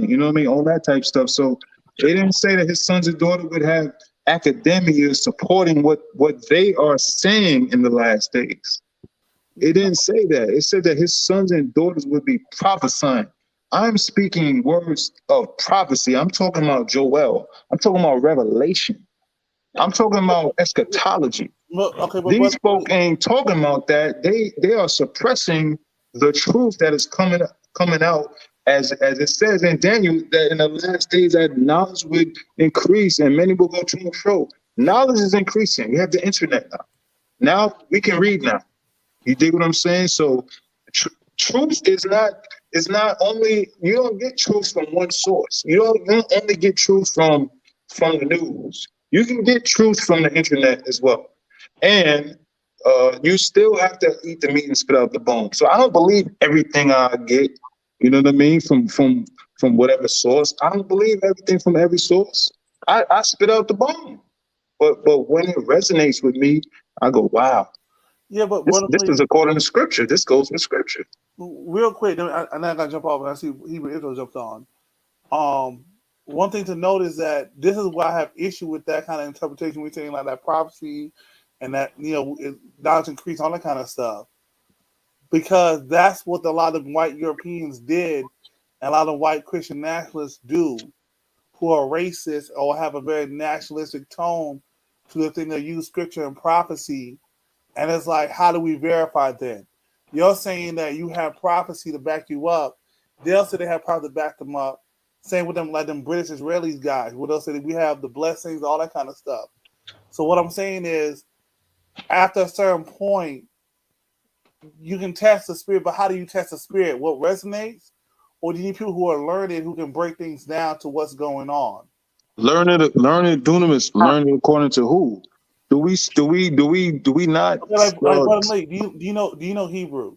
you know what I mean? All that type stuff. So it didn't say that his sons and daughters would have academia supporting what they are saying in the last days. It didn't say that. It said that his sons and daughters would be prophesying. I'm speaking words of prophecy. I'm talking about Joel. I'm talking about revelation. I'm talking about eschatology. These folk ain't talking about that. They are suppressing the truth that is coming out, as it says in Daniel, that in the last days that knowledge would increase and many will go to and fro. Knowledge is increasing. We have the internet now. Now we can read now. You dig what I'm saying? So truth is not only, you don't get truth from one source. You don't only get truth from the news. You can get truth from the internet as well. And you still have to eat the meat and spit out the bone. So I don't believe everything I get, you know what I mean, from whatever source. I don't believe everything from every source. I spit out the bone. But when it resonates with me, I go, wow. Yeah, but this is according to scripture. This goes with scripture. Real quick, and I gotta jump off, and I see Hebrew Israel jumped on. One thing to note is that this is why I have issue with that kind of interpretation. We're saying like that prophecy and that, you know, knowledge increase, all that kind of stuff, because that's what a lot of white Europeans did, and a lot of white Christian nationalists do, who are racist or have a very nationalistic tone to the thing that use scripture and prophecy. And it's like, how do we verify then? You're saying that you have prophecy to back you up. They'll say they have prophecy to back them up. Same with them, like them British Israelis guys, where they'll say that we have the blessings, all that kind of stuff. So what I'm saying is, after a certain point, you can test the spirit, but how do you test the spirit? What resonates? Or do you need people who are learned, who can break things down to what's going on? Learn it, dunamis. Learn it according to who? Do we not? Okay, do you know Hebrew?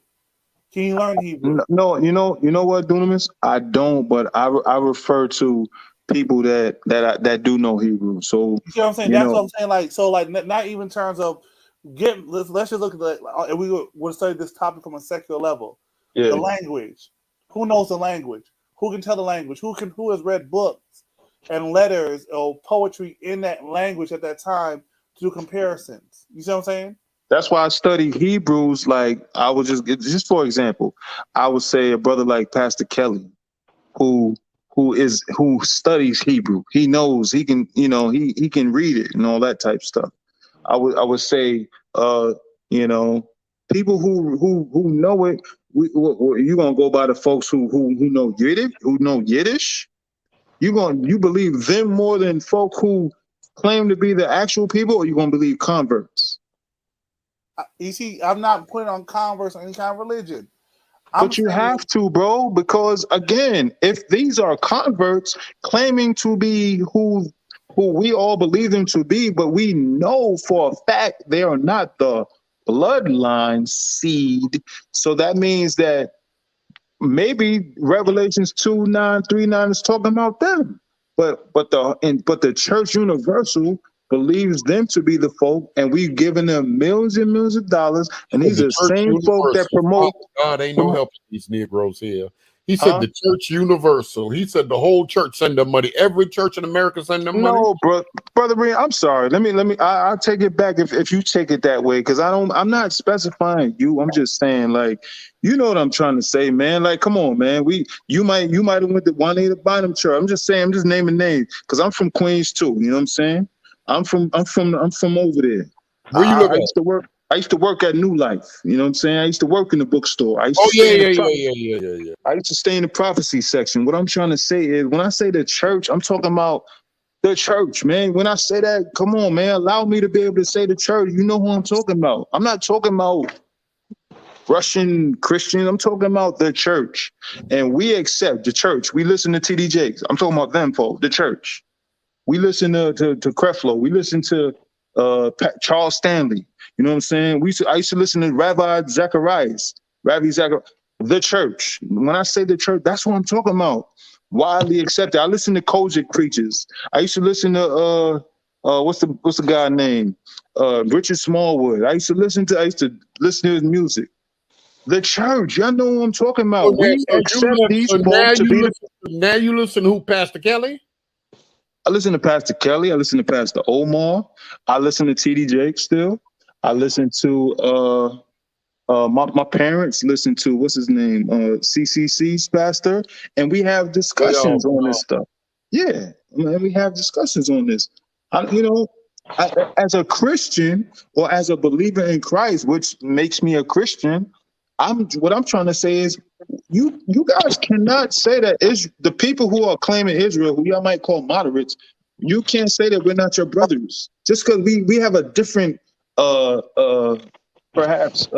Can you learn Hebrew? No, you know what, dunamis? I don't, but I refer to people that do know Hebrew. So you see what I'm saying? That's what I'm saying. Like not even in terms of let's just look at and we will study this topic from a secular level. Yeah. The language. Who knows the language? Who can tell the language? Who has read books and letters or poetry in that language at that time to do comparisons? You see what I'm saying? That's why I study Hebrews. Like I would just for example, I would say a brother like Pastor Kelly, who studies Hebrew. He knows he can, he can read it and all that type of stuff. I would say, people who know it. You gonna go by the folks who know Yiddish. You believe them more than folk who claim to be the actual people, or you gonna believe converts? You see, I'm not putting on converts or any kind of religion. But you have to, bro, because again, if these are converts claiming to be who we all believe them to be, but we know for a fact they are not the bloodline seed. So that means that maybe Revelations 2:9, 3:9 is talking about them. But the church universal believes them to be the folk, and we've given them millions and millions of dollars, and these are the same folk that promote. God ain't no help these Negroes here. He said the church universal. He said the whole church send them money. Every church in America send them money. No, brother Berean, I'm sorry. Let me. I'll take it back if you take it that way, because I'm not specifying you. I'm just saying, like, you know what I'm trying to say, man. Like, come on, man. You might have went to Juanita Bynum Church. I'm just saying. I'm just naming names because I'm from Queens too. You know what I'm saying? I'm from over there. Where you live at? I used to work at New Life. You know what I'm saying? I used to work in the bookstore. Yeah. I used to stay in the prophecy section. What I'm trying to say is, when I say the church, I'm talking about the church, man. When I say that, come on, man. Allow me to be able to say the church. You know who I'm talking about. I'm not talking about Russian Christian. I'm talking about the church. And we accept the church. We listen to TD Jakes. I'm talking about them, folks, the church. We listen to Creflo. We listen to Charles Stanley. You know what I'm saying? I used to listen to Rabbi Zacharias, the church. When I say the church, that's what I'm talking about. Widely accepted. I listen to Kojic preachers. I used to listen to what's the guy name? Richard Smallwood. I used to listen to his music. The church, y'all know what I'm talking So about. We accept these folks to be. Now you listen to who, Pastor Kelly? I listen to Pastor Kelly. I listen to Pastor Omar. I listen to T.D. Jakes still. I listen to my parents listen to what's his name, CCC's pastor, and we have discussions on this stuff. Yeah, I mean, we have discussions on this. As a Christian or as a believer in Christ, which makes me a Christian, what I'm trying to say is, you guys cannot say that the people who are claiming Israel, who y'all might call moderates, you can't say that we're not your brothers just because we have a different perhaps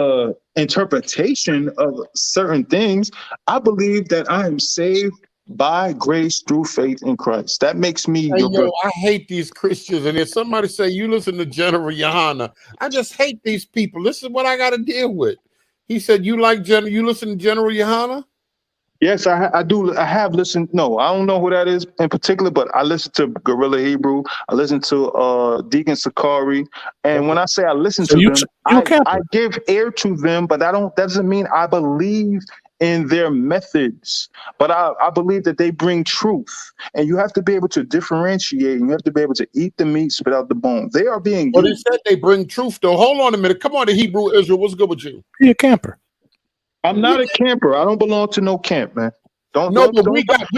interpretation of certain things. I believe that I am saved by grace through faith in Christ. That makes me your brother. I hate these Christians. And if somebody say you listen to General Yohana, I just hate these people. This is what I got to deal with. He said you listen to General Yohana? Yes, I do. I have listened. No, I don't know who that is in particular, but I listen to Gorilla Hebrew. I listen to Deacon Sakari. And when I say I listen to them, I give ear to them, but that doesn't mean I believe in their methods. But I believe that they bring truth. And you have to be able to differentiate, and you have to be able to eat the meat, spit out the bone. They are being But he said they bring truth, though. Hold on a minute. Come on to Hebrew Israel. What's good with you? You're a camper. I'm not a camper. I don't belong to no camp, man. We got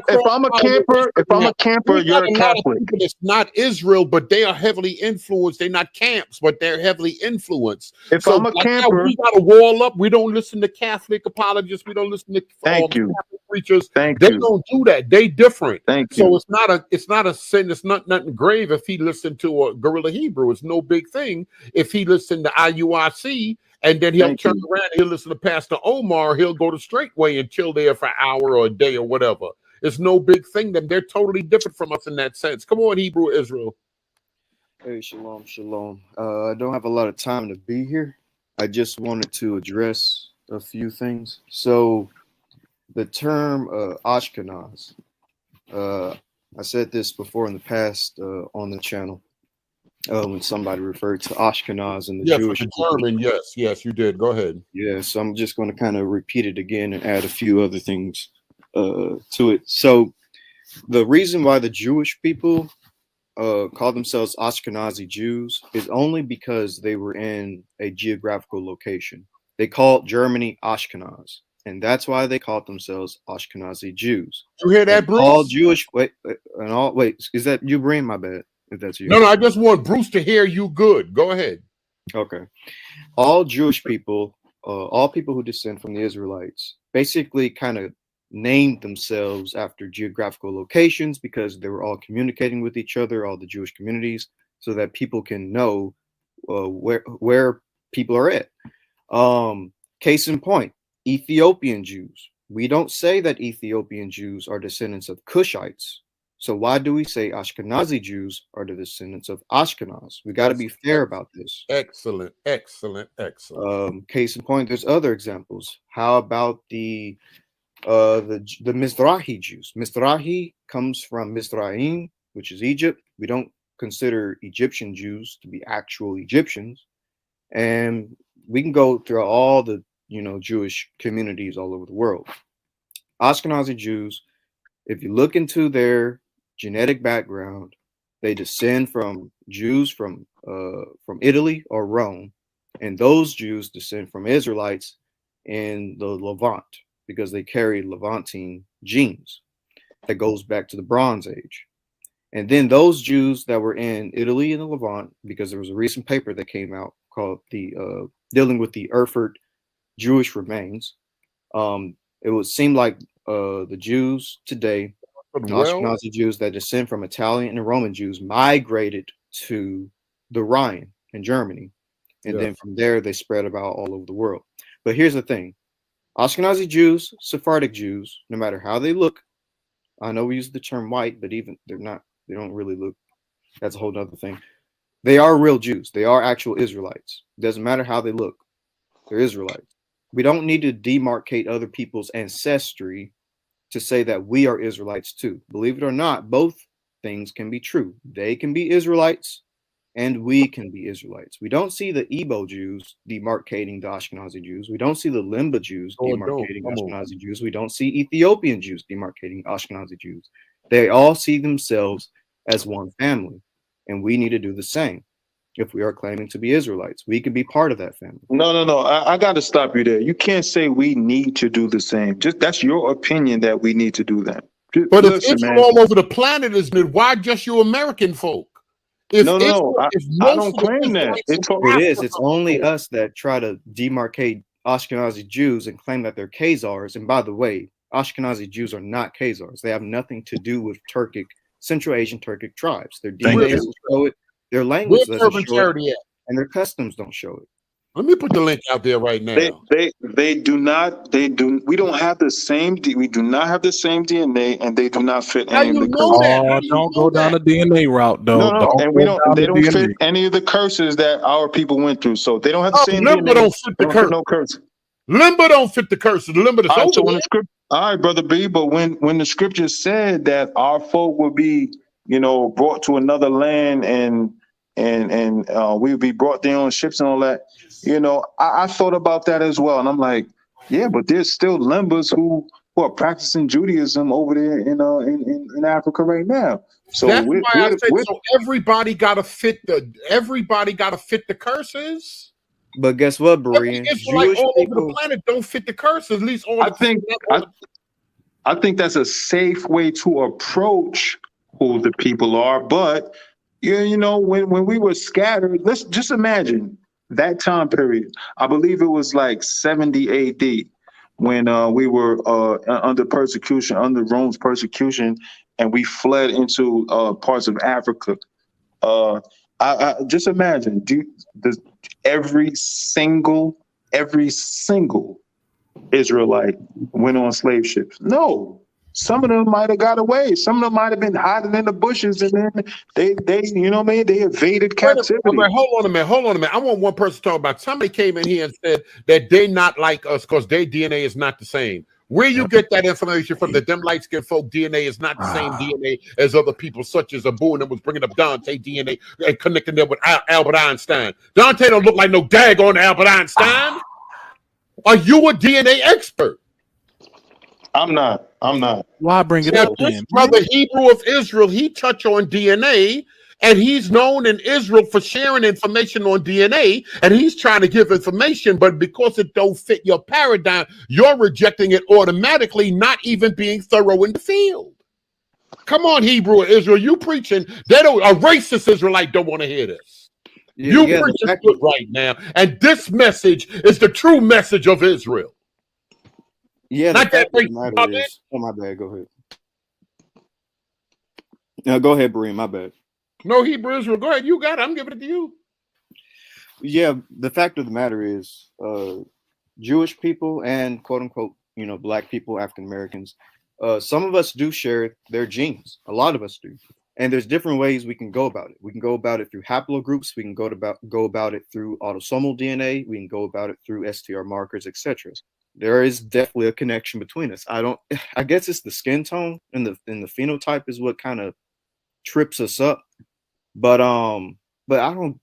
if I'm a camper, you're a Catholic. It's not Israel, but they are heavily influenced. They're not camps, but they're heavily influenced. If I'm a camper, we got a wall up. We don't listen to Catholic apologists. We don't listen to Catholic preachers. They don't do that. They different. So it's not a sin. It's not nothing grave if he listened to a Gorilla Hebrew. It's no big thing if he listened to IUIC. And then he'll turn around, he'll listen to Pastor Omar, he'll go to Straightway and chill there for an hour or a day or whatever. It's no big thing. They're totally different from us in that sense. Come on, Hebrew Israel. Hey, shalom, shalom. I don't have a lot of time to be here. I just wanted to address a few things. So the term Ashkenaz, I said this before in the past on the channel. When somebody referred to Ashkenaz and the Jewish German, yes, you did. Go ahead. Yeah, so I'm just going to kind of repeat it again and add a few other things to it. So the reason why the Jewish people call themselves Ashkenazi Jews is only because they were in a geographical location. They called Germany Ashkenaz, and that's why they called themselves Ashkenazi Jews. You hear that, Bruce? All Jewish wait, is that you, Berean? My bad. If that's you. No, I just want Bruce to hear you good. Go ahead. Okay. All Jewish people, all people who descend from the Israelites, basically kind of named themselves after geographical locations because they were all communicating with each other, all the Jewish communities, so that people can know where people are at. Case in point, Ethiopian Jews. We don't say that Ethiopian Jews are descendants of Cushites. So why do we say Ashkenazi Jews are the descendants of Ashkenaz? We got to be fair about this. Excellent. Case in point, there's other examples. How about the Mizrahi Jews? Mizrahi comes from Mizraim, which is Egypt. We don't consider Egyptian Jews to be actual Egyptians, and we can go through all the Jewish communities all over the world. Ashkenazi Jews, if you look into their genetic background, they descend from Jews from Italy or Rome, and those Jews descend from Israelites in the Levant because they carry Levantine genes. That goes back to the Bronze Age. And then those Jews that were in Italy and the Levant, because there was a recent paper that came out called the dealing with the Erfurt Jewish remains. It would seem like the Jews today, Ashkenazi Jews that descend from Italian and Roman Jews, migrated to the Rhine in Germany. And then from there, they spread about all over the world. But here's the thing. Ashkenazi Jews, Sephardic Jews, no matter how they look, I know we use the term white, but even they don't really look, that's a whole other thing. They are real Jews. They are actual Israelites. It doesn't matter how they look. They're Israelites. We don't need to demarcate other people's ancestry to say that we are Israelites too. Believe it or not, both things can be true. They can be Israelites and we can be Israelites. We don't see the Igbo Jews demarcating the Ashkenazi Jews. We don't see the Limba Jews demarcating Ashkenazi Jews. We don't see Ethiopian Jews demarcating Ashkenazi Jews. They all see themselves as one family, and we need to do the same. If we are claiming to be Israelites, we can be part of that family. No. I got to stop you there. You can't say we need to do the same. Just that's your opinion that we need to do that. But if Israel all over the planet, isn't it? Why just you American folk? I don't claim that. It is. It's only us that try to demarcate Ashkenazi Jews and claim that they're Khazars. And by the way, Ashkenazi Jews are not Khazars. They have nothing to do with Turkic, Central Asian Turkic tribes. Their DNA doesn't show it. Their language doesn't show it, and their customs don't show it. Let me put the link out there right now. They do not. They do. We don't have the same. We do not have the same DNA, and they do not fit any of the curses. Don't go down the DNA route, though. No, and we don't. They don't fit any of the curses that our people went through. So they don't have the same Limba DNA. Don't fit the curse. No curse. Limba don't fit the curses. Limba all right, brother B. But when the scripture said that our folk would be, brought to another land and we would be brought there on ships and all that, I thought about that as well, and I'm like, yeah, but there's still Limbas who are practicing Judaism over there in Africa right now. So that's why I said so. Everybody got to fit the curses. But guess what, Berean? Jewish all people over the planet don't fit the curses. At least all. I think that's a safe way to approach who the people are. But when we were scattered, let's just imagine that time period. I believe it was like 70 AD when we were under persecution, under Rome's persecution, and we fled into parts of Africa. I just imagine, every single Israelite went on slave ships? No. Some of them might have got away. Some of them might have been hiding in the bushes, and then they they evaded captivity. Hold on a minute. I want one person to talk about. Somebody came in here and said that they not like us because their DNA is not the same. Where you get that information from? That them light-skinned folk DNA is not the same DNA as other people, such as Abu, and was bringing up Dante DNA and connecting them with Albert Einstein. Dante don't look like no daggone Albert Einstein. Are you a DNA expert? I'm not. Why bring it up then? Brother Hebrew of Israel, he touched on DNA, and he's known in Israel for sharing information on DNA, and he's trying to give information, but because it don't fit your paradigm, you're rejecting it automatically, not even being thorough in the field. Come on, Hebrew of Israel, you preaching. A racist Israelite don't want to hear this. You preaching good right now, and this message is the true message of Israel. Yeah, not that oh, my bad. Go ahead. No, go ahead, Berean. My bad. No, Hebrew Israel. Go ahead. You got it. I'm giving it to you. Yeah, the fact of the matter is, Jewish people and quote unquote, black people, African Americans, some of us do share their genes. A lot of us do. And there's different ways we can go about it. We can go about it through haplogroups. We can go about it through autosomal DNA. We can go about it through STR markers, etc. There is definitely a connection between us. I guess it's the skin tone and the phenotype is what kind of trips us up. But I don't.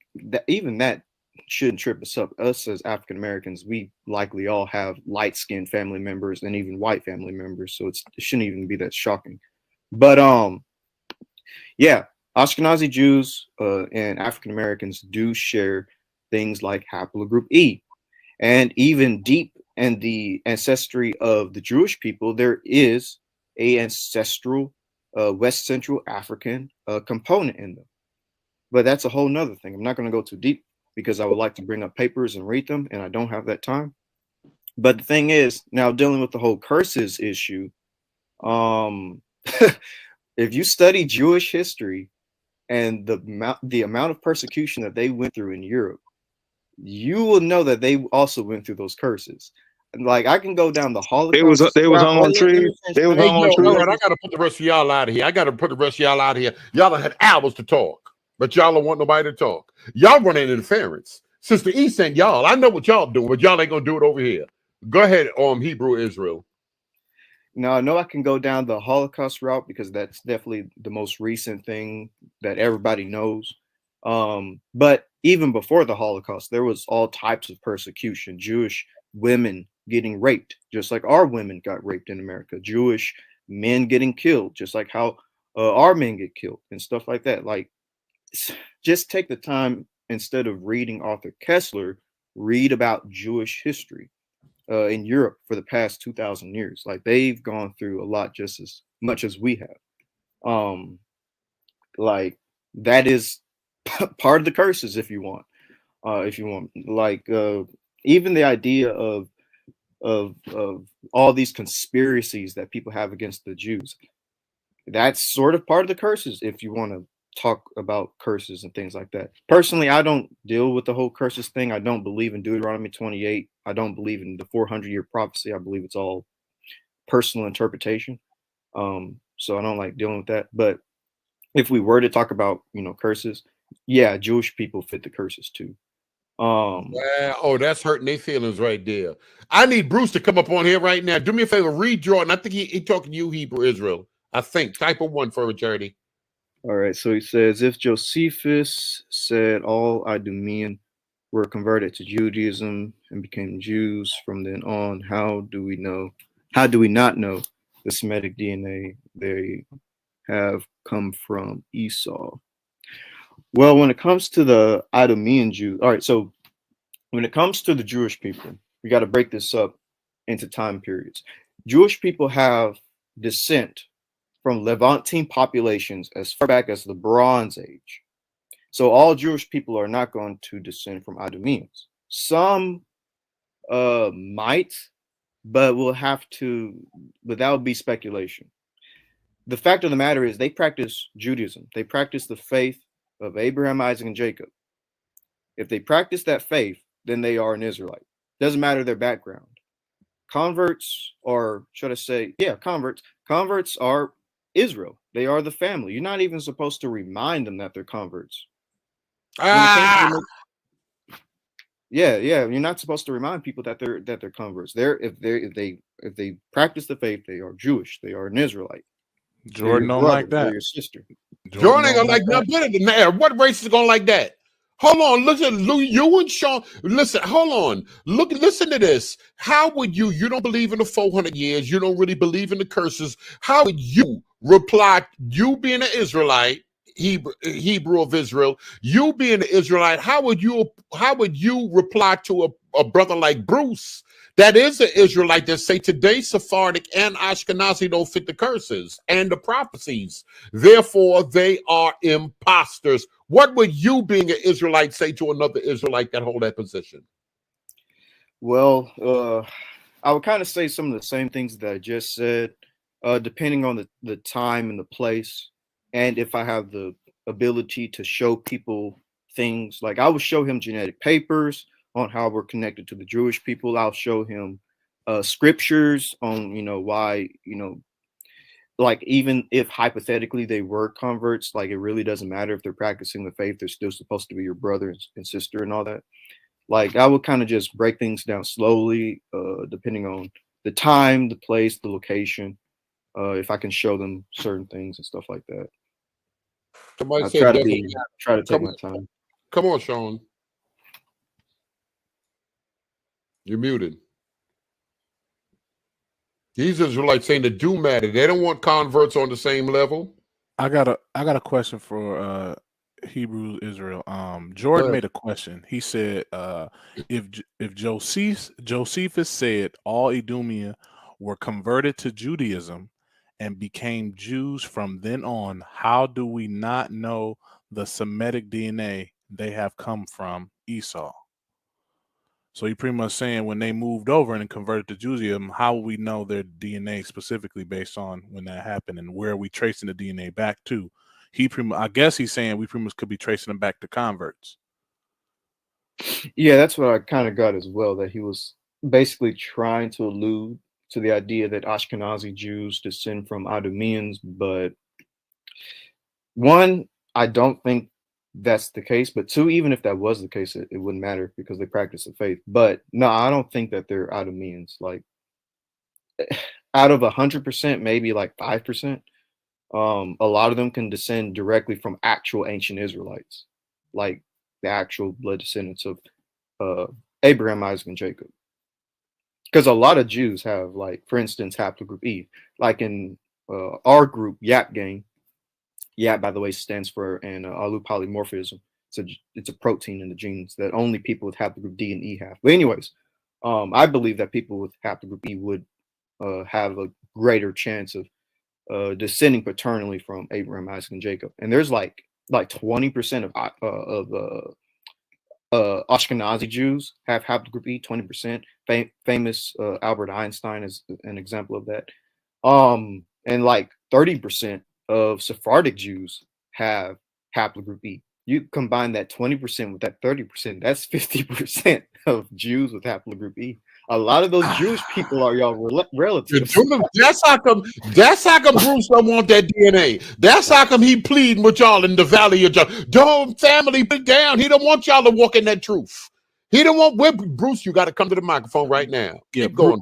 Even that shouldn't trip us up. Us as African Americans, we likely all have light-skinned family members and even white family members, so it shouldn't even be that shocking. But yeah, Ashkenazi Jews and African Americans do share things like haplogroup E, and even deep in the ancestry of the Jewish people, there is a ancestral West Central African component in them. But that's a whole nother thing. I'm not going to go too deep because I would like to bring up papers and read them, and I don't have that time. But the thing is, now dealing with the whole curses issue, if you study Jewish history and the amount of persecution that they went through in Europe, you will know that they also went through those curses. Like, I can go down the Holocaust. They was hung on trees. They was hung on trees. I gotta put the rest of y'all out of here. Y'all have had hours to talk, but y'all don't want nobody to talk. Y'all running interference. Sister E sent y'all. I know what y'all doing, but y'all ain't gonna do it over here. Go ahead, Hebrew Israel. Now, I know I can go down the Holocaust route because that's definitely the most recent thing that everybody knows. But even before the Holocaust, there was all types of persecution. Jewish women getting raped, just like our women got raped in America. Jewish men getting killed, just like how our men get killed and stuff like that. Like, just take the time, instead of reading Arthur Kessler, read about Jewish history in Europe for the past 2,000 years. Like, they've gone through a lot just as much as we have. Like, that is part of the curses, if you want. Like, even the idea of all these conspiracies that people have against the Jews, that's sort of part of the curses, if you want to talk about curses and things like that. Personally, I don't deal with the whole curses thing. I don't believe in Deuteronomy 28. I don't believe in the 400-year prophecy. I believe it's all personal interpretation. So I don't like dealing with that. But if we were to talk about, curses, yeah, Jewish people fit the curses too. Oh, that's hurting their feelings right there. I need Bruce to come up on here right now. Do me a favor, read Jordan. I think he talking to you, Hebrew Israel. I think. Type of 1 for Charity. All right. So he says, if Josephus said all Idumean were converted to Judaism and became Jews from then on, how do we not know the Semitic DNA they have come from Esau? Well, when it comes to the Idumean Jews, all right, so when it comes to the Jewish people, we got to break this up into time periods. Jewish people have descent from Levantine populations as far back as the Bronze Age. So all Jewish people are not going to descend from Idumeans. Some might, but that would be speculation. The fact of the matter is they practice Judaism. They practice the faith of Abraham, Isaac, and Jacob. If they practice that faith, then they are an Israelite. Doesn't matter their background. Converts, or should I say, converts are Israel. They are the family. You're not even supposed to remind them that they're converts. You're not supposed to remind people that they're converts. If they practice the faith, they are Jewish. They are an Israelite. Jordan don't like that. Your sister. Jordan ain't gonna like nothing better than that. What race is gonna like that? Hold on, listen, you and Sean. Listen, hold on. Listen to this. How would you don't believe in the 400 years, you don't really believe in the curses. How would you reply, you being an Israelite, Hebrew of Israel, you being an Israelite, how would you reply to a brother like Bruce that is an Israelite that say today Sephardic and Ashkenazi don't fit the curses and the prophecies, therefore they are imposters? What would you, being an Israelite, say to another Israelite that hold that position? Well, I would kind of say some of the same things that I just said, depending on the time and the place, and if I have the ability to show people things. Like, I would show him genetic papers on how we're connected to the Jewish people. I'll show him scriptures on, why, like, even if hypothetically they were converts, like, it really doesn't matter if they're practicing the faith. They're still supposed to be your brother and sister and all that. Like, I would kind of just break things down slowly, depending on the time, the place, the location, if I can show them certain things and stuff like that. Somebody I said try to take my time. Come on, Sean. You're muted. These Israelites saying the do matter. They don't want converts on the same level. I got a question for Hebrew Israel. Jordan made a question. He said, if Josephus said all Idumean were converted to Judaism and became Jews from then on, how do we not know the Semitic DNA they have come from Esau? So he pretty much saying when they moved over and converted to Judaism, how will we know their DNA specifically based on when that happened, and where are we tracing the DNA back to? I guess he's saying we pretty much could be tracing them back to converts. Yeah, that's what I kind of got as well, that he was basically trying to allude to the idea that Ashkenazi Jews descend from Idumeans, but one, I don't think that's the case, but two, even if that was the case, it wouldn't matter because they practice the faith. But no, I don't think that they're Idumeans. Like, out of 100%, maybe like 5%, a lot of them can descend directly from actual ancient Israelites. like the actual blood descendants of Abraham, Isaac, and Jacob. Because a lot of Jews have, like, for instance, haplogroup E. Like in our group, YAP gang. YAP, by the way, stands for an allopolymorphism. It's a protein in the genes that only people with haplogroup D and E have. But anyways, I believe that people with haplogroup E would have a greater chance of descending paternally from Abraham, Isaac, and Jacob. And there's like 20% of Ashkenazi Jews have haplogroup E. 20%. Famous Albert Einstein is an example of that. And like 30% of Sephardic Jews have haplogroup E. You combine that 20% with that 30%, that's 50% of Jews with haplogroup E. A lot of those Jewish people are y'all relatives. That's how come Bruce don't want that DNA. That's how come he pleading with y'all in the valley of John. Don't family put down. He don't want y'all to walk in that truth. He don't want Bruce. You got to come to the microphone right now. Keep going,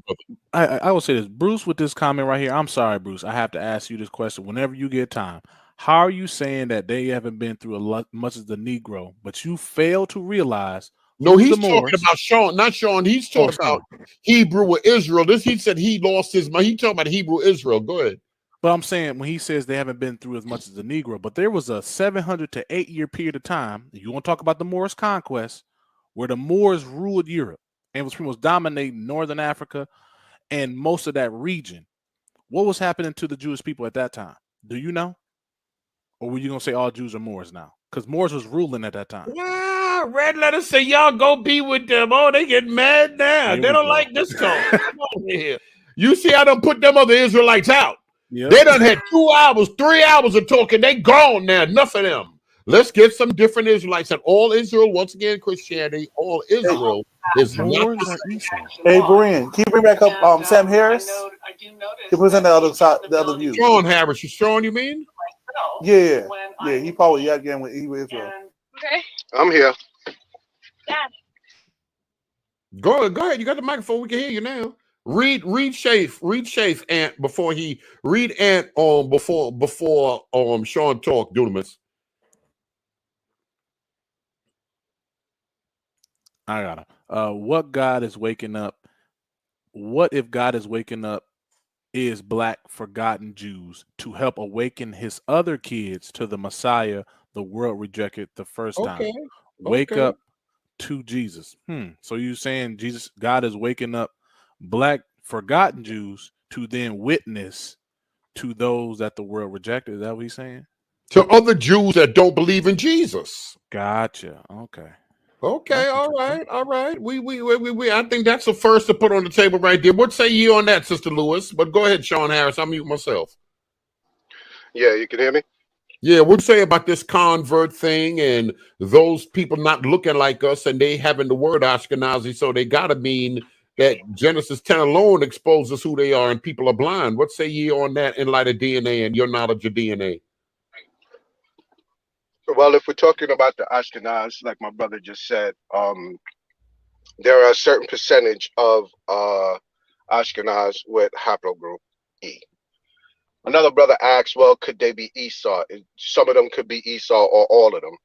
brother. I will say this, Bruce, with this comment right here. I'm sorry, Bruce. I have to ask you this question whenever you get time. How are you saying that they haven't been through much as the Negro, but you fail to realize? No, he's talking about Sean, not Sean. He's talking about Hebrew or Israel. He said he lost his mind. He talking about Hebrew Israel. Go ahead. But I'm saying when he says they haven't been through as much as the Negro, but there was a 700 to 8 year period of time. You want to talk about the Moorish conquest, where the Moors ruled Europe and was dominating Northern Africa and most of that region. What was happening to the Jewish people at that time? Do you know? Or were you going to say all Jews are Moors now? Because Moors was ruling at that time. Yeah, red letter say y'all go be with them. Oh, they get mad now. They don't like this talk. Come on here. You see how them put them other Israelites out. Yep. They done had 2 hours, 3 hours of talking. They gone now. Enough of them. Let's get some different Israelites. And all Israel, once again, Christianity, all Israel is not the same. Hey, Berean, can you bring back up Sam Harris? He present the other side, the other view. Sean Harris. You Sean, you mean? Yeah. He probably again with Israel. Okay. I'm here. Go ahead. You got the microphone. We can hear you now. Read Shafe Ant before he read Ant before Sean talk, Dunamis. I got him. What God is waking up? What if God is waking up is black forgotten Jews to help awaken his other kids to the Messiah the world rejected the first time? Wake up to Jesus. So you saying God is waking up black forgotten Jews to then witness to those that the world rejected? Is that what he's saying? To other Jews that don't believe in Jesus. Gotcha. Okay. Okay, all right. We I think that's the first to put on the table right there. What say you on that, Sister Lewis? But go ahead, Sean Harris. I'll mute myself. Yeah, you can hear me? Yeah, what'd you say about this convert thing and those people not looking like us and they having the word Ashkenazi, so they gotta mean that Genesis 10 alone exposes who they are and people are blind. What say you on that in light of DNA and your knowledge of DNA? Well, if we're talking about the Ashkenaz, like my brother just said, there are a certain percentage of Ashkenaz with haplogroup E. Another brother asks, well, could they be Esau? Some of them could be Esau or all of them.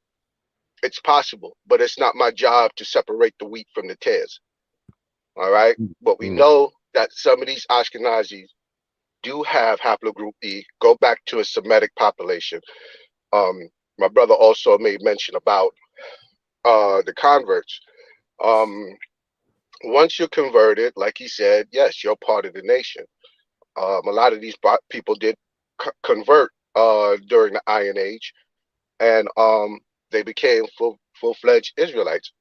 It's possible, but it's not my job to separate the wheat from the tares. All right? But we know that some of these Ashkenazis do have haplogroup E. Go back to a Semitic population. My brother also made mention about the converts. Once you're converted, like he said, yes, you're part of the nation. A lot of these people did convert during the Iron Age, and they became full-fledged Israelites.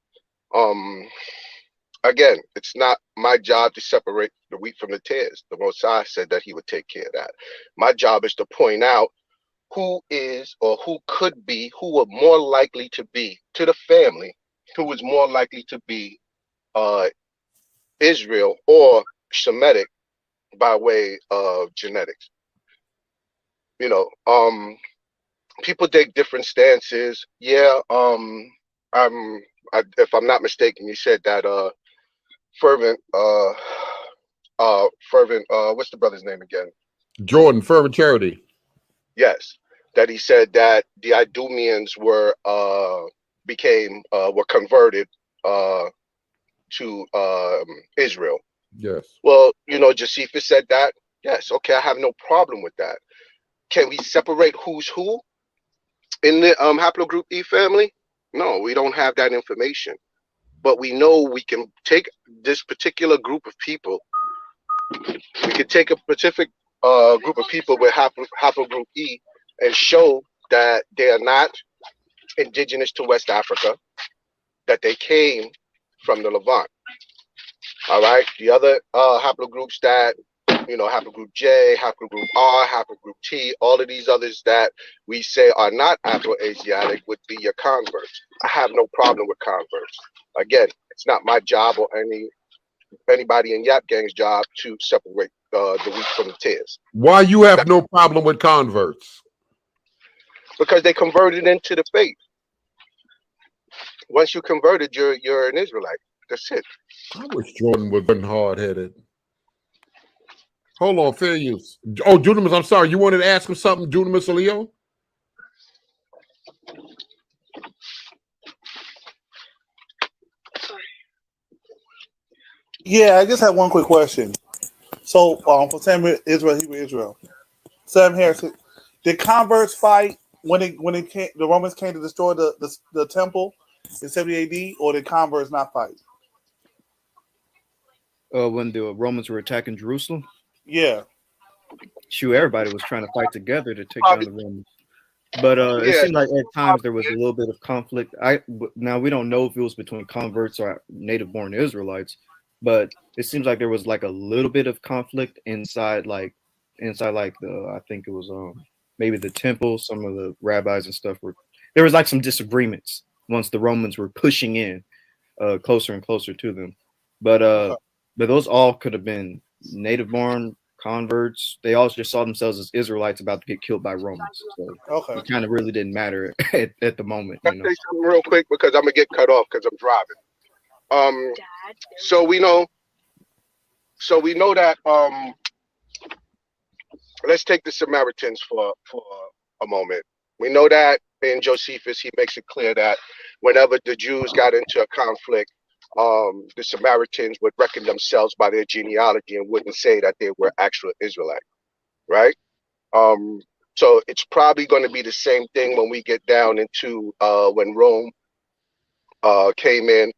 Again, it's not my job to separate the wheat from the tares. The Most High said that he would take care of that. My job is to point out who is or who could be, who are more likely to be to the family, who is more likely to be Israel or Semitic by way of genetics. You know, people take different stances. Yeah, if I'm not mistaken, you said that fervent, what's the brother's name again? Jordan, Fervent Charity. Yes, that he said that the Idumeans were were converted to Israel. Yes. Well, you know, Josephus said that. Yes, okay, I have no problem with that. Can we separate who's who in the haplogroup E family? No, we don't have that information. But we know we can take this particular group of people. We could take a specific group of people with haplogroup E and show that they are not indigenous to West Africa, that they came from the Levant. All right. The other haplogroups that, you know, haplogroup J, haplogroup R, haplogroup T, all of these others that we say are not Afro-Asiatic would be your converts. I have no problem with converts. Again, it's not my job or anybody in YAP Gang's job to separate the wheat from the tares. Why you have no problem with converts? Because they converted into the faith. Once you converted, you're an Israelite. That's it. I wish Jordan would have been hard-headed. Hold on, fair use. Oh, Dunamis, I'm sorry. You wanted to ask him something, Dunamis Leo? Yeah, I just had one quick question. So, for Sam Israel, Sam Harris, did converts fight when the Romans came to destroy the temple in 70 AD, or did converts not fight? When the Romans were attacking Jerusalem? Yeah. Shoot, everybody was trying to fight together to take down the Romans. But it seemed like at times there was a little bit of conflict. Now we don't know if it was between converts or native-born Israelites, but it seems like there was like a little bit of conflict inside like the, I think it was maybe the temple. Some of the rabbis and stuff there was like some disagreements once the Romans were pushing in closer and closer to them. But those all could have been native-born converts. They all just saw themselves as Israelites about to get killed by Romans. So it kind of really didn't matter at the moment. Can I say something real quick because I'm gonna get cut off because I'm driving. So we know that let's take the Samaritans for a moment. We know that in Josephus he makes it clear that whenever the Jews got into a conflict, the Samaritans would reckon themselves by their genealogy and wouldn't say that they were actual Israelite, right? So it's probably going to be the same thing when we get down into when Rome came in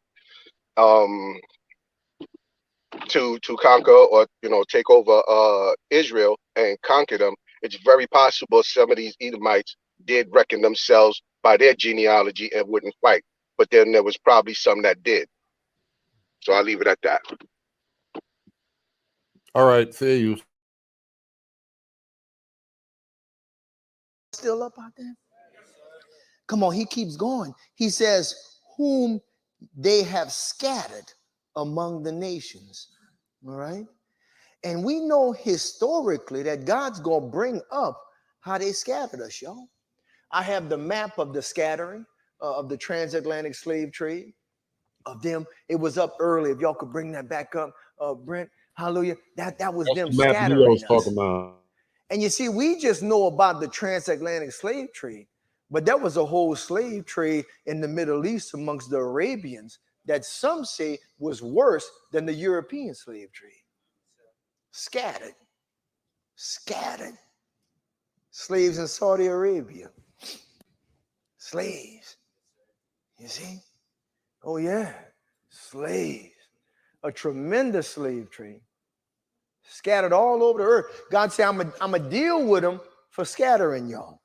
to conquer or take over Israel and conquer them. It's very possible some of these Edomites did reckon themselves by their genealogy and wouldn't fight, but then there was probably some that did. So I'll leave it at that. All right, fair use. Still up out there? Come on, he keeps going. He says, whom they have scattered among the nations. All right? And we know historically that God's going to bring up how they scattered us, y'all. I have the map of the scattering of the transatlantic slave trade. Of them, it was up early. If y'all could bring that back up, Brent, hallelujah. That was them scattering us. Talking about. And you see, we just know about the transatlantic slave trade, but there was a whole slave trade in the Middle East amongst the Arabians that some say was worse than the European slave trade. Scattered. Slaves in Saudi Arabia. Slaves. You see? Oh, yeah, slaves, a tremendous slave trade, scattered all over the earth. God said, I'm going to deal with them for scattering y'all.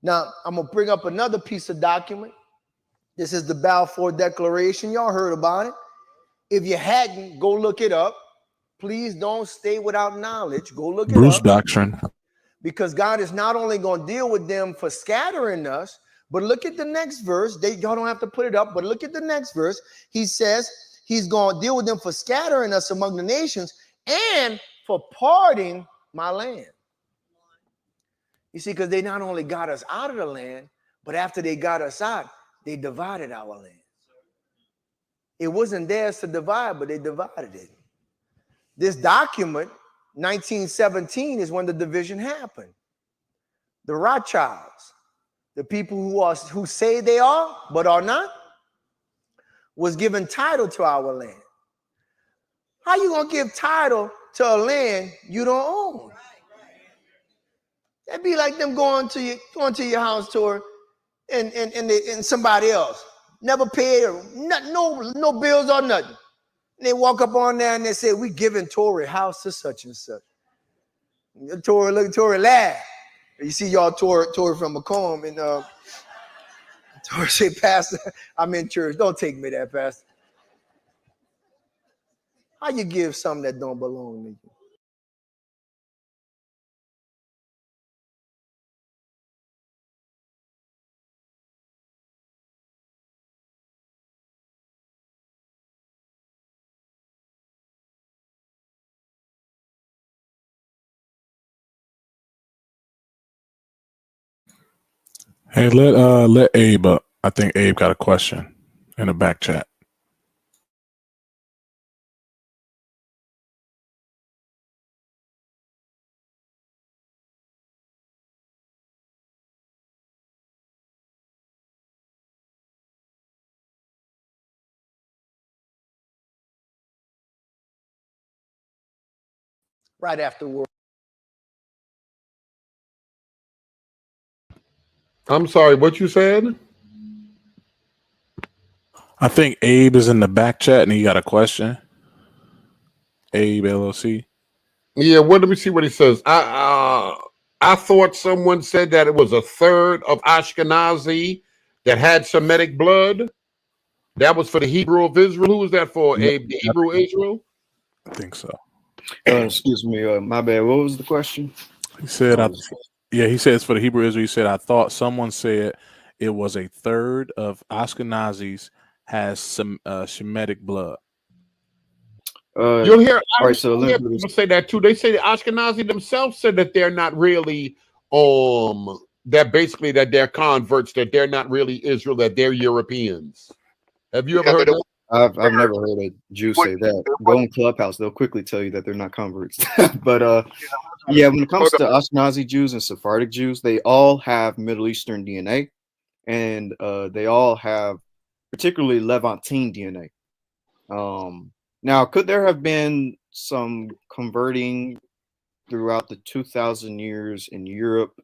Now, I'm going to bring up another piece of document. This is the Balfour Declaration. Y'all heard about it. If you hadn't, go look it up. Please don't stay without knowledge. Go look it up. Bruce Doctrine. Because God is not only going to deal with them for scattering us, but look at the next verse. Y'all don't have to put it up, but look at the next verse. He says he's going to deal with them for scattering us among the nations and for parting my land. You see, because they not only got us out of the land, but after they got us out, they divided our land. It wasn't theirs to divide, but they divided it. This document, 1917, is when the division happened. The Rothschilds, the people who say they are but are not, was given title to our land. How you gonna give title to a land you don't own? That'd be like them going to your house tour and somebody else never paid or no bills or nothing. And they walk up on there and they say, we giving Tory house to such and such. Tory laugh. You see y'all Tory from Macomb and Tory say, Pastor, I'm in church. Don't take me there, Pastor. How you give something that don't belong to you? Hey, let Abe up. I think Abe got a question in the back chat. Right afterward. I'm sorry, what you said? I think Abe is in the back chat and he got a question. Abe LLC. Yeah, let me see what he says. I thought someone said that it was a third of Ashkenazi that had Semitic blood. That was for the Hebrew of Israel. Who was that for, Abe? The Hebrew Israel? I think so. Excuse me, my bad. What was the question? He said, he said it's for the Hebrew Israel. He said, I thought someone said it was a third of Ashkenazis has some Shemitic blood. You'll hear, all right, so people say that too. They say the Ashkenazi themselves said that they're not really, that basically that they're converts, that they're not really Israel, that they're Europeans. Have you ever heard that? I've never heard a Jew say that. Go in Clubhouse, they'll quickly tell you that they're not converts. But yeah, when it comes to Ashkenazi Jews and Sephardic Jews, they all have Middle Eastern DNA, and they all have particularly Levantine DNA. Now, could there have been some converting throughout the 2,000 years in Europe?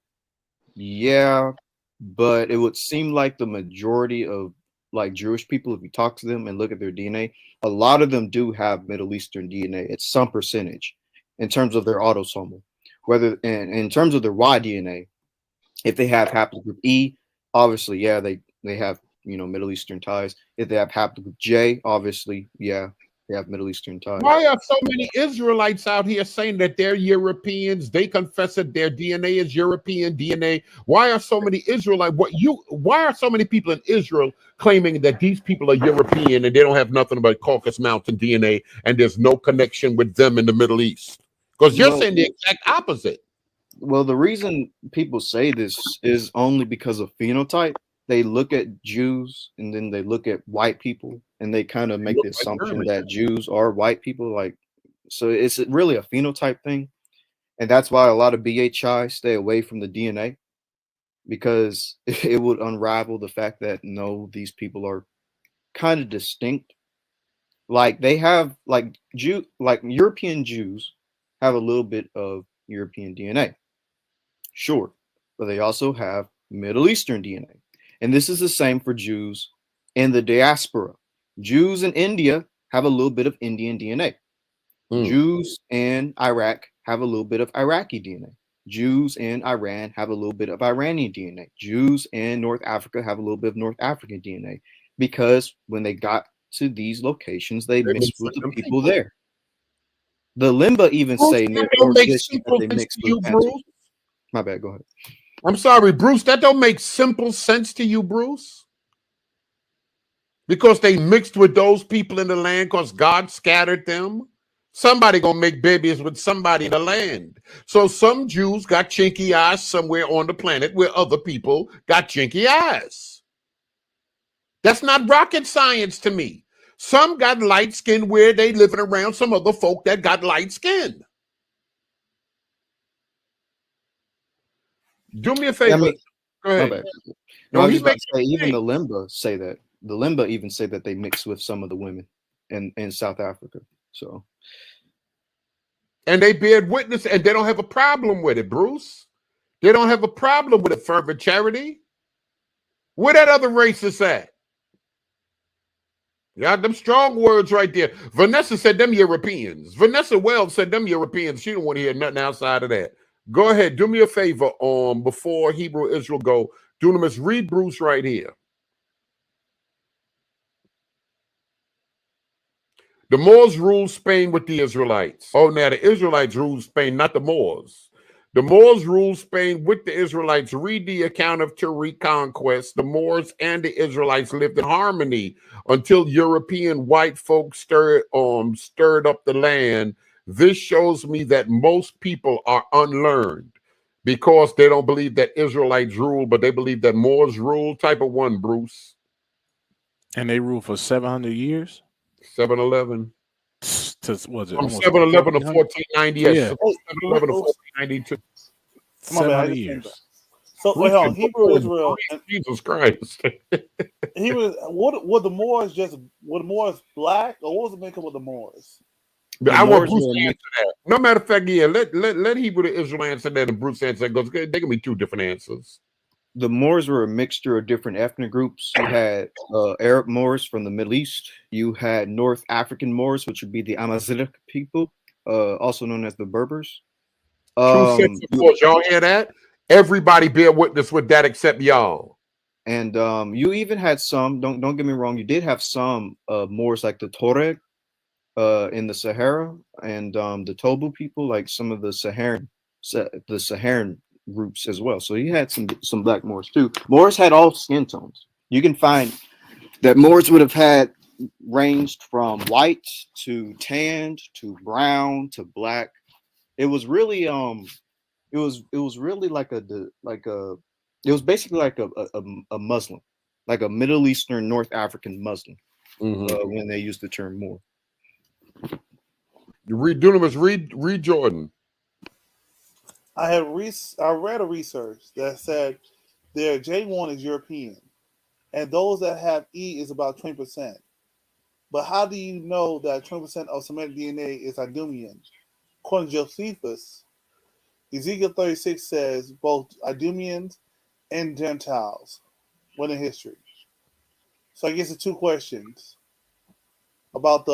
Yeah, but it would seem like the majority of like Jewish people, if you talk to them and look at their DNA, a lot of them do have Middle Eastern DNA. It's some percentage in terms of their autosomal, whether in terms of their Y DNA, if they have haplogroup E, obviously, yeah, they have, Middle Eastern ties. If they have haplogroup J, obviously, yeah, they have Middle Eastern ties. Why are so many Israelites out here saying that they're Europeans? They confess that their DNA is European DNA. Why are so many Israelites? Why are so many people in Israel claiming that these people are European and they don't have nothing but Caucasus Mountain DNA and there's no connection with them in the Middle East? Because you're saying the exact opposite. Well, the reason people say this is only because of phenotype. They look at Jews and then they look at white people and they kind of make the assumption that Jews are white people. Like, so it's really a phenotype thing. And that's why a lot of BHI stay away from the DNA, because it would unravel the fact that no, these people are kind of distinct. Like they have like European Jews have a little bit of European DNA. Sure. But they also have Middle Eastern DNA. And this is the same for Jews in the diaspora. Jews in India have a little bit of Indian DNA. Jews in Iraq have a little bit of Iraqi DNA. Jews in Iran have a little bit of Iranian DNA. Jews in North Africa have a little bit of North African DNA, because when they got to these locations, they mixed with the people there. The Limba even say that they mixed with Bruce. My bad, go ahead. I'm sorry, Bruce, that don't make simple sense to you, Bruce? Because they mixed with those people in the land because God scattered them? Somebody gonna make babies with somebody in the land. So some Jews got chinky eyes somewhere on the planet where other people got chinky eyes. That's not rocket science to me. Some got light skin where they living around some other folk that got light skin. Do me a favor. Go ahead. My bad. No, I was he just about makes to say, even the Limba say that. The Limba even say that they mix with some of the women in South Africa. So, and they bear witness, and they don't have a problem with it, Bruce. They don't have a problem with it. Fervent charity. Where that other racist at? Yeah, them strong words right there. Vanessa said them Europeans. Vanessa Wells said them Europeans. She don't want to hear nothing outside of that. Go ahead, do me a favor. Before Hebrew Israel go, Dunamis, read Bruce right here. The Moors ruled Spain with the Israelites. Oh, now the Israelites ruled Spain, not the Moors. The Moors ruled Spain with the Israelites. Read the account of Tariq conquest. The Moors and the Israelites lived in harmony until European white folks stirred up the land. This shows me that most people are unlearned because they don't believe that Israelites rule, but they believe that Moors rule. Type of one, Bruce. And they ruled for 700 years? 711. Was it from 711 to 1490? Yes, yeah. 711 to 1492. 700 years. So wait, hold on. Hebrew Israel. Jesus Christ. He was what the Moors were the Moors black, or what was the makeup of the Moors? I want Bruce to answer that. No matter of fact, yeah, let Hebrew to Israel answer that and Bruce answer that, because they can be two different answers. The Moors were a mixture of different ethnic groups. You had Arab Moors from the Middle East. You had North African Moors, which would be the Amazigh people, also known as the Berbers. Y'all hear that? Everybody bear witness with that except y'all. And you even had some. Don't get me wrong. You did have some Moors like the Tuareg in the Sahara, and the Tobu people, like some of the Saharan groups as well. So you had some black Moors too. Moors had all skin tones. You can find that Moors would have had ranged from white to tanned to brown to black. It was really it was really like it was basically like a Muslim, like a Middle Eastern North African Muslim, when they used the term Moor. You read Dunamis, read Jordan. I read a research that said their J1 is European, and those that have E is about 20%. But how do you know that 20% of Semitic DNA is Idumean? According to Josephus, Ezekiel 36 says both Idumeans and Gentiles went in history. So I guess the two questions about the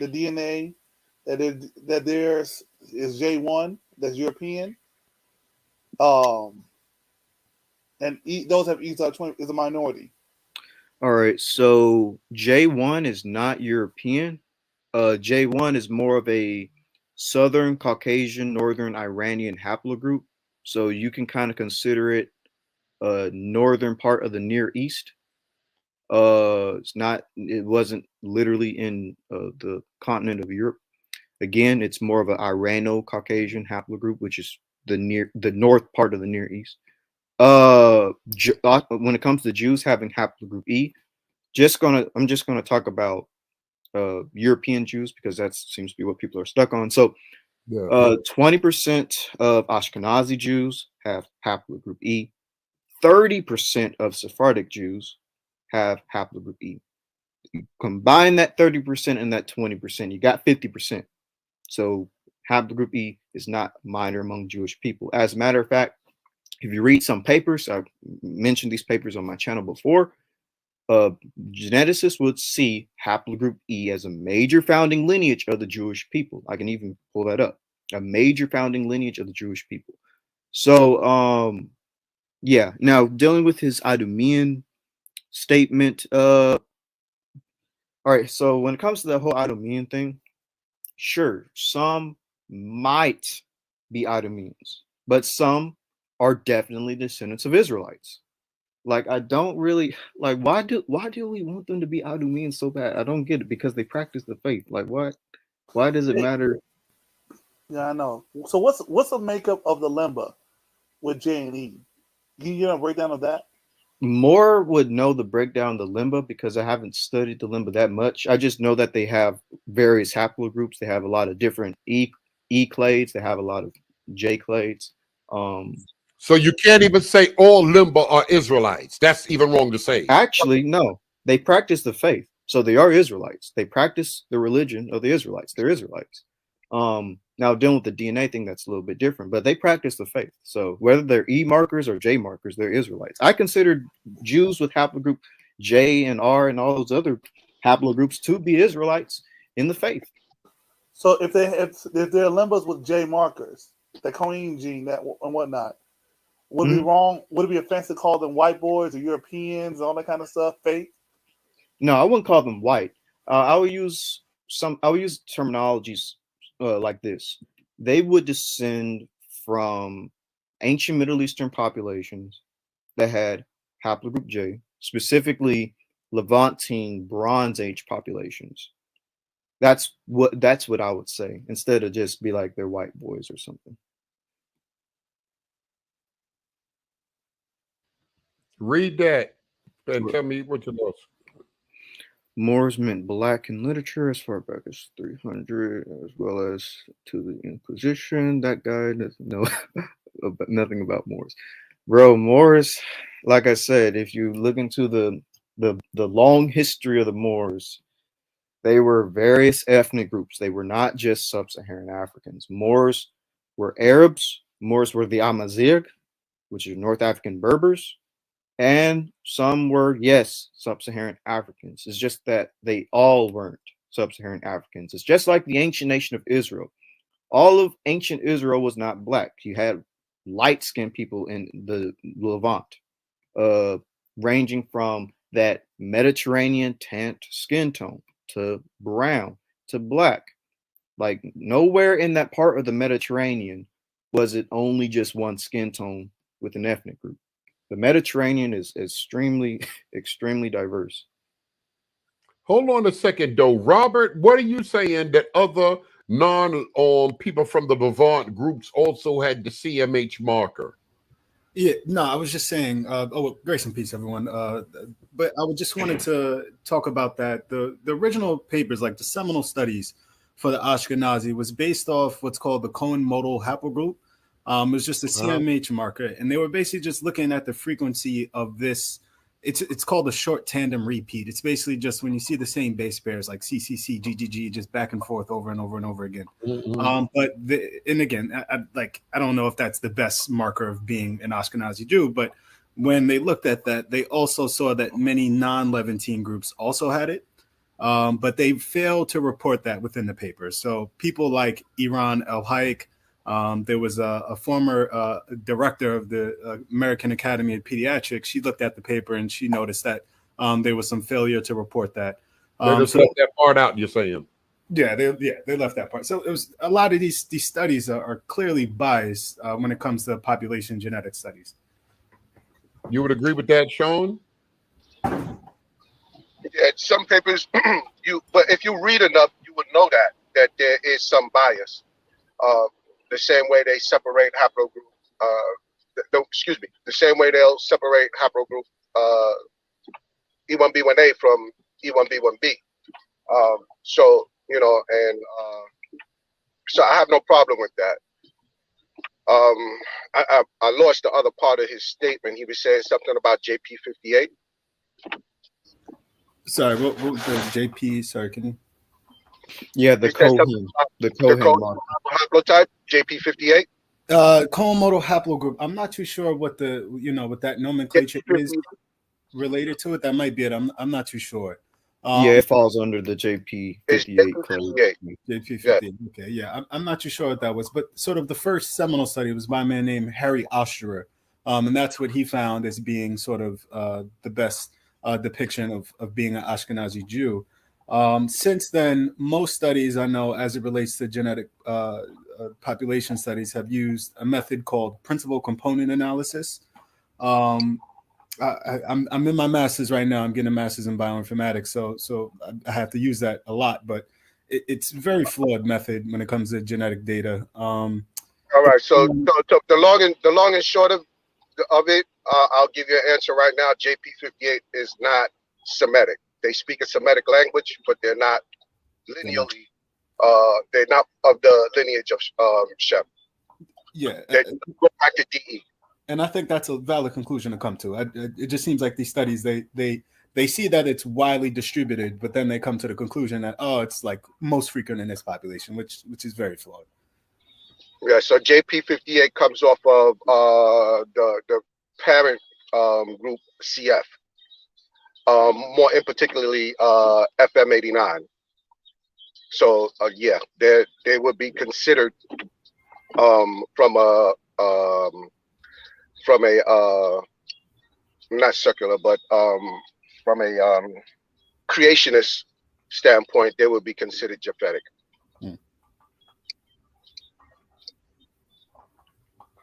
DNA that theirs is J1, that's European, and those have E is a minority. All right, so J1 is not European. J1 is more of a Southern Caucasian, Northern Iranian haplogroup. So you can kind of consider it a northern part of the Near East. It wasn't literally in the continent of Europe. Again, it's more of an Irano-Caucasian haplogroup, which is the north part of the Near East. When it comes to Jews having haplogroup E, I'm just gonna talk about European Jews, because that seems to be what people are stuck on. So 20% of Ashkenazi Jews have haplogroup E. 30% of Sephardic Jews have haplogroup E. You combine that 30% and that 20%, you got 50%. So haplogroup E is not minor among Jewish people. As a matter of fact, if you read some papers, I've mentioned these papers on my channel before, geneticists would see haplogroup E as a major founding lineage of the Jewish people. I can even pull that up. A major founding lineage of the Jewish people. So, yeah. Now, dealing with his Idumean statement, all right, so when it comes to the whole Idumean thing, sure, some might be Idumeans, but some are definitely descendants of Israelites. Like, I don't really like, why do we want them to be Idumeans so bad? I don't get it, because they practice the faith. Like, what? Why does it matter? Yeah, I know. So what's the makeup of the Lemba with J and E? Can you get a breakdown of that? More would know the breakdown of the Limba, because I haven't studied the Limba that much. I just know that they have various haplogroups. They have a lot of different E clades. They have a lot of J clades. So you can't even say all Limba are Israelites. That's even wrong to say. Actually, no. They practice the faith. So they are Israelites. They practice the religion of the Israelites. They're Israelites. Now dealing with the DNA thing, that's a little bit different, but they practice the faith. So whether they're E markers or J markers, they're Israelites. I consider Jews with haplogroup J and R and all those other haplogroups to be Israelites in the faith. So if they're Limbas with J markers, the Cohen gene that and whatnot, would it be wrong? Would it be offensive to call them white boys or Europeans, all that kind of stuff? Fake? No, I wouldn't call them white. I would use terminologies like this. They would descend from ancient Middle Eastern populations that had haplogroup J, specifically Levantine Bronze Age populations. That's what I would say, instead of just be like they're white boys or something. Read that and tell me what you know. Moors meant black in literature as far back as 300, as well as to the Inquisition. That guy doesn't know nothing about Moors. Bro, Moors, like I said, if you look into the long history of the Moors, they were various ethnic groups. They were not just sub-Saharan Africans. Moors were Arabs. Moors were the Amazigh, which are North African Berbers. And some were, yes, sub-Saharan Africans. It's just that they all weren't sub-Saharan Africans. It's just like the ancient nation of Israel. All of ancient Israel was not black. You had light-skinned people in the Levant, ranging from that Mediterranean tanned skin tone to brown to black. Like nowhere in that part of the Mediterranean was it only just one skin tone with an ethnic group. The Mediterranean is extremely diverse. Hold on a second, though. Robert, what are you saying that other people from the Levant groups also had the CMH marker? Yeah, no, I was just saying, grace and peace, everyone. But I just wanted to talk about that. The original papers, like the seminal studies for the Ashkenazi, was based off what's called the Cohen modal haplogroup. It was just a CMH marker, and they were basically just looking at the frequency of this. It's called a short tandem repeat. It's basically just when you see the same base pairs like CCC, GGG, just back and forth over and over and over again. And again, I don't know if that's the best marker of being an Ashkenazi Jew, but when they looked at that, they also saw that many non-Levantine groups also had it, but they failed to report that within the paper. So people like Iran El-Hayek, there was a former director of the American Academy of Pediatrics. She looked at the paper and she noticed that there was some failure to report that. They just left that part out, you're saying? Yeah, they left that part. So it was a lot of these studies are clearly biased when it comes to population genetic studies. You would agree with that, Sean? Yeah, some papers, but if you read enough, you would know that there is some bias. The same way they separate haplogroup, the same way they'll separate haplogroup E1B1A from E1B1B. So I have no problem with that. I lost the other part of his statement. He was saying something about JP58. Sorry, what was the JP? Sorry, can you? Yeah, the Cohen haplotype, JP58. Cohen modal haplogroup. I'm not too sure what what that nomenclature is related to it. That might be it. I'm not too sure. Yeah, it falls under the JP58 code. JP58. Okay, yeah, I'm not too sure what that was, but sort of the first seminal study was by a man named Harry Osterer, and that's what he found as being sort of the best depiction of being an Ashkenazi Jew. Since then, most studies I know, as it relates to genetic population studies, have used a method called principal component analysis. I'm in my master's right now. I'm getting a master's in bioinformatics, so I have to use that a lot. But it's a very flawed method when it comes to genetic data. All right. So the long and short of it, I'll give you an answer right now. JP58 is not Semitic. They speak a Semitic language, but they're not lineally. They're not of the lineage of Shem. Yeah, they go back to DE. And I think that's a valid conclusion to come to. It just seems like these studies, they see that it's widely distributed, but then they come to the conclusion that, oh, it's like most frequent in this population, which is very flawed. Yeah, so JP58 comes off of the parent group CF, more in particularly FM89. So yeah, they would be considered from a not circular, but from a creationist standpoint, they would be considered Japhetic.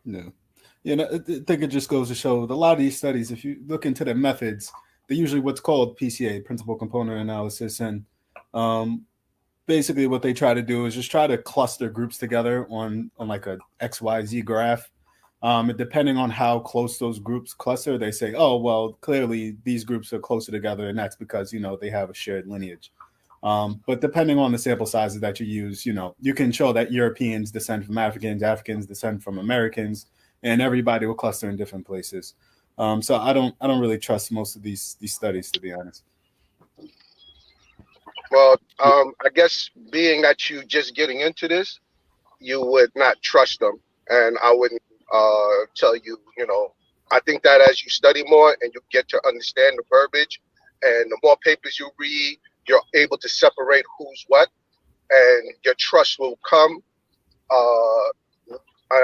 No, you know, I think it just goes to show that a lot of these studies, if you look into the methods, they're usually what's called PCA, principal component analysis, and basically what they try to do is just try to cluster groups together on like a XYZ graph. Depending on how close those groups cluster, they say, oh, well, clearly these groups are closer together, and that's because, you know, they have a shared lineage. But depending on the sample sizes that you use, you know, you can show that Europeans descend from Africans, Africans descend from Americans, and everybody will cluster in different places. So I don't really trust most of these studies, to be honest. Well, I guess being that you just getting into this, you would not trust them, and I wouldn't tell you, you know, I think that as you study more and you get to understand the verbiage, and the more papers you read, you're able to separate who's what, and your trust will come.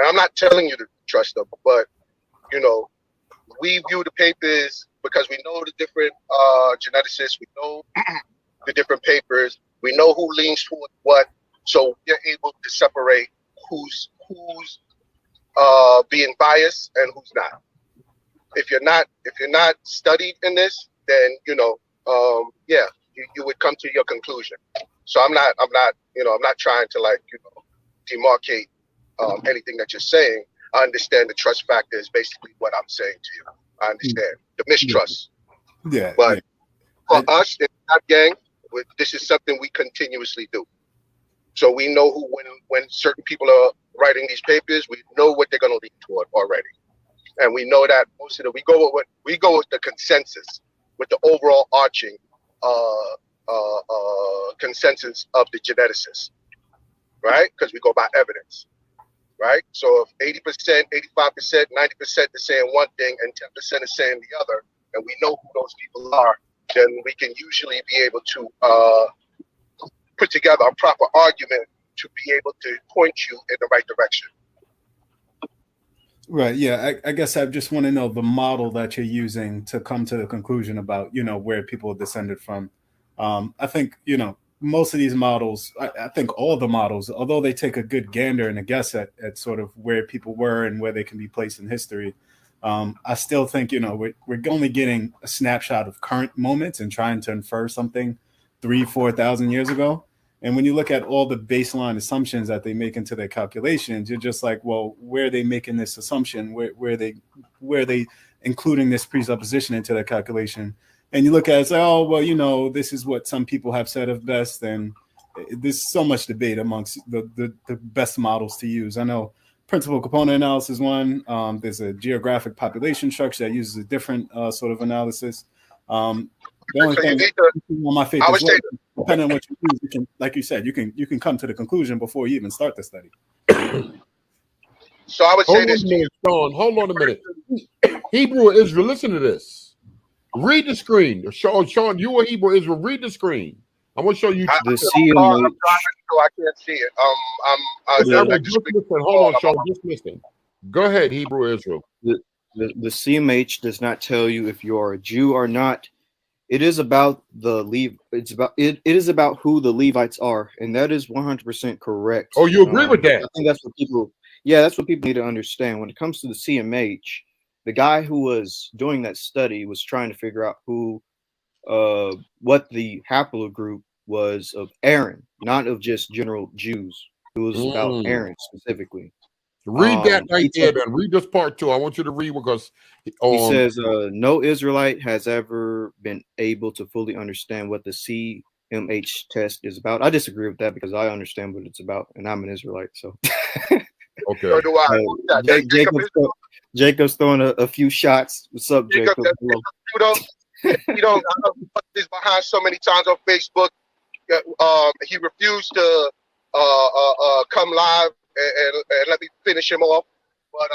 I'm not telling you to trust them, but, you know, we view the papers because we know the different geneticists, we know the different papers, we know who leans toward what, so you're able to separate who's being biased and who's not. If you're not studied in this, then, you know, yeah, you would come to your conclusion. So I'm not trying to, like, you know, demarcate anything that you're saying. I understand the trust factor is basically what I'm saying to you. I understand the mistrust. Yeah. But for us in that gang, this is something we continuously do. So we know who, when certain people are writing these papers, we know what they're going to lean toward already, and we know that most of we go with the consensus, with the overall arching consensus of the geneticists, right? Because we go by evidence, right? So if 80%, 85%, 90% is saying one thing and 10% is saying the other, and we know who those people are, then we can usually be able to put together a proper argument to be able to point you in the right direction. Right. Yeah. I guess I just want to know the model that you're using to come to the conclusion about, you know, where people descended from. I think, you know, most of these models, I think all the models, although they take a good gander and a guess at sort of where people were and where they can be placed in history, I still think, you know, we're only getting a snapshot of current moments and trying to infer something 3,000-4,000 years ago. And when you look at all the baseline assumptions that they make into their calculations, you're just like, well, where are they making this assumption? Where are they including this presupposition into their calculation? And you look at it and say, oh, well, you know, this is what some people have said of best. And there's so much debate amongst the best models to use. I know principal component analysis one. There's a geographic population structure that uses a different sort of analysis. The only thing on my faith is, depending on what you use, you can, like you said, you can come to the conclusion before you even start the study. So I would say this, Sean. Hold on a minute. Hebrew Israel, listen to this. Read the screen. Sean, you are Hebrew Israel. Read the screen. I want to show you the CMH. So I can't see it. Hold on, Sean. Just listen. Go ahead, Hebrew Israel. The CMH does not tell you if you're a Jew or not. It is about it is about who the Levites are, and that is 100% correct. Oh, you agree with that? I think that's what people. Yeah, that's what people need to understand. When it comes to the CMH, the guy who was doing that study was trying to figure out what the haplogroup was of Aaron, not of just general Jews. It was about Aaron specifically. Read that right there, then. Read this part too. I want you to read because he says no Israelite has ever been able to fully understand what the CMH test is about. I disagree with that because I understand what it's about, and I'm an Israelite. So, Okay. So do I. Jacob's throwing a few shots. What's up, Jacob? You know, he's behind so many times on Facebook. He refused to come live and let me finish him off. But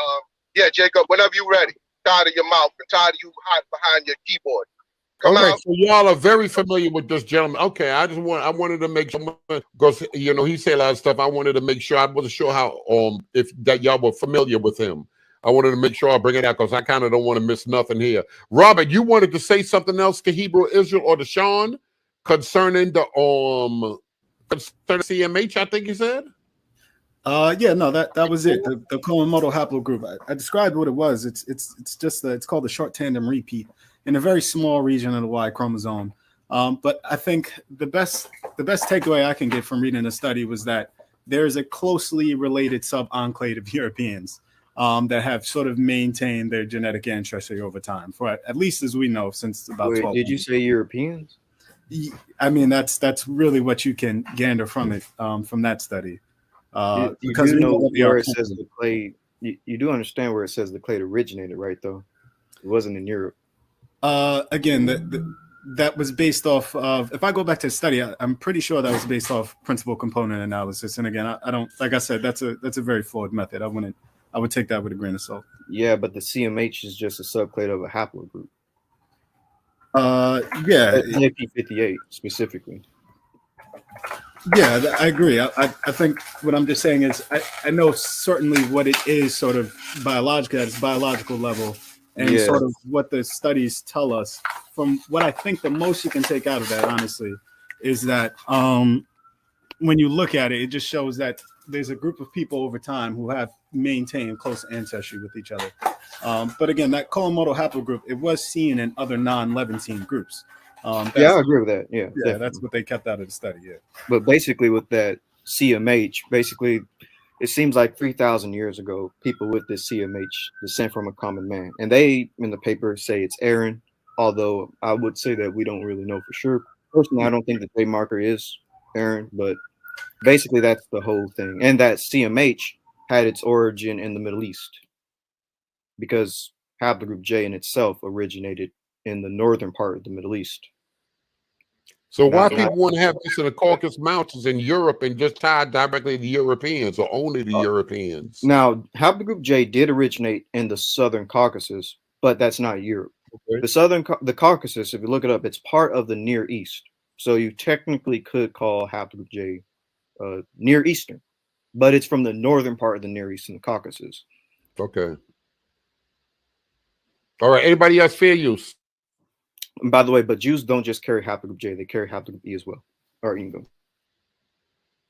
yeah, Jacob, whenever you're ready. Tired of your mouth and tired of you hiding behind your keyboard. Come out. So y'all are very familiar with this gentleman. Okay, I wanted to make sure, because you know he said a lot of stuff. I wanted to make sure. I wasn't sure how if that y'all were familiar with him. I wanted to make sure I bring it out because I kind of don't want to miss nothing here. Robert, you wanted to say something else to Hebrew Israel or to Sean concerning the CMH, I think you said? Yeah, no, that was it. The Komodo haplogroup. I described what it was. It's just it's called the short tandem repeat in a very small region of the Y chromosome. But I think the best takeaway I can get from reading the study was that there is a closely related sub-enclave of Europeans that have sort of maintained their genetic ancestry over time, for at least as we know, since about 12. Did you say Europeans? I mean, that's really what you can gander from it, from that study. Because you know where it says the clade. You do understand where it says the clade originated, right? Though it wasn't in Europe. Again, that was based off of. If I go back to the study, I'm pretty sure that was based off principal component analysis. And again, I don't, like I said, that's a very flawed method. I would take that with a grain of salt. Yeah, but the CMH is just a subclade of a haplogroup. Yeah, YAP58 specifically. Yeah, I agree. I think what I'm just saying is I know certainly what it is sort of biologically at its biological level, and sort of what the studies tell us. From what I think the most you can take out of that, honestly, is that when you look at it, it just shows that there's a group of people over time who have maintained close ancestry with each other. But again, that Komodo haplogroup, it was seen in other non-Levantine groups. Yeah, I agree with that. Yeah, definitely. That's what they kept out of the study. Yeah, but basically with that CMH, basically it seems like 3,000 years ago, people with this CMH descend from a common man, and they in the paper say it's Aaron. Although I would say that we don't really know for sure. Personally, I don't think the J marker is Aaron, but basically that's the whole thing. And that CMH had its origin in the Middle East because haplogroup J in itself originated in the northern part of the Middle East. So why people want to have this in the Caucasus Mountains in Europe and just tie directly to Europeans or only the Europeans? Now, haplogroup J did originate in the southern Caucasus, but that's not Europe. Okay. The Caucasus, if you look it up, it's part of the Near East. So you technically could call haplogroup J Near Eastern, but it's from the northern part of the Near East in the Caucasus. Okay. All right. Anybody else fair use? And by the way, but Jews don't just carry haplogroup J; they carry haplogroup E as well, or Ingo.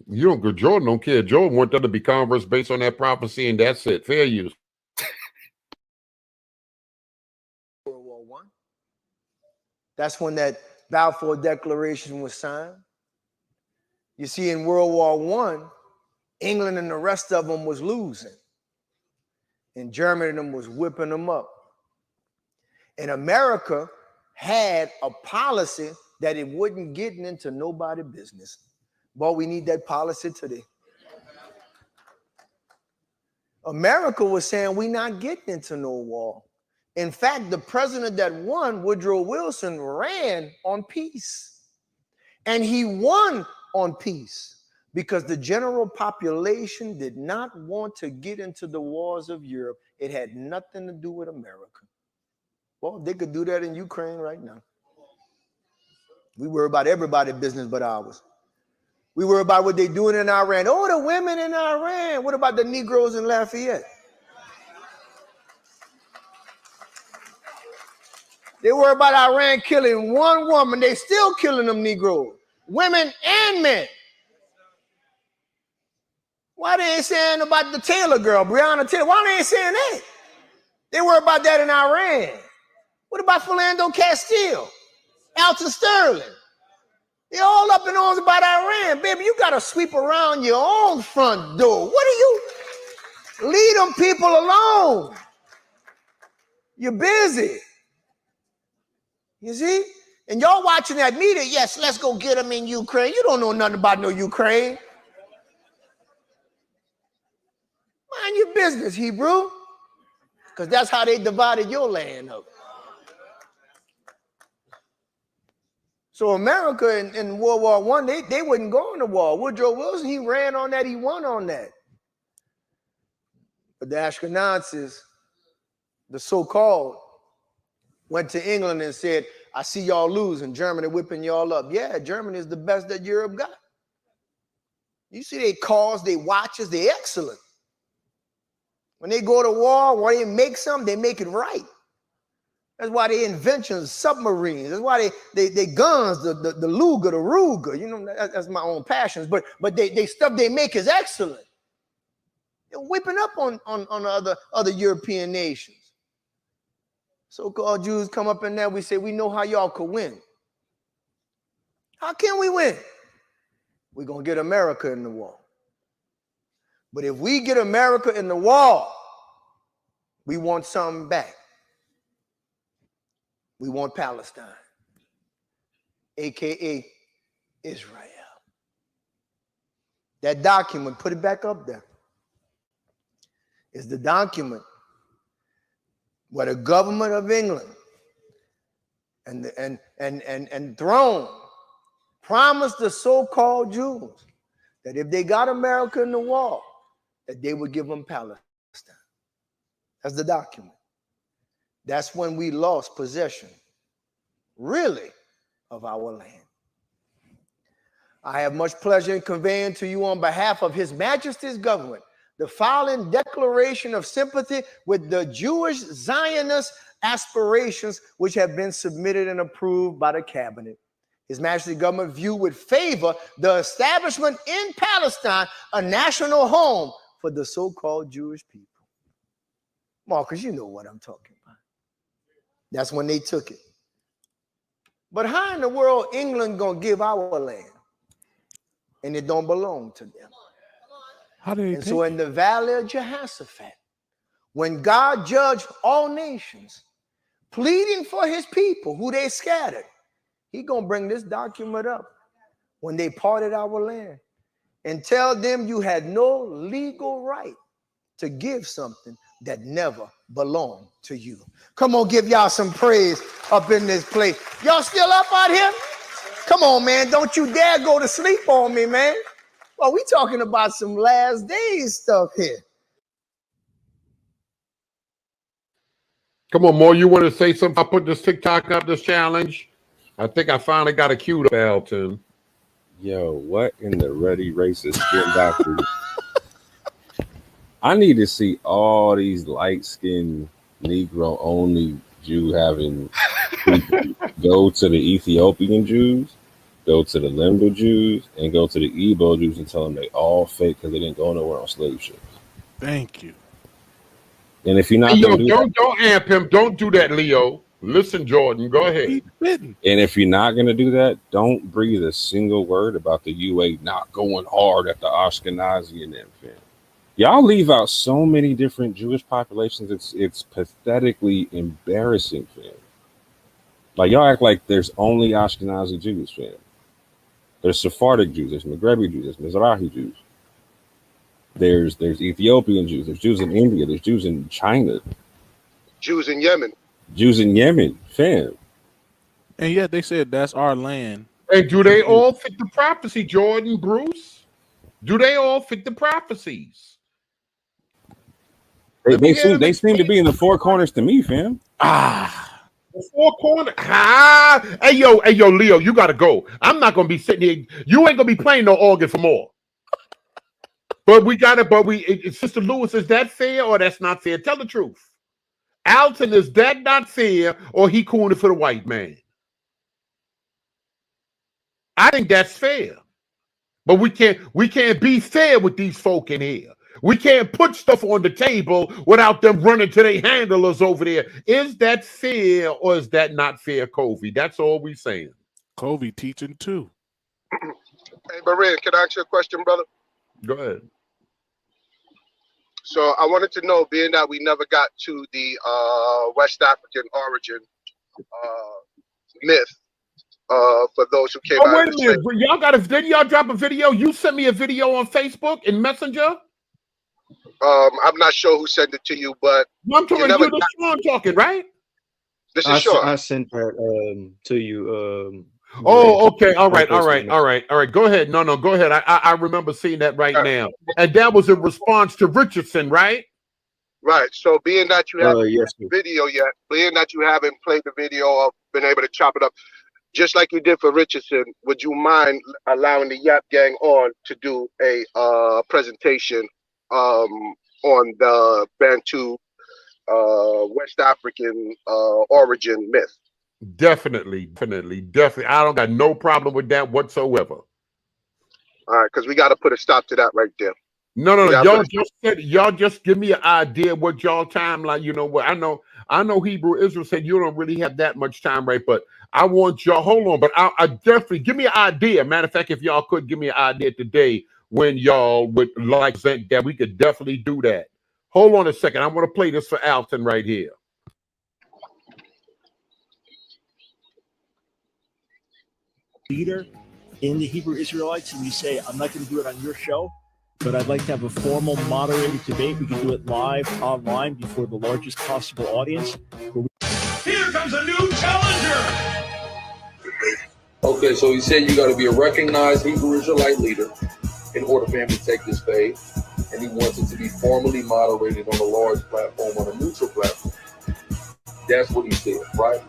You don't go. Jordan don't care. Jordan want them to be converts based on that prophecy, and that's it. Fair use. World War I. That's when that Balfour Declaration was signed. You see, in World War I, England and the rest of them was losing, and Germany and them was whipping them up. And America had a policy that it wouldn't get into nobody's business. But we need that policy today. America was saying we're not getting into no war. In fact, the president that won, Woodrow Wilson, ran on peace. And he won on peace because the general population did not want to get into the wars of Europe. It had nothing to do with America. Well, they could do that in Ukraine right now. We worry about everybody's business but ours. We worry about what they're doing in Iran. Oh, the women in Iran. What about the Negroes in Lafayette? They worry about Iran killing one woman. They still killing them Negroes, women and men. Why they ain't saying about the Taylor girl, Breonna Taylor? Why they ain't saying that? They worry about that in Iran. What about Philando Castile, Alton Sterling? They're all up in arms about Iran. Baby, you got to sweep around your own front door. What are you? Leave them people alone. You're busy. You see? And y'all watching that media, yes, let's go get them in Ukraine. You don't know nothing about no Ukraine. Mind your business, Hebrew. Because that's how they divided your land up. So America in World War I, they wouldn't go on the war. Woodrow Wilson, he ran on that, he won on that. But the Ashkenazis, the so-called, went to England and said, I see y'all losing, Germany whipping y'all up. Yeah, Germany is the best that Europe got. You see their cars, their watches, they're excellent. When they go to war, when they make something, they make it right. That's why they inventions, submarines. That's why they guns, the Luger, the Ruger. You know, that's my own passions. But they stuff they make is excellent. They're whipping up on other European nations. So-called Jews come up in there, we say, we know how y'all could win. How can we win? We're going to get America in the war. But if we get America in the war, we want something back. We want Palestine, a.k.a. Israel. That document, put it back up there, is the document where the government of England and throne promised the so-called Jews that if they got America in the war, that they would give them Palestine. That's the document. That's when we lost possession, really, of our land. I have much pleasure in conveying to you on behalf of His Majesty's government the following declaration of sympathy with the Jewish Zionist aspirations which have been submitted and approved by the cabinet. His Majesty's government view with favor the establishment in Palestine, a national home for the so-called Jewish people. Marcus, you know what I'm talking about. That's when they took it. But how in the world England gonna give our land and it don't belong to them? How do they and so in the valley of Jehoshaphat, when God judged all nations, pleading for his people who they scattered, he gonna bring this document up when they parted our land and tell them you had no legal right to give something that never belonged to you. Come on, give y'all some praise up in this place. Y'all still up out here? Come on, man. Don't you dare go to sleep on me, man. Well, we talking about some last days stuff here. Come on, Mo, you want to say something? I put this TikTok up, this challenge. I think I finally got a queued up, Alton. Yo, what in the ruddy racist skin doctor? I need to see all these light-skinned Negro-only Jew having go to the Ethiopian Jews, go to the Limbo Jews, and go to the Igbo Jews and tell them they all fake because they didn't go nowhere on slave ships. Thank you. And if you're not don't amp him, don't do that, Leo. Listen, Jordan, go ahead. And if you're not gonna do that, don't breathe a single word about the UA not going hard at the Ashkenazi and them, fam. Y'all leave out so many different Jewish populations. It's pathetically embarrassing, fam. Like y'all act like there's only Ashkenazi Jews, fam. There's Sephardic Jews, there's Maghrebi Jews, there's Mizrahi Jews. There's Ethiopian Jews, there's Jews in India, there's Jews in China. Jews in Yemen. Jews in Yemen, fam. And yet they said that's our land. And do they all fit the prophecy, Jordan, Bruce? Do they all fit the prophecies? They seem to be in the four corners to me, fam. The four corners. Hey yo, Leo, you gotta go. I'm not gonna be sitting here. You ain't gonna be playing no organ for more. Sister Lewis, is that fair or that's not fair? Tell the truth. Alton, is that not fair or he cooning for the white man? I think that's fair. But we can't be fair with these folk in here. We can't put stuff on the table without them running to their handlers over there. Is that fair or is that not fair, Covey? That's all we saying. Covey teaching too. Hey, Berean, can I ask you a question, brother? Go ahead. So I wanted to know, being that we never got to the West African origin myth, for those who came out. Wait a minute. Y'all got didn't y'all drop a video? You sent me a video on Facebook in Messenger? I'm not sure who sent it to you, but I'm talking to you. This Sean talking, right? This is Sean. I sent that to you. Oh, okay. All right. Go ahead. No, go ahead. I remember seeing that right now. And that was a response to Richardson, right? Right. So being that you haven't yes, played the video yet, being that you haven't played the video or been able to chop it up, just like you did for Richardson, would you mind allowing the YAP gang on to do a presentation on the Bantu West African origin myth? Definitely. I don't got no problem with that whatsoever. All right, because we got to put a stop to that right there. No. Y'all just give me an idea what y'all timeline. You know what? I know Hebrew Israel said you don't really have that much time, right? But I want y'all. Hold on, but I definitely give me an idea. Matter of fact, if y'all could give me an idea today when y'all would like that, we could definitely do that. Hold on a second. I want to play this for Alton right here. Leader in the Hebrew Israelites, and you say, I'm not going to do it on your show, but I'd like to have a formal moderated debate. We can do it live online before the largest possible audience. Here comes a new challenger. Okay, so he said you got to be a recognized Hebrew Israelite leader in order for him to take this phase, and he wants it to be formally moderated on a large platform, on a neutral platform. That's what he said, right?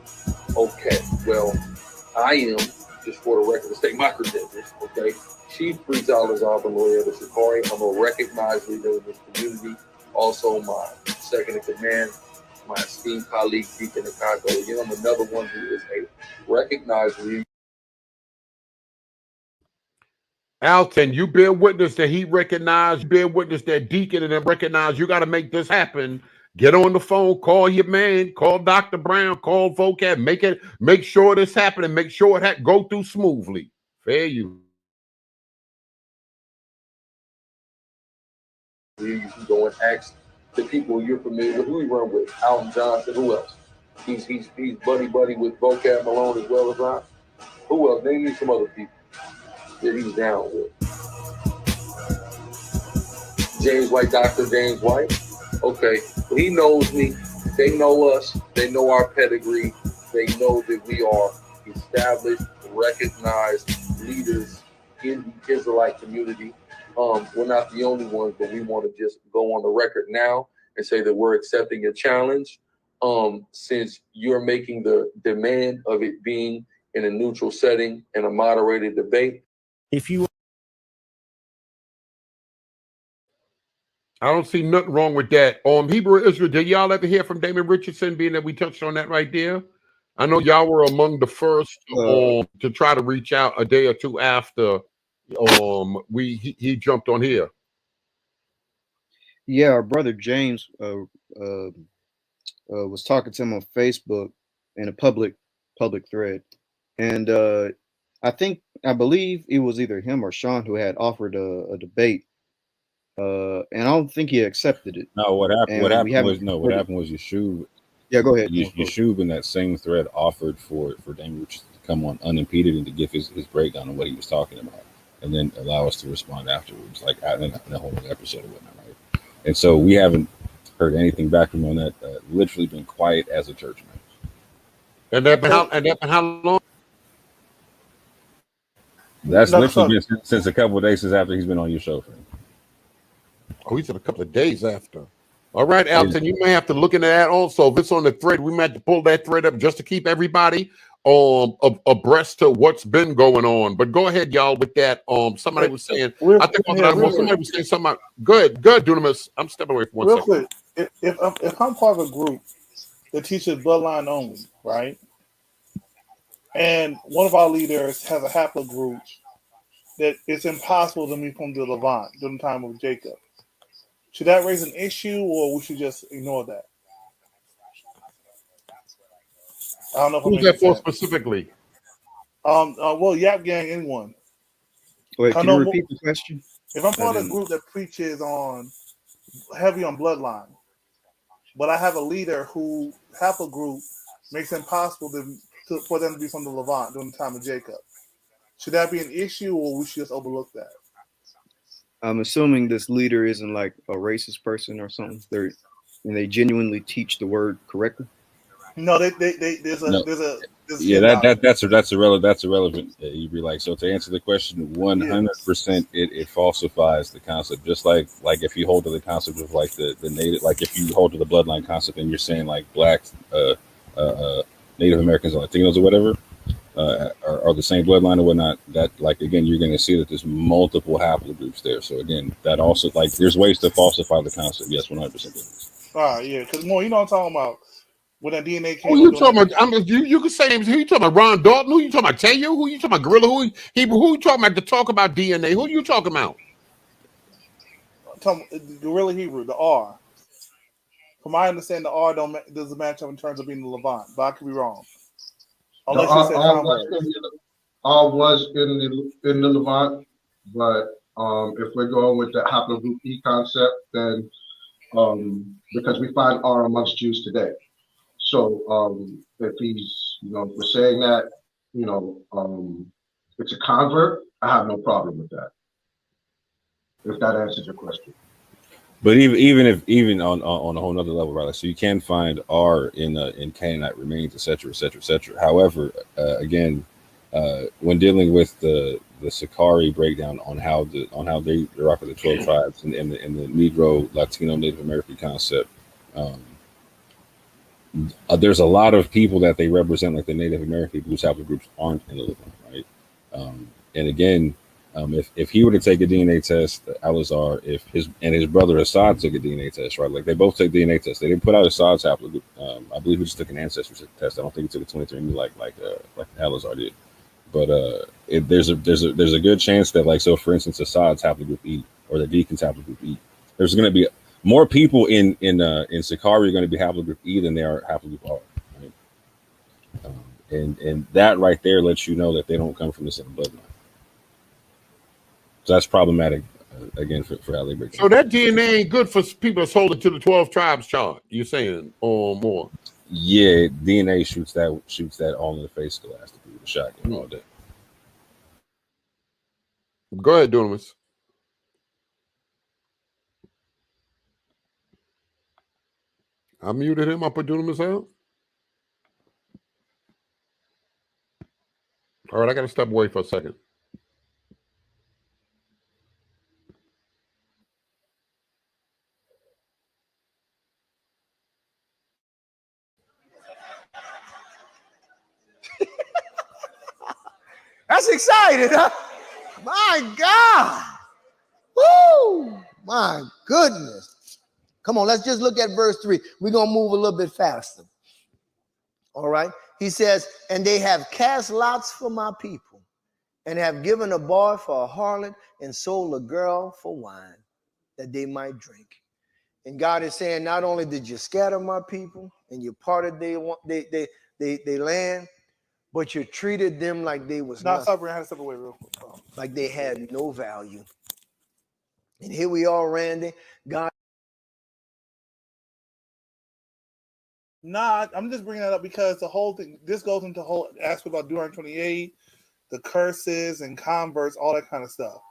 Okay, well, I am, just for the record, to state my credentials, okay? Chief Freestyle is Alvin Lawyer, the Shikari. I'm a recognized leader in this community. Also, my second in command, my esteemed colleague, Deacon Akako. Again, I'm another one who is a recognized leader. Alton, you bear witness that he recognized, bear witness that Deacon and them recognize you got to make this happen. Get on the phone, call your man, call Dr. Brown, call Vocab, make sure this happen and make sure it go through smoothly. Fair you. You can go and ask the people you're familiar with, who he run with, Alton Johnson, who else? He's buddy with Vocab Malone as well as I. Who else? Name me some other people that he's down with. James White, Dr. James White. Okay, well, he knows me. They know us. They know our pedigree. They know that we are established, recognized leaders in the Israelite community. We're not the only ones, but we want to just go on the record now and say that we're accepting your challenge. Since you're making the demand of it being in a neutral setting and a moderated debate. If you I don't see nothing wrong with that. Hebrew Israel, did y'all ever hear from Damon Richardson, being that we touched on that right there? I know y'all were among the first to try to reach out a day or two after he jumped on here. Yeah, our brother James was talking to him on Facebook in a public thread, and I believe it was either him or Sean who had offered a debate. And I don't think he accepted it. No, what happened was Yeshub. Yeah, go ahead. Yeshub in that same thread offered for Damon Richardson to come on unimpeded and to give his breakdown of what he was talking about, and then allow us to respond afterwards, like in a whole episode or whatnot, right? And so we haven't heard anything back from him on that. Literally been quiet as a church man. And that been how long? That's literally been since a couple of days since after he's been on your show, friend. Oh, he said a couple of days after. All right, Alton, you may have to look into that also. If it's on the thread, we might have to pull that thread up just to keep everybody abreast to what's been going on. But go ahead, y'all, with that. Somebody was saying, I think somebody was saying something. Good, Dunamis. I'm stepping away for one second. Quick, if I'm part of a group that teaches bloodline only, right? And one of our leaders has a haplogroup that it's impossible to move from the Levant during the time of Jacob. Should that raise an issue, or we should just ignore that? I don't know. Who's that for specifically? Well, YAP gang, anyone. Wait, can you repeat the question? If I'm part of a group that preaches heavy on bloodline, but I have a leader who haplogroup makes it impossible for them to be from the Levant during the time of Jacob, should that be an issue, or we should just overlook that? I'm assuming this leader isn't like a racist person or something. They genuinely teach the word correctly. No, there's yeah, that's irrelevant. You'd be like, so to answer the question, 100%, it falsifies the concept. Just like if you hold to the concept of like the native, like if you hold to the bloodline concept and you're saying like blacks, Native Americans, and Latinos or whatever, are the same bloodline or whatnot. That like again, you're going to see that there's multiple haplogroups there. So again, that also like there's ways to falsify the concept. Yes, 100%. All right, yeah, because more, you know what I'm talking about. When that DNA came, who you talking about? You can say who you talking about? Ron Dalton? Who you talking about? Tell you who you talking about? Gorilla? Who you talking about to talk about DNA? Who you talking about? Gorilla Hebrew, the R. From my understanding, the R doesn't match up in terms of being the Levant, but I could be wrong. Unless you said R was in the Levant, but if we're going with the haplogroup E concept, then because we find R amongst Jews today. So if he's, if we're saying that, it's a convert, I have no problem with that. If that answers your question. But even on a whole nother level, right? So you can find R in Canaanite remains, etc., etc., etc. However, again, when dealing with the Sakari breakdown on how they rock with the 12 tribes and the Negro, Latino, Native American concept. There's a lot of people that they represent, like the Native American groups, haplogroups aren't in the Levant, right? And again, if he were to take a DNA test, Alizar, if his brother Assad took a DNA test, right? Like they both take DNA tests. They didn't put out Assad's haplogroup. I believe he just took an Ancestry test. I don't think he took a 23andMe like Alizar did. But there's a good chance that, like, so for instance, Assad's haplogroup E or the Deacon's haplogroup E, there's going to be more people in Sakari are going to be haplogroup E than they are haplogroup R, right? And that right there lets you know that they don't come from the same bloodline. So that's problematic again for how they break. So that DNA ain't good for people that's holding to the 12 tribes chart. You're saying or more? Yeah, DNA shoots that all in the face scholastically with a shotgun all day. Go ahead, Dunamis. I muted him. I put Dunamis out. All right, I got to step away for a second. That's exciting, huh? My God. Woo! My goodness. Come on, let's just look at verse 3. We're going to move a little bit faster. All right. He says, and they have cast lots for my people and have given a boy for a harlot and sold a girl for wine that they might drink. And God is saying, not only did you scatter my people and you parted their land, but you treated them like they was nothing. Like they had no value. And here we are, Randy. God. Nah, I'm just bringing that up because the whole thing, this goes into the whole aspect about Deuteronomy 28, the curses and converts, all that kind of stuff.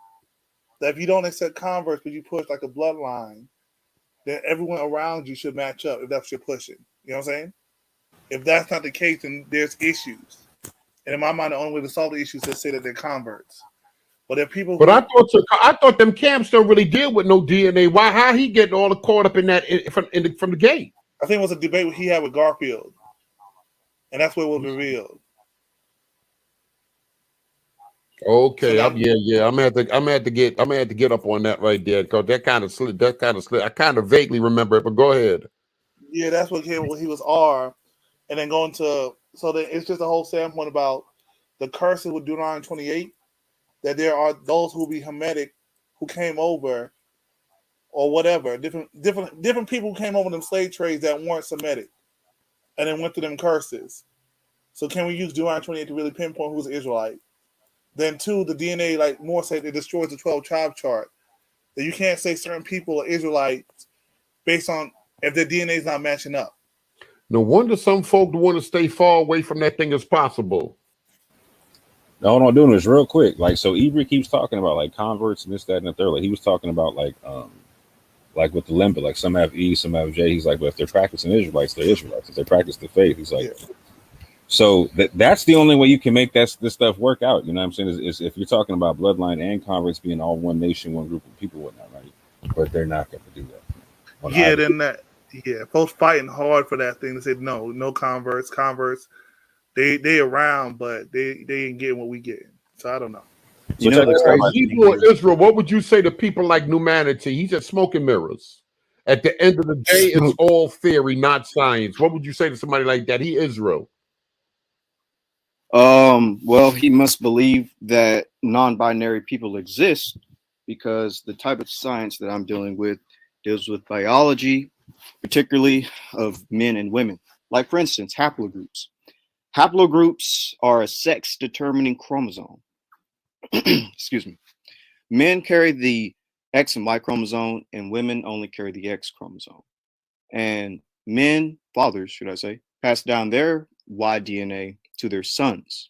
That if you don't accept converts, but you push like a bloodline, then everyone around you should match up if that's what you're pushing. You know what I'm saying? If that's not the case, then there's issues. And in my mind, the only way to solve the issues is to say that they're converts. But if people, but I thought them camps don't really deal with no DNA. Why? How he getting all caught up in that from the gate? I think it was a debate he had with Garfield, and that's what was revealed. Okay, so I'm gonna have to get up on that right there because that kind of slid. I kind of vaguely remember it, but go ahead. Yeah, that's what came when he was R, and then going to it's just a whole standpoint about the curses with Deuteronomy 28. That there are those who will be Hamitic who came over, or whatever, different people who came over them slave trades that weren't Semitic, and then went through them curses. So can we use Deuteronomy 28 to really pinpoint who's an Israelite? Then two, the DNA, like more say, it destroys the 12 tribe chart. That you can't say certain people are Israelites based on if their DNA is not matching up. No wonder some folk want to stay far away from that thing as possible. No, I'm doing this real quick. Like, so Ibri keeps talking about like converts and this, that, and the third. Like, he was talking about like with the limba, like some have E, some have J. He's like, but if they're practicing Israelites, they're Israelites. If they practice the faith, he's like, so that's the only way you can make this stuff work out. You know what I'm saying? Is if you're talking about bloodline and converts being all one nation, one group of people, whatnot, right? But they're not going to do that. Yeah, then that. Yeah, folks fighting hard for that thing. They said no converts. They around, but they ain't getting what we getting. So I don't know. You know, people in Israel, what would you say to people like Numanity? He said smoking mirrors. At the end of the day, it's all theory, not science. What would you say to somebody like that? He Israel. Well, he must believe that non-binary people exist, because the type of science that I'm dealing with deals with biology, particularly of men and women. Like, for instance, haplogroups. Haplogroups are a sex-determining chromosome. Excuse me. Men carry the X and Y chromosome, and women only carry the X chromosome. And men, fathers, should I say, pass down their Y DNA to their sons.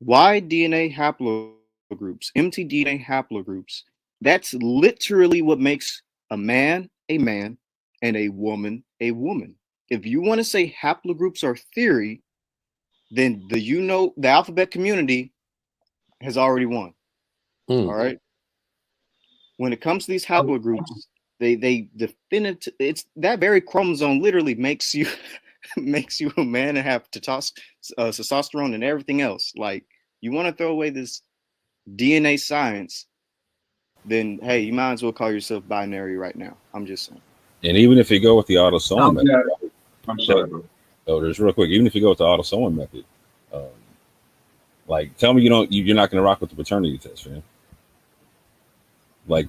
Y DNA haplogroups, mtDNA haplogroups, that's literally what makes a man and a woman a woman. If you want to say haplogroups are theory, then the alphabet community has already won. All right. When it comes to these haplogroups, they definitive. It's that very chromosome literally makes you a man and have testosterone and everything else. Like, you want to throw away this DNA science, then hey, you might as well call yourself binary right now. I'm just saying. And even if you go with the autosomal method, I'm sorry, bro. So there's real quick. Even if you go with the autosomal method, like, tell me you're not going to rock with the paternity test, man. Like,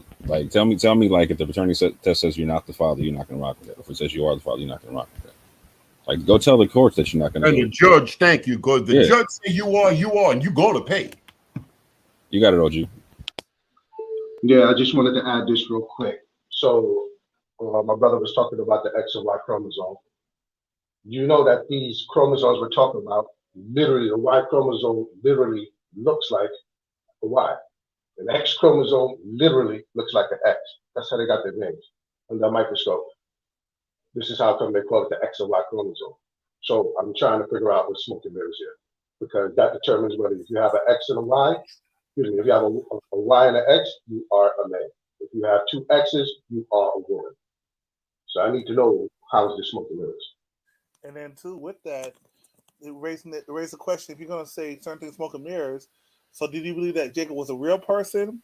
tell me, like, if the paternity test says you're not the father, you're not going to rock with that. If it says you are the father, you're not going to rock with that. Like, go tell the courts that you're not going to. And the judge, thank you, because the judge say you are, and you go to pay. You got it, OG. Yeah, I just wanted to add this real quick. So, my brother was talking about the X and Y chromosome. You know that these chromosomes we're talking about, literally, the Y chromosome literally looks like a Y. An X chromosome literally looks like an X. That's how they got their names under a microscope. This is how come they call it the X and Y chromosome. So I'm trying to figure out what's smoking mirrors here, because that determines whether if you have an X and a Y, excuse me, if you have a Y and an X, you are a man. If you have two X's, you are a woman. So I need to know, how is this smoking mirrors? And then too, with that, it raised the question: if you're going to say certain things smoking mirrors, so did you believe that Jacob was a real person,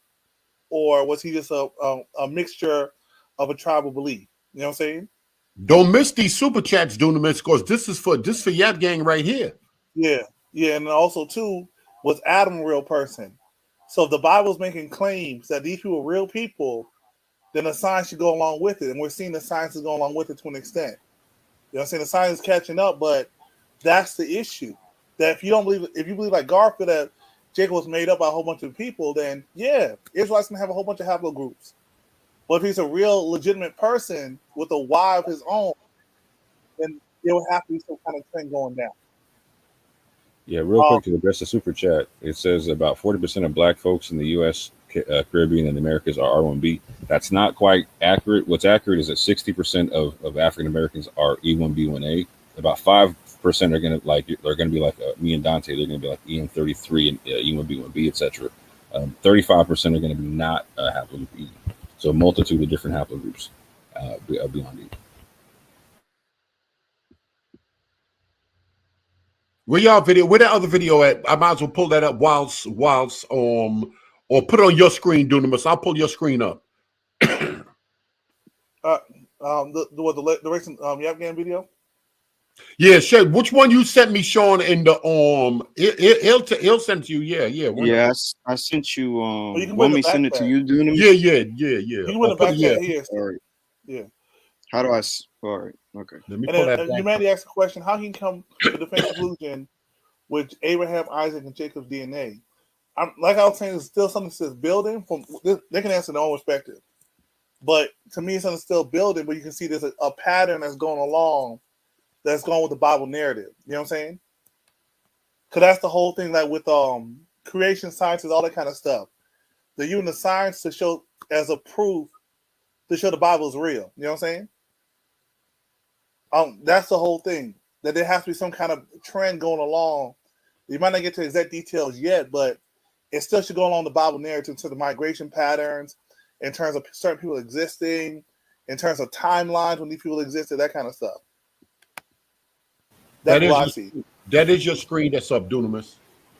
or was he just a mixture of a tribal belief? You know what I'm saying? Don't miss these super chats, Dunamis, because this is for Yap Gang right here. Yeah, and also too, was Adam a real person? So if the Bible's making claims that these people are real people, then the science should go along with it, and we're seeing the science is going along with it to an extent. You know what I'm saying? The science is catching up, but that's the issue. That if you believe like Garfield that Jacob was made up by a whole bunch of people, then yeah, Israelites can have a whole bunch of haplogroups. But if he's a real legitimate person with a Y of his own, then there would have to be some kind of trend going down. Yeah, real quick to address the super chat. It says about 40% of black folks in the U.S., Caribbean, and Americas are R1B. That's not quite accurate. What's accurate is that 60% of African Americans are E1B1A. About 5% are going to be like me and Dante. They're going to be like EM33 and E1B1B, etc. 35% are going to be not haplogroup E. So a multitude of different haplogroups beyond E. Where y'all video? Where that other video at? I might as well pull that up whilst or put it on your screen, Dunamis. I'll pull your screen up. The recent Yap Gang video. Yeah, Shay. Which one you sent me, Sean? In the he'll send to you. Yeah. Yes, I sent you. You can want me to send it to you, Dunamis? Yeah. You can put it back here. All right. Yeah. How do I? All right. Okay. Let me pull that back. Humanity asked a question: how he can come to the defense conclusion with Abraham, Isaac, and Jacob's DNA? Like I was saying, it's still something that's building. They can answer their own perspective, but to me, it's something still building. But you can see there's a pattern that's going along, that's going with the Bible narrative. You know what I'm saying? that's the whole thing, like with creation sciences, all that kind of stuff. They're using the science to show as a proof to show the Bible is real. You know what I'm saying? That's the whole thing. That there has to be some kind of trend going along. You might not get to exact details yet, but it still should go along the Bible narrative to the migration patterns, in terms of certain people existing, in terms of timelines when these people existed, that kind of stuff. That's what I see. That is your screen that's up, Dunamis.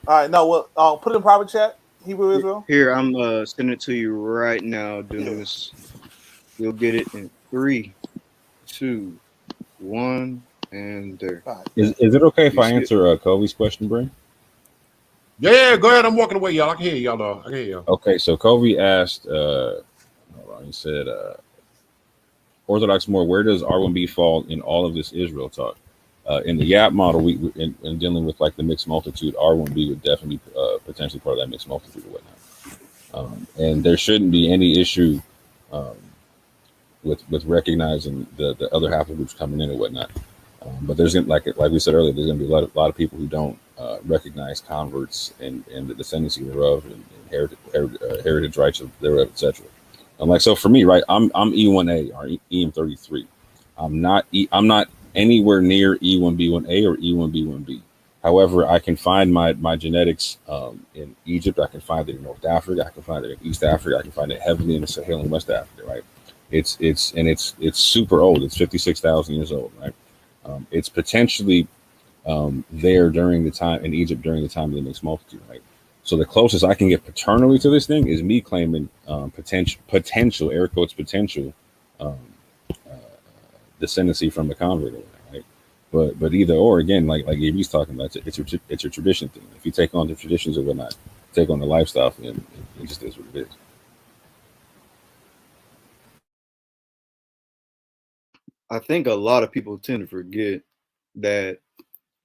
All right, no, well, put it in private chat, Hebrew Israel. Here, I'm sending it to you right now, Dunamis. You'll get it in 3, 2, 1, and there. Is it okay if I answer Kobe's question, Bray? Yeah, go ahead. I'm walking away, y'all. I can hear y'all, though. I can hear y'all. Okay, so Kobe asked, hold on, he said, Orthodox more, where does R1B fall in all of this Israel talk? In the YAP model, we in dealing with like the mixed multitude, R1B would definitely be potentially part of that mixed multitude or whatnot. And there shouldn't be any issue with recognizing the other half of groups coming in or whatnot. But there's gonna, like we said earlier, there's going to be a lot of people who don't recognize converts and the descendancy thereof and heritage rights of thereof, etc. Like, so for me, right, I'm E1A or EM33. I'm not anywhere near E1B1A or E1B1B. However, I can find my genetics in Egypt. I can find it in North Africa. I can find it in East Africa. I can find it heavily in the Sahel and West Africa. Right? It's super old. It's 56,000 years old. Right? It's potentially there during the time in Egypt during the time of the mixed multitude. Right? So the closest I can get paternally to this thing is me claiming potential air quotes potential descendancy from the convert, right? But either or, again, like AB's talking about, it's a tradition thing. If you take on the traditions or whatnot, take on the lifestyle, and it just is what it is. I think a lot of people tend to forget that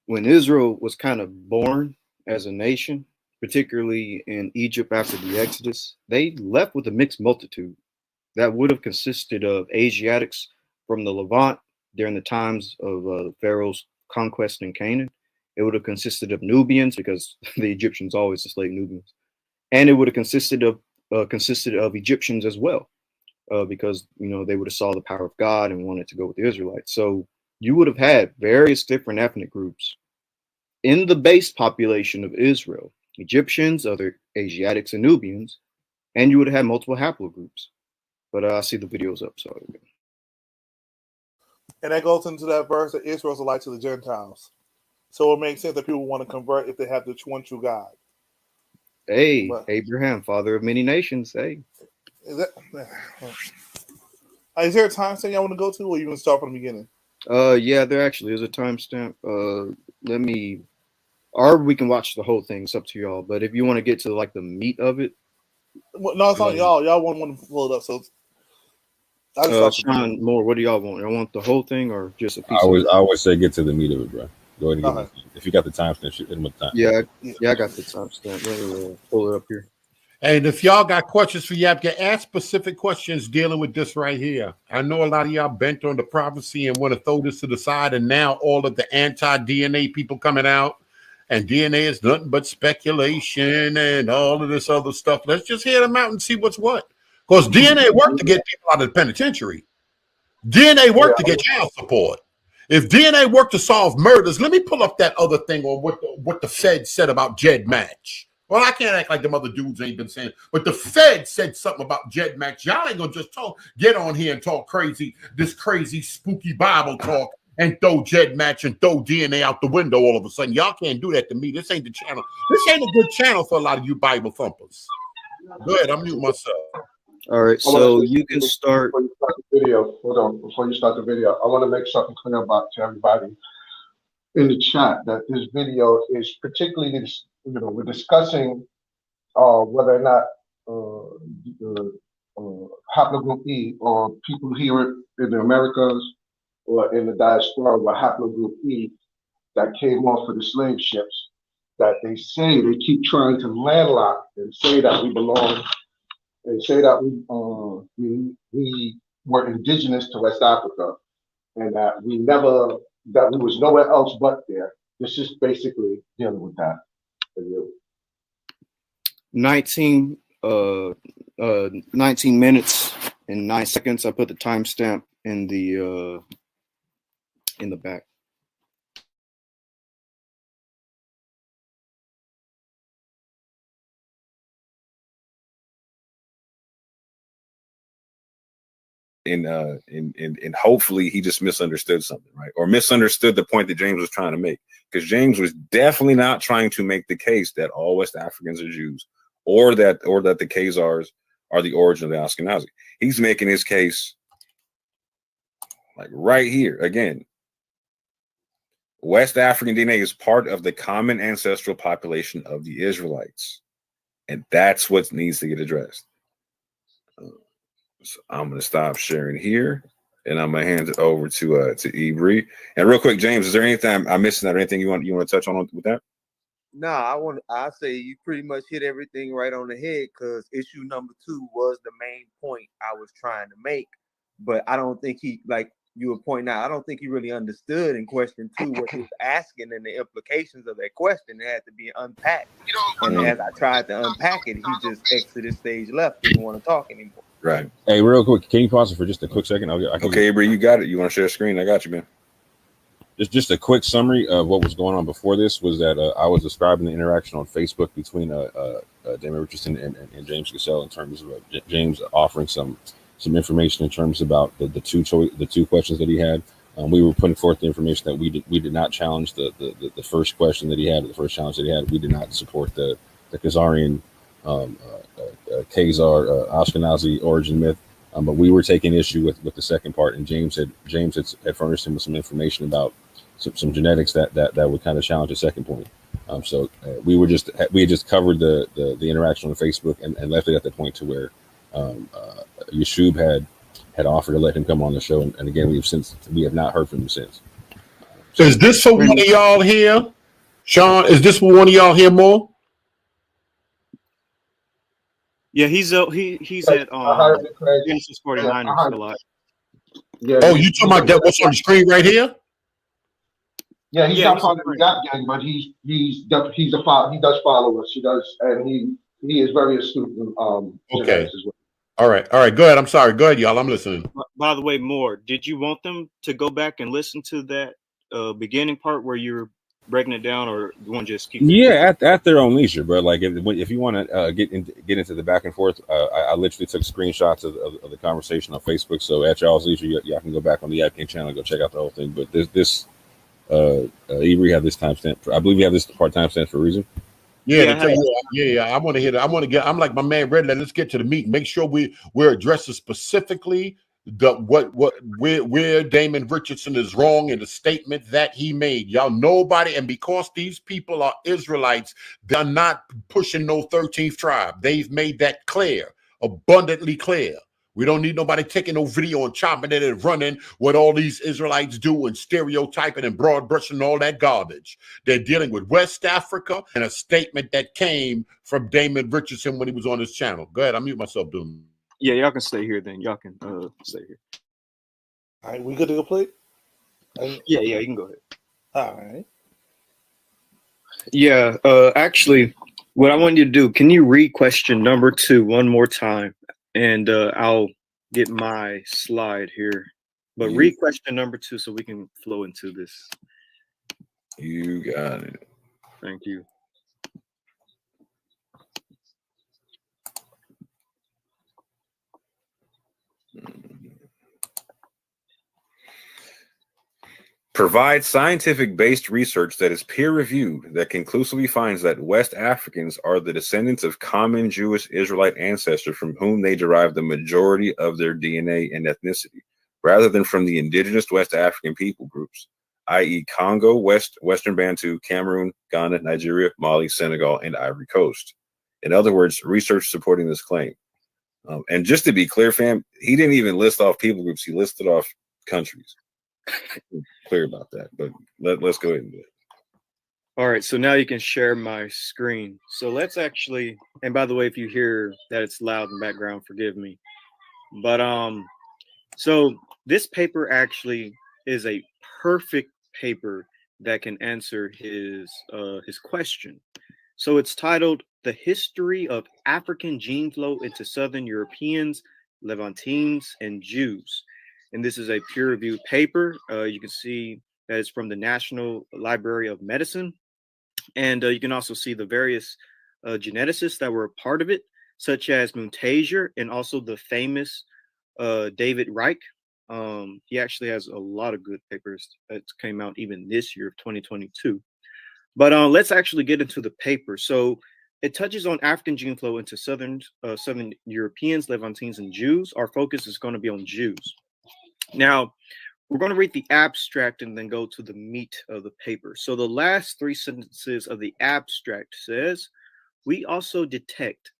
when Israel was kind of born as a nation, particularly in Egypt after the Exodus, they left with a mixed multitude that would have consisted of Asiatics from the Levant during the times of Pharaoh's conquest in Canaan. It would have consisted of Nubians, because the Egyptians always enslaved Nubians, and it would have consisted of Egyptians as well, because they would have saw the power of God and wanted to go with the Israelites. So you would have had various different ethnic groups in the base population of Israel: Egyptians, other Asiatics, and Nubians, and you would have had multiple haplogroups. But I see the videos up, so. And that goes into that verse that Israel's a light to the Gentiles. So it makes sense that people want to convert if they have the one true God. Hey, but Abraham, father of many nations. Hey. Is there a timestamp y'all want to go to, or you want to start from the beginning? Yeah, there actually is a timestamp. Or we can watch the whole thing. It's up to y'all. But if you want to get to like the meat of it. Well, no, it's on y'all. Y'all want to pull it up, so. Sean Moore, what do y'all want? Y'all want the whole thing or just a piece? I would say get to the meat of it, bro. Go ahead and get if you got the timestamp, hit him with the time. Yeah, I got the timestamp. Let me pull it up here. And if y'all got questions for YAP, get ask specific questions dealing with this right here. I know a lot of y'all bent on the prophecy and want to throw this to the side, and now all of the anti-DNA people coming out, and DNA is nothing but speculation and all of this other stuff. Let's just hear them out and see what's what. Because DNA worked to get people out of the penitentiary. DNA worked to get child support. If DNA worked to solve murders, let me pull up that other thing on what the Fed said about Jed Match. Well, I can't act like them other dudes ain't been saying, but the Fed said something about Jed Match. Y'all ain't gonna just get on here and talk this crazy spooky Bible talk and throw Jed Match and throw DNA out the window all of a sudden. Y'all can't do that to me. This ain't the channel. This ain't a good channel for a lot of you Bible thumpers. Go ahead, I'm mute myself. All right, so you can start. Before you start the video, hold on. Before you start the video, I want to make something clear about to everybody in the chat that this video is particularly, we're discussing whether or not the haplogroup E, or people here in the Americas or in the diaspora were haplogroup E that came off of the slave ships, that they keep trying to landlock and say that we belong. They say that we were indigenous to West Africa, and that we was nowhere else but there. This is basically dealing with that. 19 minutes and 9 seconds. I put the timestamp in the back. And hopefully he just misunderstood something, right? Or misunderstood the point that James was trying to make. Because James was definitely not trying to make the case that all West Africans are Jews, or that the Khazars are the origin of the Ashkenazi. He's making his case like right here. Again, West African DNA is part of the common ancestral population of the Israelites. And that's what needs to get addressed. So I'm going to stop sharing here, and I'm going to hand it over to Ibri. And real quick, James, is there anything I'm missing or anything you want to touch on with that? Nah, I say you pretty much hit everything right on the head, because issue number 2 was the main point I was trying to make. But I don't think he, like you were pointing out, I don't think he really understood in question 2 what he was asking and the implications of that question. It had to be unpacked. And as I tried to unpack it, he just exited stage left, didn't want to talk anymore. Right. Hey, real quick, can you pause it for just a quick second? Okay, Ibri, you got it. You want to share a screen? I got you, man. Just a quick summary of what was going on before this was that I was describing the interaction on Facebook between Damon Richardson and James Cassell in terms of James offering some information in terms about the two questions that he had. We were putting forth the information that we did not challenge the first question that he had, the first challenge that he had. We did not support the Khazarian Khazar Ashkenazi origin myth, but we were taking issue with the second part, and James had furnished him with some information about some genetics that would kind of challenge the second point. So we had just covered the interaction on Facebook and left it at the point to where Yeshub had offered to let him come on the show, and again we have not heard from him since. So is this for one of y'all here, Sean? Is this for one of y'all here more? Yeah, he's at Genesis 49 a lot. Yeah, oh, you talking about that? What's on the screen right here? Yeah, he's not part of the YAP gang, but he does follow us. He does, and he is very astute in okay. As well. All right, go ahead. I'm sorry. Go ahead, y'all. I'm listening. By the way, Moore, did you want them to go back and listen to that beginning part where you're breaking it down, or you want to just keep it? Yeah, at their own leisure, bro. Like if you want to get into the back and forth, I literally took screenshots of the conversation on Facebook. So at y'all's leisure, y'all can go back on the YAP channel and go check out the whole thing. But this Ibri have this timestamp. I believe you have this part timestamp for a reason. Yeah, I want to hit it. I'm like my man Redland. Let's get to the meat. Make sure we're addressing specifically where Damon Richardson is wrong in the statement that he made. Y'all, nobody, and because these people are Israelites, they're not pushing no 13th tribe. They've made that clear, abundantly clear. We don't need nobody taking no video and chopping it and running what all these Israelites do and stereotyping and broad brushing all that garbage. They're dealing with West Africa and a statement that came from Damon Richardson when he was on his channel. Go ahead, I mute myself, dude. Yeah, y'all can stay here then. Y'all can stay here. All right, we good to go play? Yeah, you can go ahead. All right. Yeah, actually, what I want you to do, can you read question number 2 one more time? And I'll get my slide here. But read question number 2 so we can flow into this. You got it. Thank you. Provide scientific-based research that is peer-reviewed that conclusively finds that West Africans are the descendants of common Jewish Israelite ancestors from whom they derive the majority of their DNA and ethnicity, rather than from the indigenous West African people groups, i.e. Congo, Western Bantu, Cameroon, Ghana, Nigeria, Mali, Senegal, and Ivory Coast. In other words, research supporting this claim. And just to be clear, fam, he didn't even list off people groups. He listed off countries. Clear about that, but let's go ahead and do it. All right, so now you can share my screen. So let's actually, and by the way, if you hear that it's loud in the background, forgive me. But so this paper actually is a perfect paper that can answer his question. So it's titled "The History of African Gene Flow into Southern Europeans, Levantines, and Jews." And this is a peer-reviewed paper. You can see that it's from the National Library of Medicine. And you can also see the various geneticists that were a part of it, such as Muntazier and also the famous David Reich. He actually has a lot of good papers that came out even this year of 2022. But let's actually get into the paper. So it touches on African gene flow into Southern Europeans, Levantines, and Jews. Our focus is going to be on Jews. Now, we're going to read the abstract and then go to the meat of the paper. So the last three sentences of the abstract says, we also detect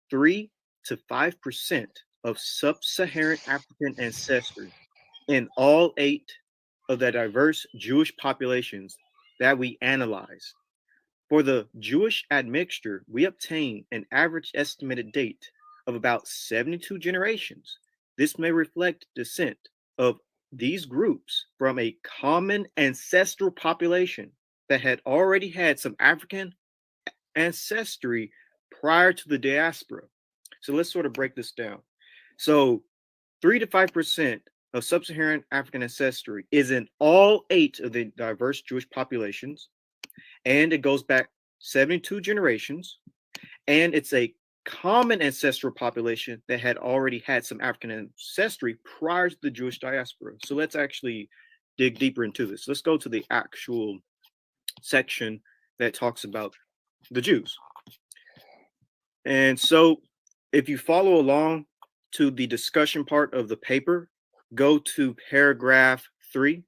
3 to 5% of sub-Saharan African ancestry in all 8 of the diverse Jewish populations that we analyze. For the Jewish admixture, we obtain an average estimated date of about 72 generations. This may reflect descent of these groups from a common ancestral population that had already had some African ancestry prior to the diaspora. So let's sort of break this down. So 3 to 5% of sub-Saharan African ancestry is in all 8 of the diverse Jewish populations, and it goes back 72 generations, and it's a common ancestral population that had already had some African ancestry prior to the Jewish diaspora. So let's actually dig deeper into this. Let's go to the actual section that talks about the Jews. And so if you follow along to the discussion part of the paper, go to paragraph 3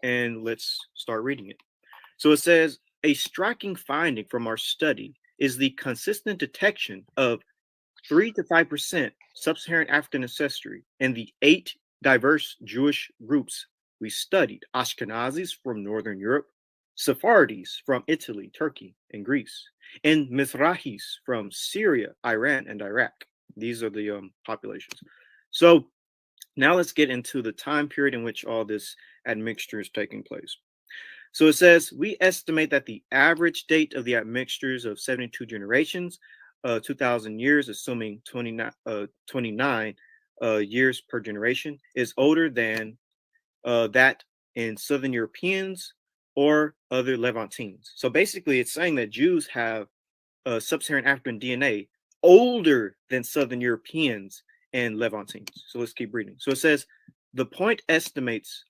and let's start reading it. So it says, a striking finding from our study is the consistent detection of 3 to 5% sub-Saharan African ancestry in the 8 diverse Jewish groups we studied: Ashkenazis from Northern Europe, Sephardis from Italy, Turkey, and Greece, and Mizrahis from Syria, Iran, and Iraq. These are the populations. So now let's get into the time period in which all this admixture is taking place. So it says, we estimate that the average date of the admixtures of 72 generations, 2,000 years, assuming 29 years per generation, is older than that in Southern Europeans or other Levantines. So basically, it's saying that Jews have sub-Saharan African DNA older than Southern Europeans and Levantines. So let's keep reading. So it says, the point estimates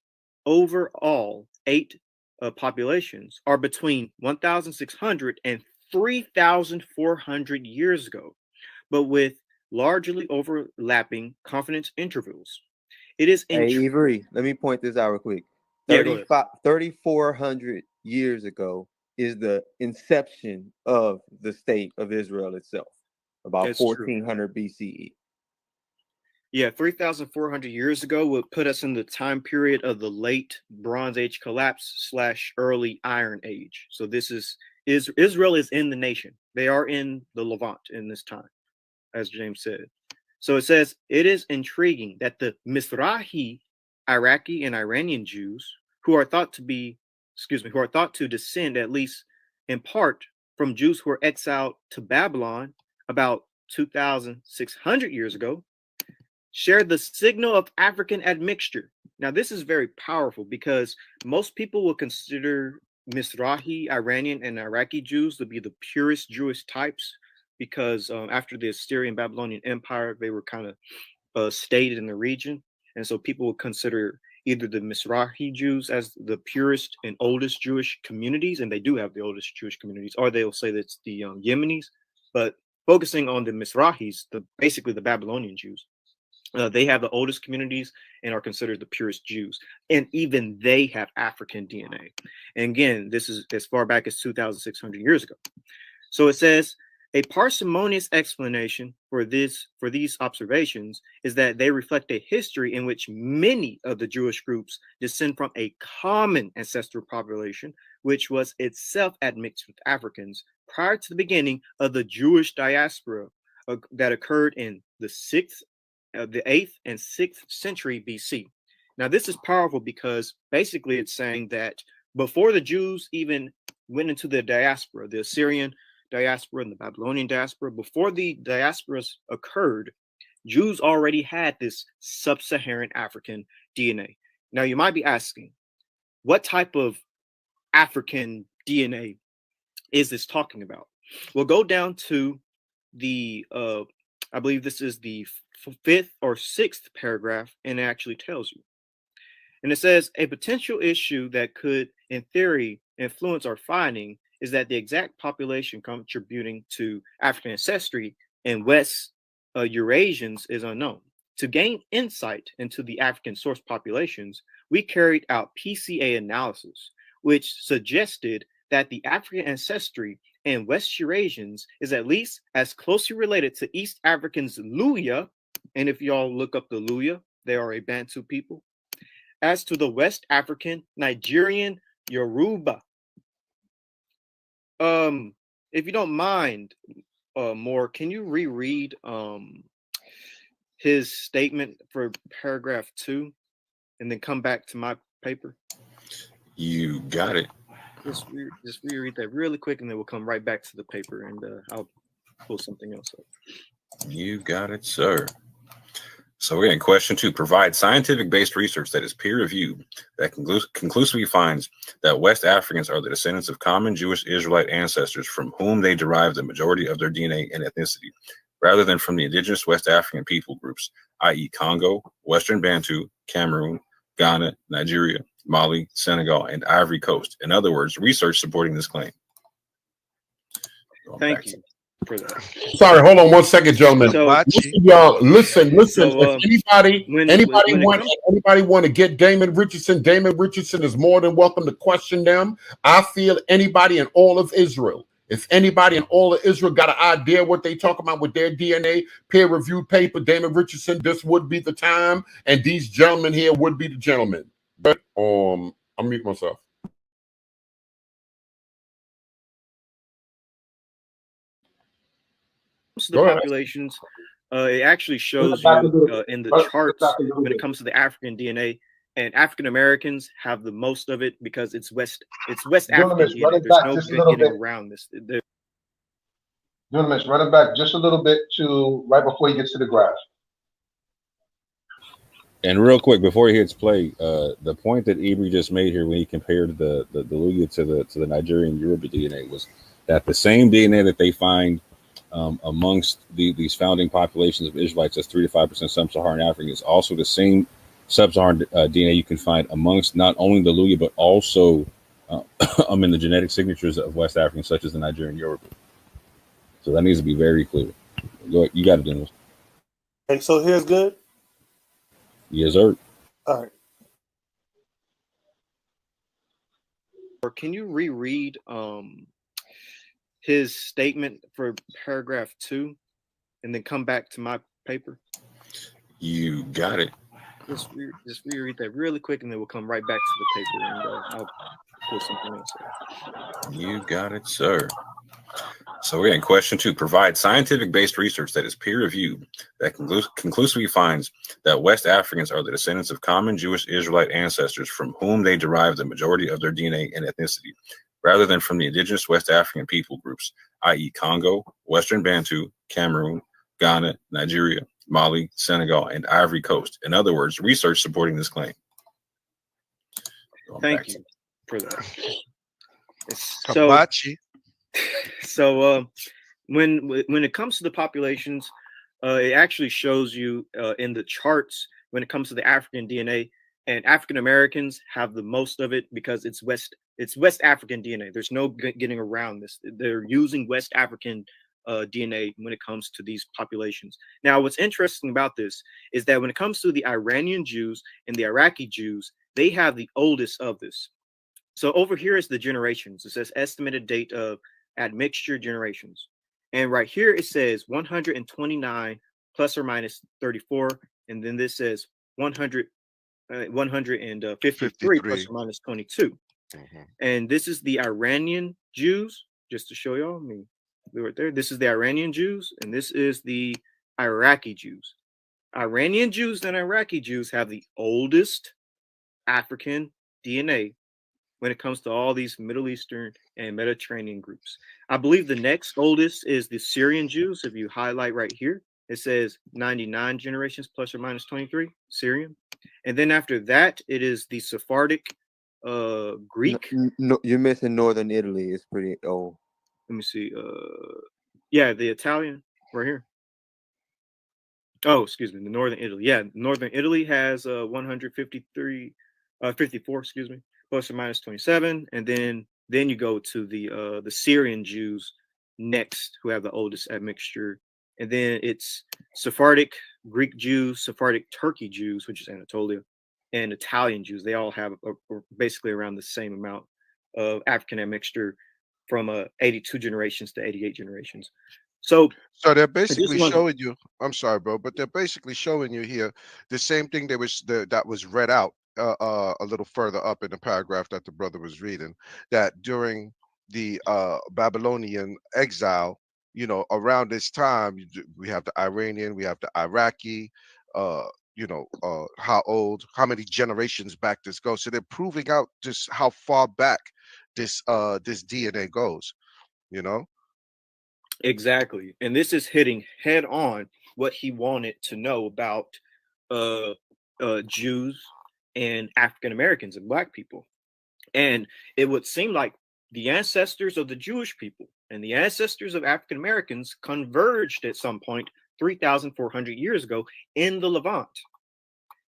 overall 8 populations are between 1,600 and 3,400 years ago, but with largely overlapping confidence intervals. It is Hey, Avery, let me point this out real quick. 3,400 years ago is the inception of the state of Israel itself, about 1400 BCE. Yeah, 3,400 years ago would put us in the time period of the late Bronze Age collapse / early Iron Age. So this is Israel is in the nation. They are in the Levant in this time, as James said. So it says, it is intriguing that the Mizrahi, Iraqi, and Iranian Jews, who are thought to descend at least in part from Jews who were exiled to Babylon about 2,600 years ago, share the signal of African admixture. Now, this is very powerful because most people will consider Mizrahi, Iranian, and Iraqi Jews to be the purest Jewish types because after the Assyrian Babylonian Empire, they were kind of stayed in the region. And so people will consider either the Mizrahi Jews as the purest and oldest Jewish communities, and they do have the oldest Jewish communities, or they'll say that it's the Yemenis. But focusing on the Mizrahis, basically the Babylonian Jews, they have the oldest communities and are considered the purest Jews. And even they have African DNA. And again, this is as far back as 2,600 years ago. So it says, a parsimonious explanation for these observations is that they reflect a history in which many of the Jewish groups descend from a common ancestral population, which was itself admixed with Africans prior to the beginning of the Jewish diaspora that occurred in the 8th and 6th century BC. Now, this is powerful because basically it's saying that before the Jews even went into the diaspora, the Assyrian diaspora and the Babylonian diaspora, before the diasporas occurred, Jews already had this sub-Saharan African DNA. Now you might be asking, what type of African DNA is this talking about? Well, go down to the I believe this is the 5th or 6th paragraph, and it actually tells you. And it says a potential issue that could, in theory, influence our finding is that the exact population contributing to African ancestry in West Eurasians is unknown. To gain insight into the African source populations, we carried out PCA analysis, which suggested that the African ancestry in West Eurasians is at least as closely related to East Africans' Luya, and if y'all look up the Luya, they are a Bantu people, as to the West African Nigerian Yoruba. If you don't mind, Moore, can you reread his statement for paragraph 2 and then come back to my paper? You got it. Just reread that really quick, and then we'll come right back to the paper, and I'll pull something else up. You got it, sir. So we're in question 2. Provide scientific-based research that is peer-reviewed that conclusively finds that West Africans are the descendants of common Jewish Israelite ancestors from whom they derive the majority of their DNA and ethnicity, rather than from the indigenous West African people groups, i.e. Congo, Western Bantu, Cameroon, Ghana, Nigeria, Mali, Senegal, and Ivory Coast. In other words, research supporting this claim. Thank you for that. Sorry, hold on one second, gentlemen. So, listen. So, if anybody want to get Damon Richardson is more than welcome to question them. I feel anybody in all of Israel, if anybody in all of Israel got an idea what they talk about with their DNA, peer-reviewed paper, Damon Richardson, this would be the time, and these gentlemen here would be the gentlemen. But I'll mute myself. The populations, it actually shows you in the charts when it comes to the African DNA, and African Americans have the most of it because it's West African DNA. There's no getting around this. Gentlemen, run it back just a little bit to right before he gets to the graph. And real quick before he hits play, the point that Ibri just made here when he compared the Luya to the Nigerian Yoruba DNA was that the same DNA that they find amongst these founding populations of Israelites, that's 3 to 5% sub-Saharan African, is also the same sub-Saharan DNA you can find amongst not only the Luya but also in the genetic signatures of West Africans, such as the Nigerian Yoruba. So that needs to be very clear. You got it, Dennis. Okay, so here's good. Yes, sir. All right. Or can you reread his statement for paragraph 2 and then come back to my paper? You got it. Just reread that really quick, and then we'll come right back to the paper, and I'll pull something else up. You got it, sir. So we're in question 2. Provide scientific-based research that is peer-reviewed that conclusively finds that West Africans are the descendants of common Jewish Israelite ancestors from whom they derive the majority of their DNA and ethnicity, rather than from the indigenous West African people groups, i.e. Congo, Western Bantu, Cameroon, Ghana, Nigeria, Mali, Senegal, and Ivory Coast. In other words, research supporting this claim. Thank you for that. So when it comes to the populations, it actually shows you in the charts when it comes to the African DNA, and African Americans have the most of it because it's West African DNA. There's no getting around this. They're using West African DNA when it comes to these populations. Now, what's interesting about this is that when it comes to the Iranian Jews and the Iraqi Jews, they have the oldest of this. So over here is the generations. It says estimated date of admixture generations. And right here it says 129 plus or minus 34. And then this says 153 plus or minus 22. Mm-hmm. And this is the Iranian Jews, just to show y'all. Right there. This is the Iranian Jews, and this is the Iraqi Jews. Iranian Jews and Iraqi Jews have the oldest African DNA when it comes to all these Middle Eastern and Mediterranean groups. I believe the next oldest is the Syrian Jews. If you highlight right here, it says 99 generations plus or minus 23, Syrian. And then after that, it is the Sephardic Greek. No, you're missing Northern Italy. It's pretty old. Let me see. Yeah, the Italian right here. Oh, excuse me, the Northern Italy. Yeah, Northern Italy has 153, 54, excuse me, plus or minus 27, and then you go to the Syrian Jews next, who have the oldest admixture, and then it's Sephardic Greek Jews, Sephardic Turkey Jews, which is Anatolia, and Italian Jews. They all have basically around the same amount of African admixture from 82 generations to 88 generations. So they're basically showing you. I'm sorry, bro, but they're basically showing you here the same thing that was read out a little further up in the paragraph that the brother was reading. That during the Babylonian exile, around this time, we have the Iranian, we have the Iraqi. How many generations back this goes. So they're proving out just how far back this DNA goes. Exactly. And this is hitting head on what he wanted to know about Jews and African Americans and Black people. And it would seem like the ancestors of the Jewish people and the ancestors of African Americans converged at some point 3,400 years ago in the Levant.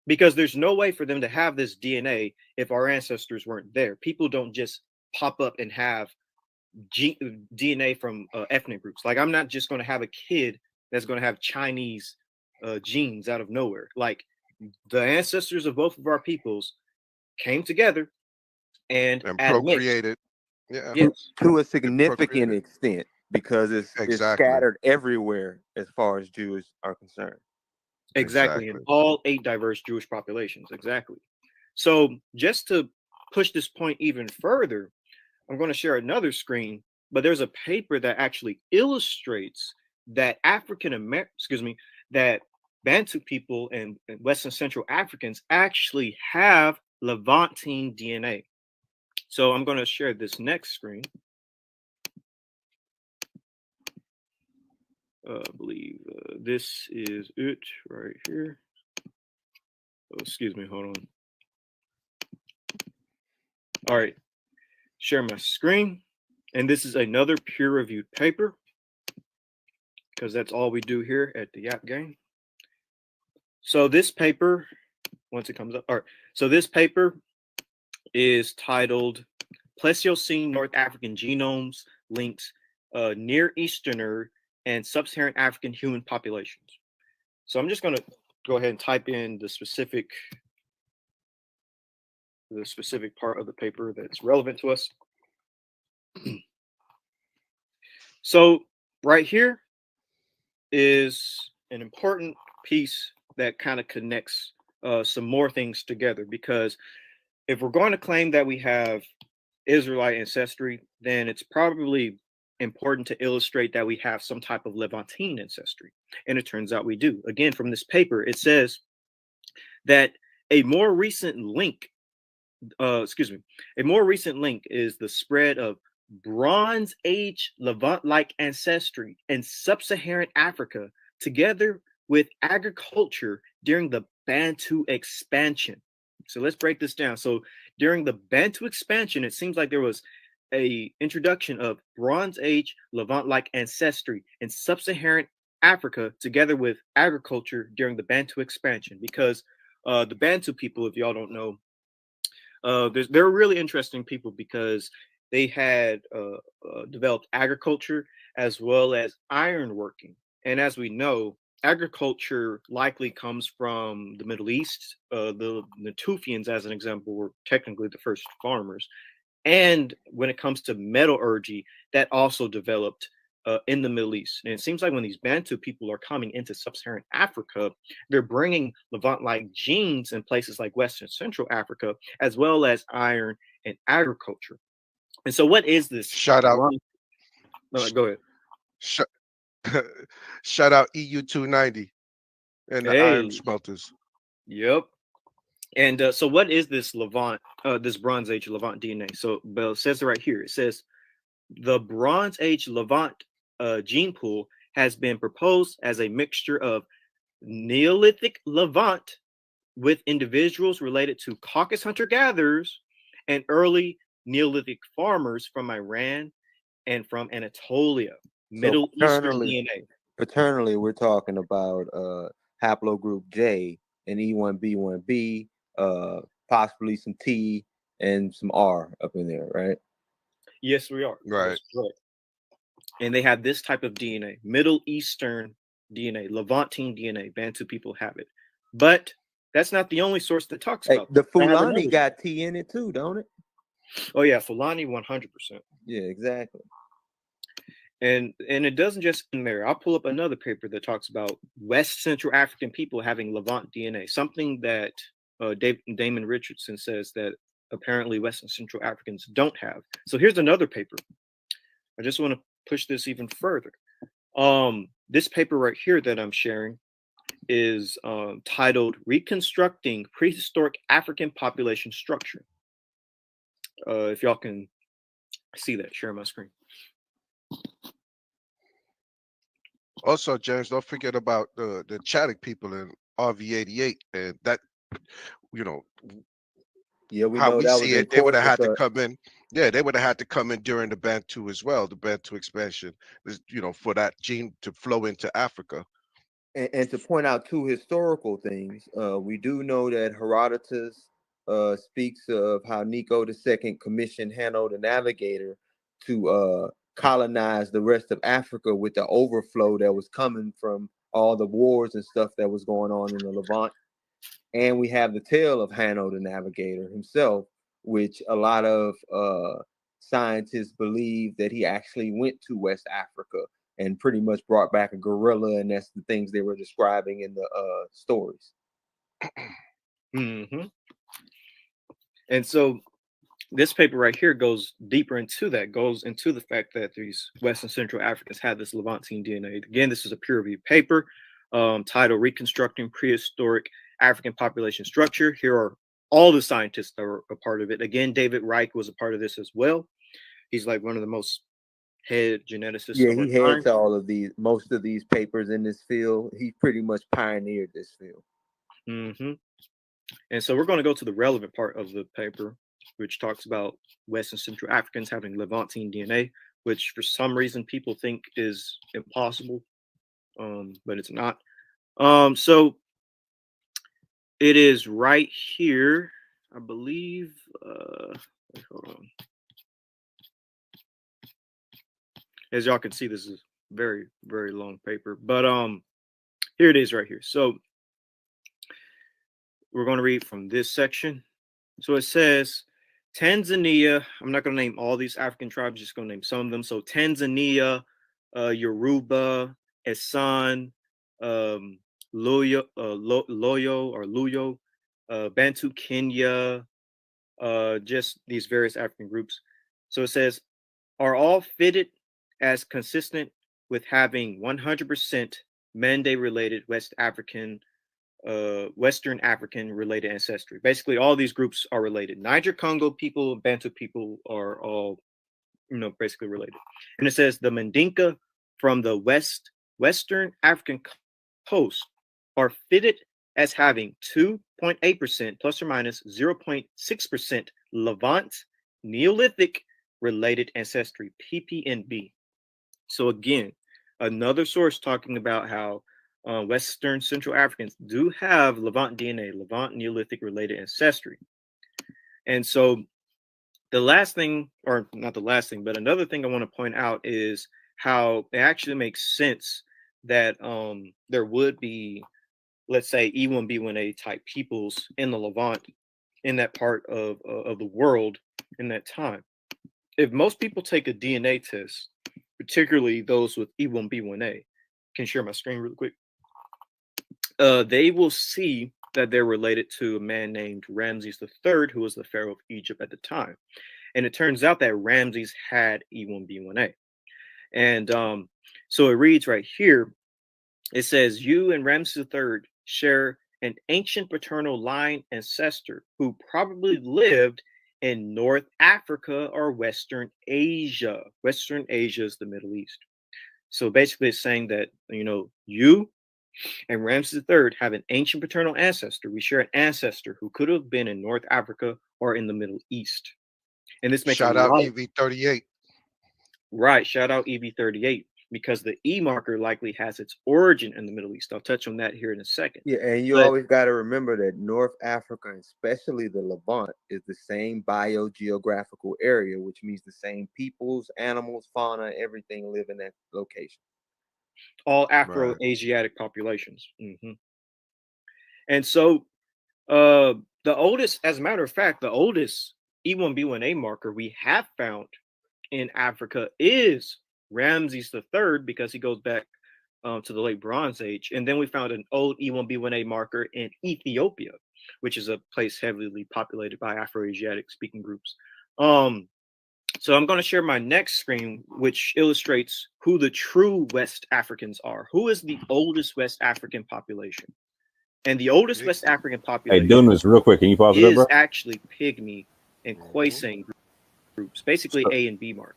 Because there's no way for them to have this DNA if our ancestors weren't there. People don't just pop up and have DNA from ethnic groups. Like, I'm not just going to have a kid that's going to have Chinese genes out of nowhere. Like, the ancestors of both of our peoples came together and procreated. Yeah. Yes. To a significant extent, because it's scattered everywhere as far as Jews are concerned. Exactly. In all 8 diverse Jewish populations. Exactly. So just to push this point even further, I'm going to share another screen, but there's a paper that actually illustrates that that Bantu people and West and Central Africans actually have Levantine DNA. So I'm going to share this next screen. I believe this is it right here. Oh, excuse me, hold on. All right, share my screen. And this is another peer-reviewed paper, because that's all we do here at the YAP game. So this paper, once it comes up, all right. So this paper is titled Pleistocene North African Genomes Links Near Easterner and Sub-Saharan African Human Populations. So I'm just going to go ahead and type in the specific part of the paper that's relevant to us. So right here is an important piece that kind of connects some more things together, because if we're going to claim that we have Israelite ancestry, then it's probably important to illustrate that we have some type of Levantine ancestry. And it turns out we do. Again, from this paper, it says that a more recent link is the spread of Bronze Age Levant-like ancestry in sub-Saharan Africa, together with agriculture during the Bantu expansion. So let's break this down. So during the Bantu expansion, it seems like there was a introduction of Bronze Age Levant-like ancestry in sub-Saharan Africa, together with agriculture during the Bantu expansion. Because the Bantu people, if y'all don't know, they're really interesting people, because they had developed agriculture as well as ironworking. And as we know, agriculture likely comes from the Middle East. The Natufians, as an example, were technically the first farmers. And when it comes to metallurgy, that also developed in the Middle East. And it seems like when these Bantu people are coming into sub-Saharan Africa, they're bringing Levant-like genes in places like Western Central Africa, as well as iron and agriculture. And so what is this? Shout out. Go ahead. Shout out EU 290 and the iron smelters. Yep. And so what is this Levant, this Bronze Age Levant DNA? So it says it right here. It says the Bronze Age Levant gene pool has been proposed as a mixture of Neolithic Levant with individuals related to Caucasus hunter-gatherers and early Neolithic farmers from Iran and from Anatolia. Middle Eastern DNA. Paternally, we're talking about haplogroup J and E1B1B, possibly some T and some R up in there, right? Yes, we are. Right. And they have this type of DNA, Middle Eastern DNA, Levantine DNA. Bantu people have it. But that's not the only source that talks about the Fulani got T in it too, don't it? Oh yeah, Fulani 100%. Yeah, exactly. And it doesn't just end there. I'll pull up another paper that talks about West Central African people having Levant DNA, something that Damon Richardson says that apparently West and Central Africans don't have. So here's another paper. I just want to push this even further. This paper right here that I'm sharing is titled Reconstructing Prehistoric African Population Structure. If y'all can see that, share my screen. Also, James, don't forget about the Chadic people in RV88, and that, you know, yeah, we how know we that see it, they would have had to come in. Yeah, they would have had to come in during the Bantu as well, the Bantu expansion, you know, for that gene to flow into Africa. And to point out two historical things, we do know that Herodotus speaks of how Nico II commissioned Hanno the Navigator to colonize the rest of Africa with the overflow that was coming from all the wars and stuff that was going on in the Levant. And we have the tale of Hanno the Navigator himself, which a lot of scientists believe that he actually went to West Africa and pretty much brought back a gorilla, and that's the things they were describing in the stories. Mm-hmm. And so this paper right here goes deeper into that, goes into the fact that these West and Central Africans had this Levantine DNA. Again, this is a peer-reviewed paper titled Reconstructing Prehistoric African Population Structure. Here are all the scientists that were a part of it. Again, David Reich was a part of this as well. He's like one of the most head geneticists. Yeah, he heads all of these, most of these papers in this field. He pretty much pioneered this field. Mm-hmm. And so we're going to go to the relevant part of the paper, which talks about West and Central Africans having Levantine DNA, which for some reason people think is impossible, but it's not. So it is right here, I believe. Hold on. As y'all can see, this is very, very long paper, but here it is right here. So we're going to read from this section. So it says Tanzania. I'm not going to name all these African tribes, just going to name some of them. So Tanzania, Yoruba, Esan, Luyo, Bantu Kenya, just these various African groups. So it says, are all fitted as consistent with having 100% Mande-related Western African related ancestry. Basically, all these groups are related. Niger-Congo people, Bantu people are all, basically related. And it says the Mandinka from the Western African coast are fitted as having 2.8% plus or minus 0.6% Levant Neolithic related ancestry, PPNB. So again, another source talking about how Western Central Africans do have Levant DNA, Levant Neolithic related ancestry. And so the last thing, or not the last thing, but another thing I want to point out is how it actually makes sense that there would be, let's say, E1B1A type peoples in the Levant, in that part of the world in that time. If most people take a DNA test, particularly those with E1B1A, can share my screen really quick. They will see that they're related to a man named Ramses III, who was the pharaoh of Egypt at the time. And it turns out that Ramses had E1B1A. And so it reads right here, it says, you and Ramses III share an ancient paternal line ancestor who probably lived in North Africa or Western Asia. Western Asia is the Middle East. So basically it's saying that, you and Ramses III have an ancient paternal ancestor. We share an ancestor who could have been in North Africa or in the Middle East. And this makes shout out EV38. Right. Shout out EV38, because the E marker likely has its origin in the Middle East. I'll touch on that here in a second. Yeah, and you always got to remember that North Africa, and especially the Levant, is the same biogeographical area, which means the same peoples, animals, fauna, everything live in that location. All Afro-asiatic populations. And so the oldest, as a matter of fact, the oldest E1B1A marker we have found in Africa is Ramses III, because he goes back to the late Bronze Age. And then we found an old E1B1A marker in Ethiopia, which is a place heavily populated by Afro-Asiatic speaking groups. So I'm going to share my next screen, which illustrates who the true West Africans are. Who is the oldest West African population? And the oldest West African population, hey, doing this real quick. Can you pause it, bro? Is actually Pygmy and Khoisan groups, basically A and B mark.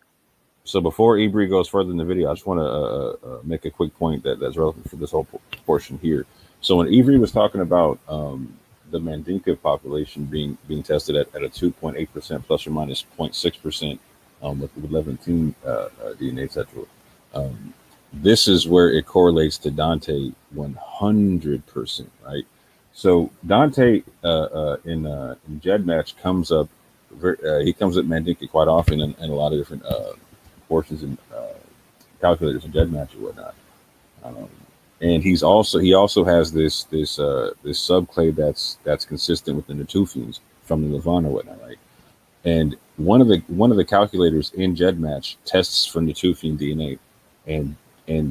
So before Ibri goes further in the video, I just want to make a quick point that's relevant for this whole portion here. So when Ibri was talking about the Mandinka population being tested at a 2.8% plus or minus 0.6% with Levantine DNA, etc. This is where it correlates to Dante 100%, right? So Dante in GEDmatch comes up. He comes up Mandinka quite often in a lot of different portions and calculators and GEDmatch or whatnot. And he also has this subclade that's consistent with the Natufians from the Levant or whatnot, right? And one of the calculators in GEDmatch tests for Natufian DNA, and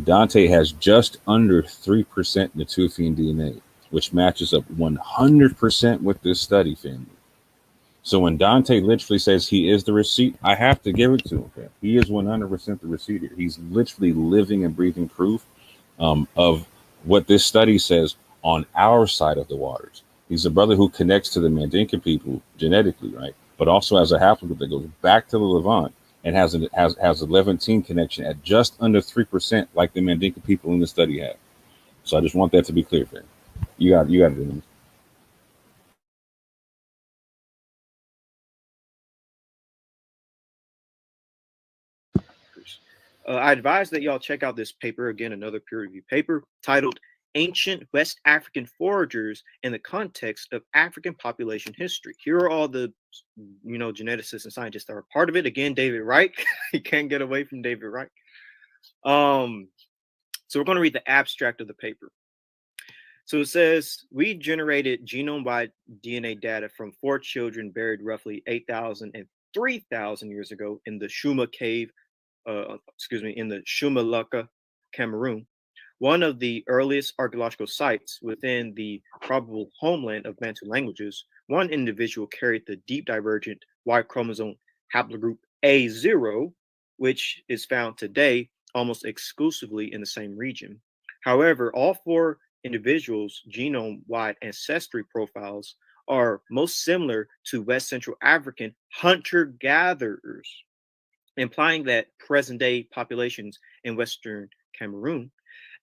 Dante has just under 3% Natufian DNA, which matches up 100% with this study, family. So when Dante literally says he is the receipt, I have to give it to him. Okay? He is 100% the receipt here. He's literally living and breathing proof of what this study says on our side of the waters. He's a brother who connects to the Mandinka people genetically, right? But also has a haplogroup that goes back to the Levant and has a Levantine connection at just under 3%, like the Mandinka people in the study have. So I just want that to be clear, fam. You got it. I advise that y'all check out this paper, again, another peer-reviewed paper titled Ancient West African Foragers in the Context of African Population History. Here are all the, geneticists and scientists that are part of it. Again, David Reich. You can't get away from David Reich. So we're going to read the abstract of the paper. So it says, we generated genome-wide DNA data from 4 children buried roughly 8,000 and 3,000 years ago in the Shuma cave, in the Shumalaka, Cameroon, one of the earliest archaeological sites within the probable homeland of Bantu languages. One individual carried the deep divergent Y chromosome haplogroup A0, which is found today almost exclusively in the same region. However, all 4 individuals' genome-wide ancestry profiles are most similar to West Central African hunter-gatherers, implying that present-day populations in Western Cameroon,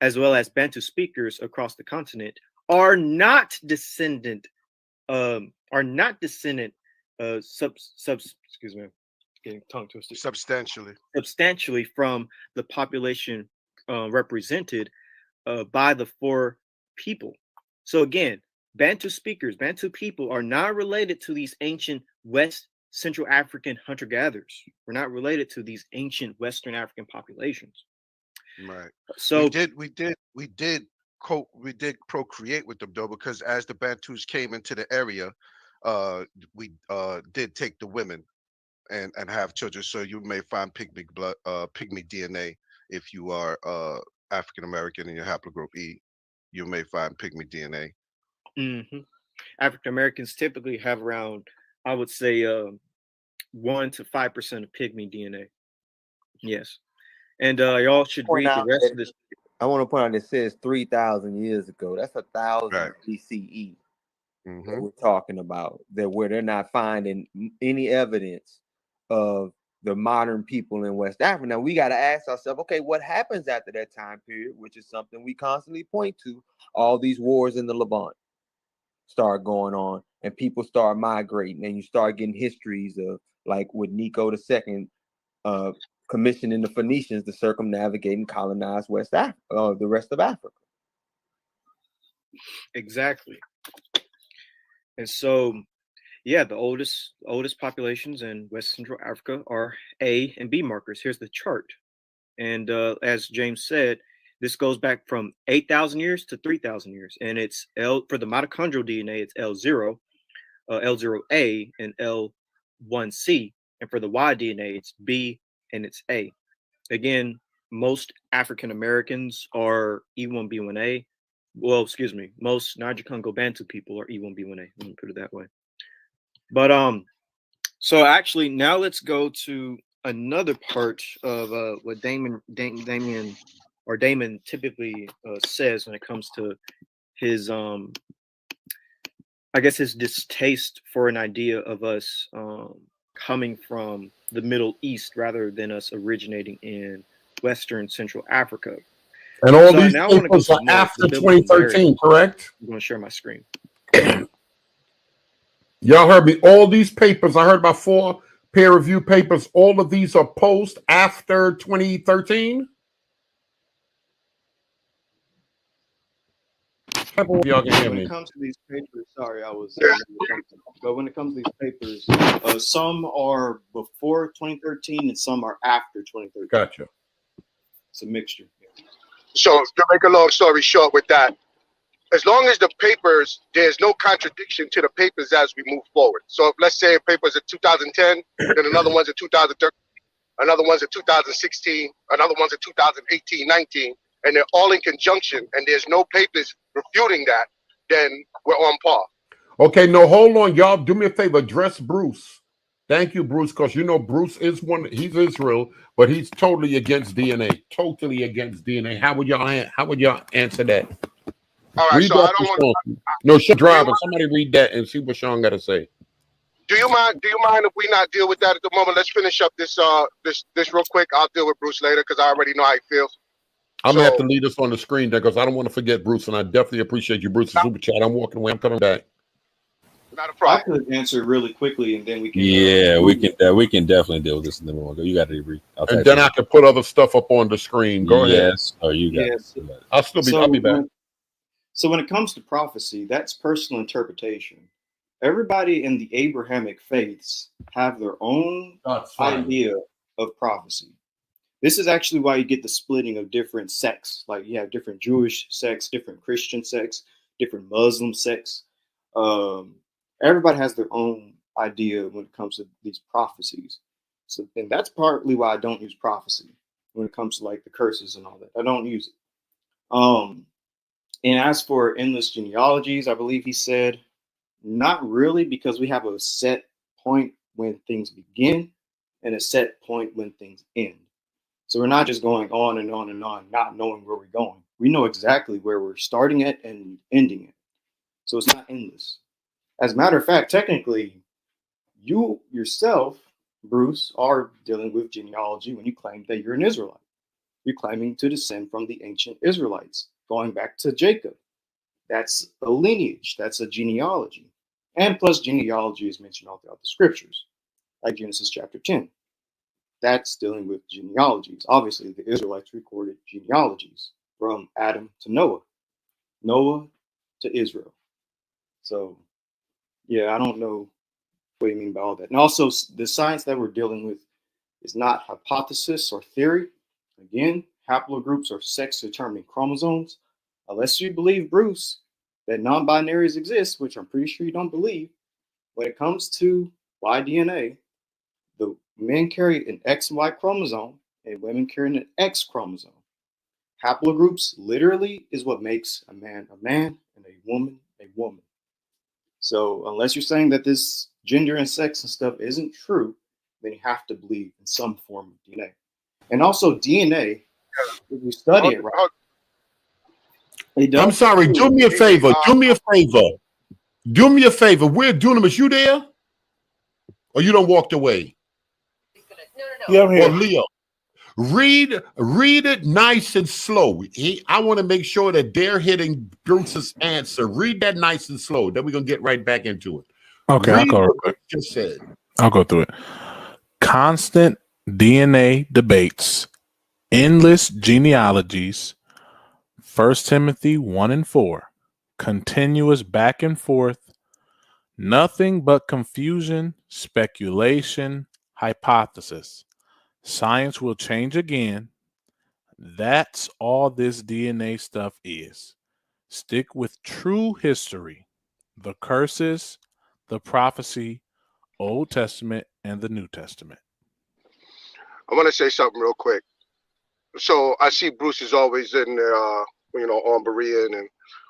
as well as Bantu speakers across the continent, are not descendant substantially from the population represented by the 4 people. So again, Bantu speakers, Bantu people are not related to these ancient West Central African hunter-gatherers. We're not related to these ancient Western African populations. Right. So we did procreate with them though, because as the Bantus came into the area, we did take the women and have children. So you may find pygmy DNA if you are African American in your haplogroup E. You may find pygmy DNA. African Americans typically have around, I would say, 1 to 5% of pygmy DNA. Yes, and y'all should read the rest of this. I want to point out it says 3,000 years ago. That's 1,000 Right. BCE Mm-hmm. that we're talking about. That where they're not finding any evidence of the modern people in West Africa. Now we got to ask ourselves, okay, what happens after that time period, which is something we constantly point to. All these wars in the Levant start going on, and people start migrating, and you start getting histories of like with Nico II commissioning the Phoenicians to circumnavigate and colonize West Africa, the rest of Africa. Exactly. And so, yeah, the oldest populations in West Central Africa are A and B markers. Here's the chart. And as James said, this goes back from 8,000 years to 3,000 years. And it's L for the mitochondrial DNA, it's L0, L0A, and L1C. And for the Y DNA, it's B and it's A. Again, most African Americans are E1B1A. Well, excuse me, most Niger-Congo Bantu people are E1B1A. Let me put it that way. But so actually, now let's go to another part of what Damon typically says when it comes to his I guess his distaste for an idea of us coming from the Middle East rather than us originating in Western Central Africa. And all these papers are after 2013, correct? I'm going to share my screen. Y'all heard me. All these papers, I heard about 4 peer-review papers. All of these are post after 2013. Y'all can hear When me. it comes to these papers, sorry, I was. But when it comes to these papers, some are before 2013 and some are after 2013. Gotcha. It's a mixture. So to make a long story short with that, as long as the papers, there's no contradiction to the papers as we move forward. So if, let's say a paper's in 2010, then another one's in 2013, another one's in 2016, another one's in 2018, 19, and they're all in conjunction, and there's no papers refuting that, then we're on par. Okay, no, hold on. Y'all do me a favor. Address Bruce. Thank you, Bruce, because you know Bruce is he's Israel, but he's totally against DNA. Totally against DNA. How would y'all answer that? All right, read so that I don't want. No, driver. Somebody read that and see what Sean got to say. Do you mind if we not deal with that at the moment? Let's finish up this this real quick. I'll deal with Bruce later because I already know how he feels. I'm gonna have to lead us on the screen there because I don't want to forget Bruce, and I definitely appreciate you, Bruce's super chat. I'm walking away. I'm coming back. Not a problem. I could answer really quickly, and then we can. Yeah, we can definitely deal with this, and then we'll go. You got to read. And then I can put other stuff up on the screen. Go ahead. Yes. Oh, you got. Yes. I'll be back. So when it comes to prophecy, that's personal interpretation. Everybody in the Abrahamic faiths have their own idea of prophecy. This is actually why you get the splitting of different sects. Like you have different Jewish sects, different Christian sects, different Muslim sects. Everybody has their own idea when it comes to these prophecies. So, and that's partly why I don't use prophecy when it comes to like the curses and all that. I don't use it. And as for endless genealogies, I believe he said, not really, because we have a set point when things begin and a set point when things end. So we're not just going on and on and on, not knowing where we're going. We know exactly where we're starting at and ending it. So it's not endless. As a matter of fact, technically, you yourself, Bruce, are dealing with genealogy when you claim that you're an Israelite. You're claiming to descend from the ancient Israelites, going back to Jacob. That's a lineage. That's a genealogy. And plus, genealogy is mentioned all throughout the scriptures, like Genesis chapter 10. That's dealing with genealogies. Obviously, the Israelites recorded genealogies from Adam to Noah, Noah to Israel. So, yeah, I don't know what you mean by all that. And also, the science that we're dealing with is not hypothesis or theory. Again, haplogroups are sex-determining chromosomes. Unless you believe, Bruce, that non-binaries exist, which I'm pretty sure you don't believe, when it comes to Y-DNA, the men carry an X and Y chromosome, and women carry an X chromosome. Haplogroups literally is what makes a man and a woman a woman. So unless you're saying that this gender and sex and stuff isn't true, then you have to believe in some form of DNA. And also DNA, if we study it right. I'm sorry. Do me a favor. Do me a favor. Do me a favor. Where Dunamis? You there? Or you don't walked away? Yeah, I'm here. Or Leo. Read it nice and slow. I want to make sure that they're hitting Bruce's answer. Read that nice and slow. Then we're gonna get right back into it. Okay, Read what Bruce just said. I'll go through it. Constant DNA debates, endless genealogies, 1 Timothy 1 and 4, continuous back and forth, nothing but confusion, speculation, hypothesis. Science will change again. That's all this DNA stuff is. Stick with true history, the curses, the prophecy, Old Testament and the New Testament. I want to say something real quick. So I see Bruce is always in there, on Berean and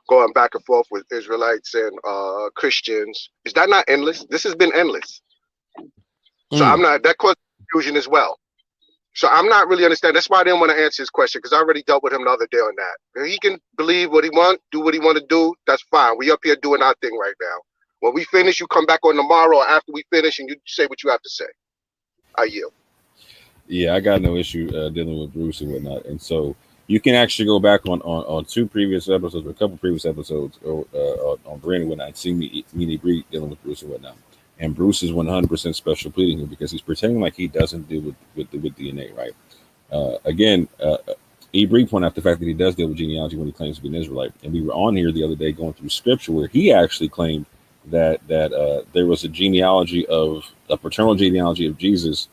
going back and forth with Israelites and Christians. Is that not endless? This has been endless. So I'm not, that caused confusion as well. So I'm not really understanding. That's why I didn't want to answer his question, because I already dealt with him the other day on that. He can believe what he want, do what he want to do. That's fine. We up here doing our thing right now. When we finish, you come back on tomorrow or after we finish and you say what you have to say. I yield. Yeah, I got no issue dealing with Bruce and whatnot. And so you can actually go back on two previous episodes or a couple previous episodes on Berean and whatnot, see me agree dealing with Bruce and whatnot. And Bruce is 100% special pleading him because he's pretending like he doesn't deal with DNA, right? Again, Ibri pointed out the fact that he does deal with genealogy when he claims to be an Israelite. And we were on here the other day going through scripture where he actually claimed that there was a paternal genealogy of Jesus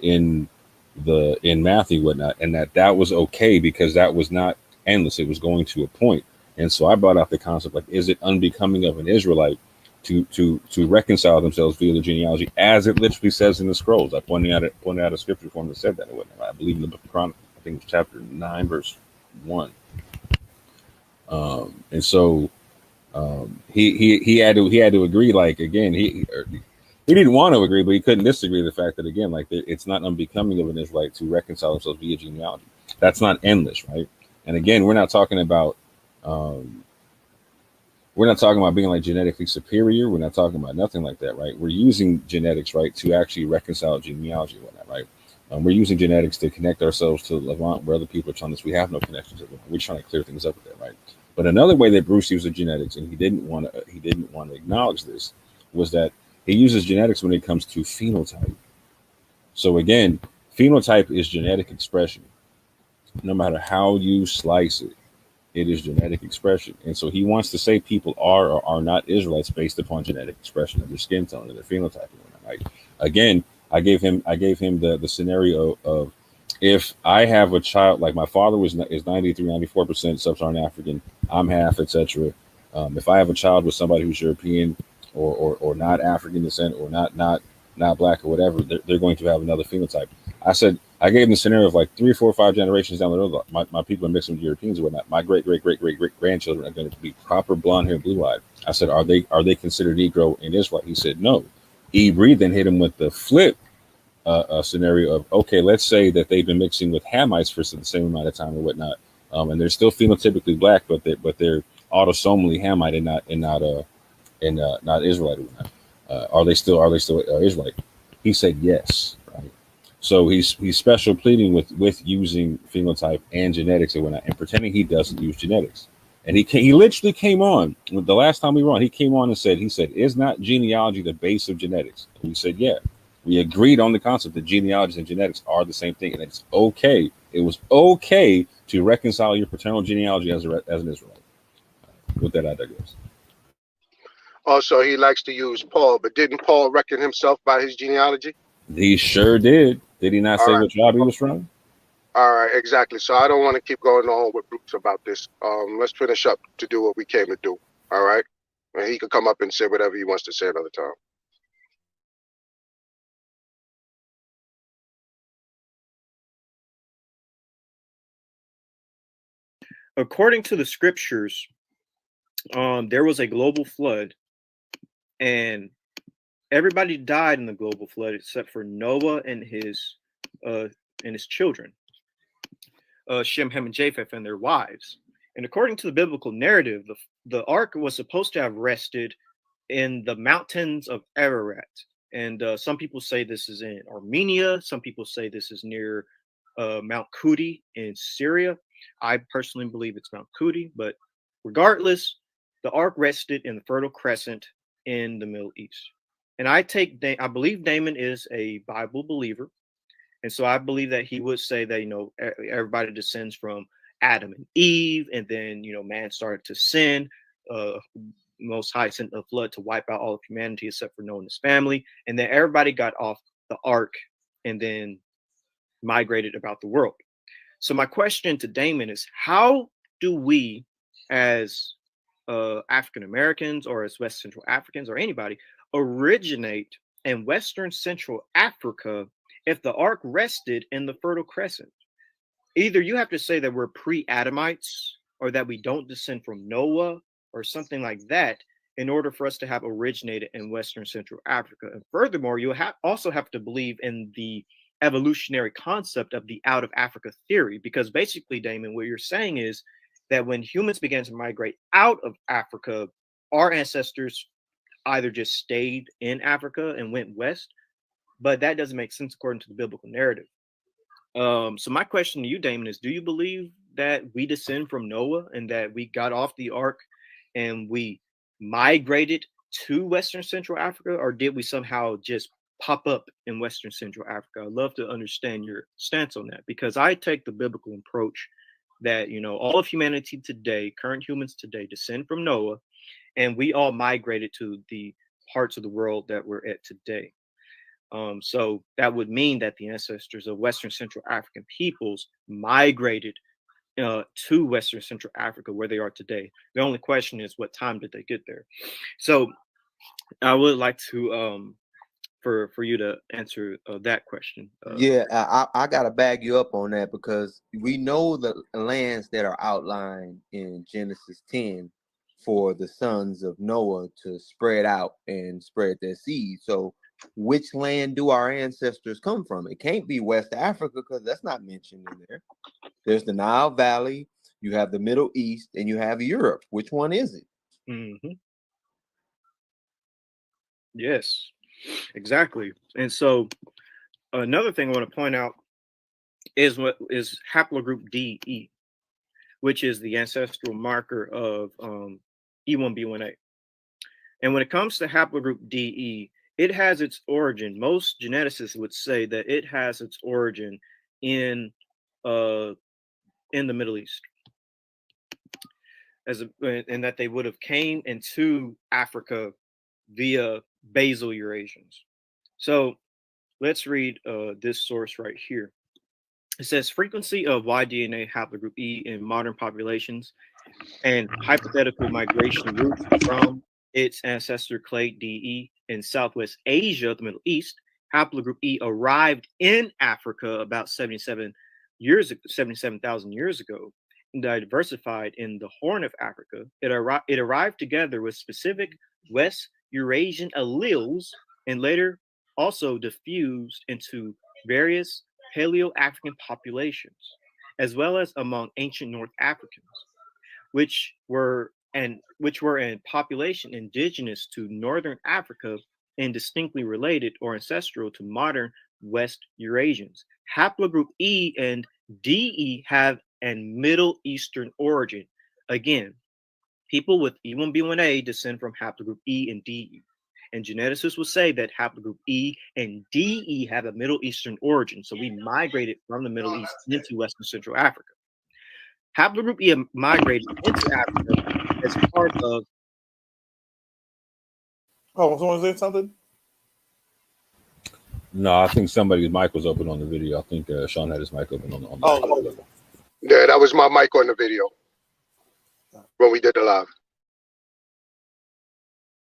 in Matthew and whatnot, and that was okay because that was not endless. It was going to a point. And so I brought out the concept, like, is it unbecoming of an Israelite to reconcile themselves via the genealogy, as it literally says in the scrolls? I pointed out a scripture form that said that. I believe in the book of Chronicles, I think it's chapter 9, verse 1. And so he had to agree. Like, again, he didn't want to agree, but he couldn't disagree with the fact that, again, like, it's not unbecoming of an Israelite to reconcile themselves via genealogy. That's not endless, right? And again, we're not talking about being like genetically superior. We're not talking about nothing like that, right? We're using genetics, right, to actually reconcile genealogy and whatnot, right? We're using genetics to connect ourselves to Levant, where other people are telling us we have no connection to Levant. We're trying to clear things up with that, right? But another way that Bruce uses genetics, and he didn't want to acknowledge this, was that he uses genetics when it comes to phenotype. So again, phenotype is genetic expression. No matter how you slice it, it is genetic expression. And so he wants to say people are or are not Israelites based upon genetic expression of their skin tone and their phenotype. Right? Again, I gave him the scenario of, if I have a child, like my father is 93-94% sub-Saharan African, I'm half, etc. If I have a child with somebody who's European or not African descent or not black or whatever, they're going to have another phenotype. I gave him the scenario of like 3, 4, 5 generations down the road. My people are mixing with Europeans or whatnot. My great grandchildren are going to be proper blonde hair, blue eyed. I said, are they considered Negro in Israel? He said no. Ibri then hit him with the flip scenario of, okay, let's say that they've been mixing with Hamites for the same amount of time or whatnot, and they're still phenotypically black, but they're autosomally Hamite and not Israelite or whatnot. Are they still Israelite? He said yes. Right. So he's special pleading with using phenotype and genetics and whatnot, and pretending he doesn't use genetics. And he literally came on the last time we were on. He came on and said, is not genealogy the base of genetics? And we said, yeah. We agreed on the concept that genealogy and genetics are the same thing, and it's okay. It was okay to reconcile your paternal genealogy as an Israelite. With that, I digress. Also, he likes to use Paul, but didn't Paul reckon himself by his genealogy? He sure did. Did he not say what tribe he was from? All right, exactly. So I don't want to keep going on with Bruce about this. Let's finish up to do what we came to do. All right? And he could come up and say whatever he wants to say another time. According to the scriptures, there was a global flood, and everybody died in the global flood except for Noah and his children, Shem, Ham, and Japheth, and their wives. And according to the biblical narrative, the ark was supposed to have rested in the mountains of Ararat. And some people say this is in Armenia. Some people say this is near Mount Kuti in Syria. I personally believe it's Mount Kuti, but regardless, the ark rested in the Fertile Crescent in the Middle East. And I believe Damon is a Bible believer. And so I believe that he would say that, you know, everybody descends from Adam and Eve, and then, you know, man started to sin. Most High sent a flood to wipe out all of humanity except for Noah and his family. And then everybody got off the ark and then migrated about the world. So my question to Damon is, how do we as African Americans or as West Central Africans or anybody originate in Western Central Africa if the ark rested in the Fertile Crescent? Either you have to say that we're pre-Adamites or that we don't descend from Noah or something like that in order for us to have originated in Western Central Africa. And furthermore, you also have to believe in the evolutionary concept of the out of Africa theory, because basically, Damon, what you're saying is that when humans began to migrate out of Africa, our ancestors either just stayed in Africa and went west, but that doesn't make sense according to the biblical narrative. So my question to you, Damon, is do you believe that we descend from Noah and that we got off the ark and we migrated to Western Central Africa, or did we somehow just pop up in Western Central Africa? I'd love to understand your stance on that, because I take the biblical approach that, you know, all of humanity today, current humans today, descend from Noah, and we all migrated to the parts of the world that we're at today. So that would mean that the ancestors of Western Central African peoples migrated to Western Central Africa, where they are today. The only question is, what time did they get there? So I would like to for you to answer that question. Yeah, I gotta bag you up on that, because we know the lands that are outlined in Genesis 10 for the sons of Noah to spread out and spread their seed. So which land do our ancestors come from? It can't be West Africa, because that's not mentioned in there. There's the Nile Valley, you have the Middle East, and you have Europe. Which one is it? Mm-hmm. Yes, exactly. And so another thing I want to point out is what is haplogroup DE, which is the ancestral marker of E1B1A. And when it comes to haplogroup DE, it has its origin. Most geneticists would say that it has its origin in the Middle East, and that they would have came into Africa via basal Eurasians. So let's read this source right here. It says frequency of Y-DNA haplogroup E in modern populations and hypothetical migration routes from its ancestor clade DE in Southwest Asia, the Middle East. Haplogroup E arrived in Africa about 77,000 years ago, and diversified in the Horn of Africa. It arrived together with specific West Eurasian alleles and later also diffused into various Paleo-African populations, as well as among ancient North Africans, which were in population indigenous to Northern Africa and distinctly related or ancestral to modern West Eurasians. Haplogroup E and DE have an Middle Eastern origin. Again, people with E1B1A descend from haplogroup E and DE. And geneticists will say that haplogroup E and DE have a Middle Eastern origin. So we migrated from the Middle East into Western Central Africa. Haplogroup E migrated into Africa as part of. Oh, someone say something? No, I think somebody's mic was open on the video. I think Sean had his mic open on the video. Yeah, that was my mic on the video when we did the live.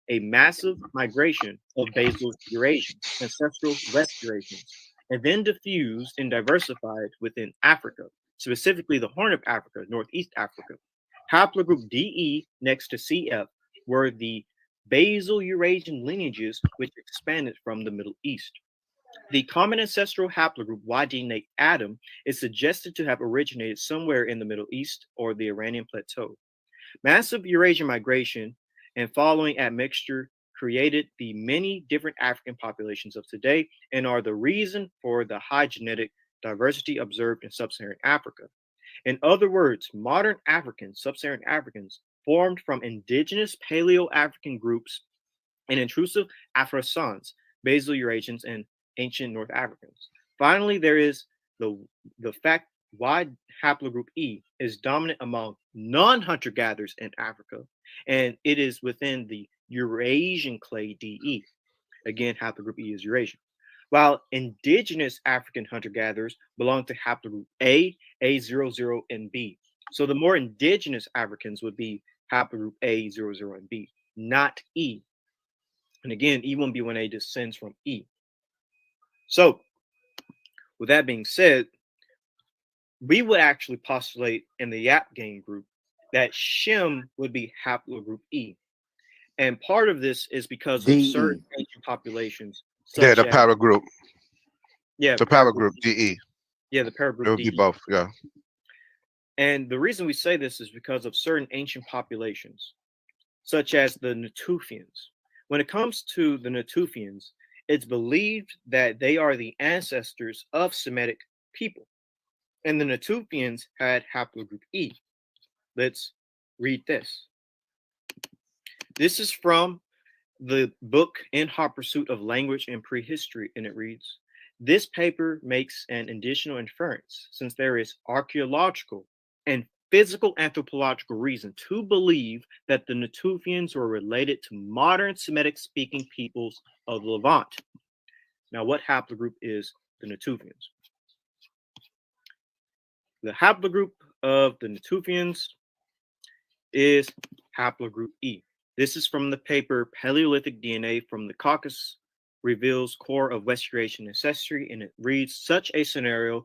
A massive migration of basal Eurasians, ancestral West Eurasians, and then diffused and diversified within Africa, specifically the Horn of Africa, Northeast Africa. Haplogroup DE next to CF were the basal Eurasian lineages which expanded from the Middle East. The common ancestral haplogroup Y-DNA Adam is suggested to have originated somewhere in the Middle East or the Iranian plateau. Massive Eurasian migration and following admixture created the many different African populations of today and are the reason for the high genetic diversity observed in sub-Saharan Africa. In other words, modern Africans, sub-Saharan Africans, formed from indigenous Paleo-African groups and intrusive Afro-Asiatics, Basal Eurasians, and ancient North Africans. Finally, there is the fact why haplogroup E is dominant among non-hunter-gatherers in Africa, and it is within the Eurasian clade DE. Again, haplogroup E is Eurasian. While indigenous African hunter-gatherers belong to haplogroup A, A00, and B. So the more indigenous Africans would be haplogroup A, 00, and B, not E. And again, E1B1A descends from E. So, with that being said, we would actually postulate in the YAP gang group that Shem would be haplogroup E. And part of this is because of certain ancient populations. Yeah, the power group. Yeah, the power group, DE. Yeah, the power group. It would be both, yeah. And the reason we say this is because of certain ancient populations, such as the Natufians. When it comes to the Natufians, it's believed that they are the ancestors of Semitic people. And the Natufians had haplogroup E. Let's read this. This is from the book In Hot Pursuit of Language and Prehistory, and it reads, this paper makes an additional inference, since there is archaeological and physical anthropological reason to believe that the Natufians were related to modern Semitic-speaking peoples of Levant. Now, what haplogroup is the Natufians? The haplogroup of the Natufians is haplogroup E. This is from the paper Paleolithic DNA from the Caucasus Reveals Core of West Eurasian Ancestry, and it reads, such a scenario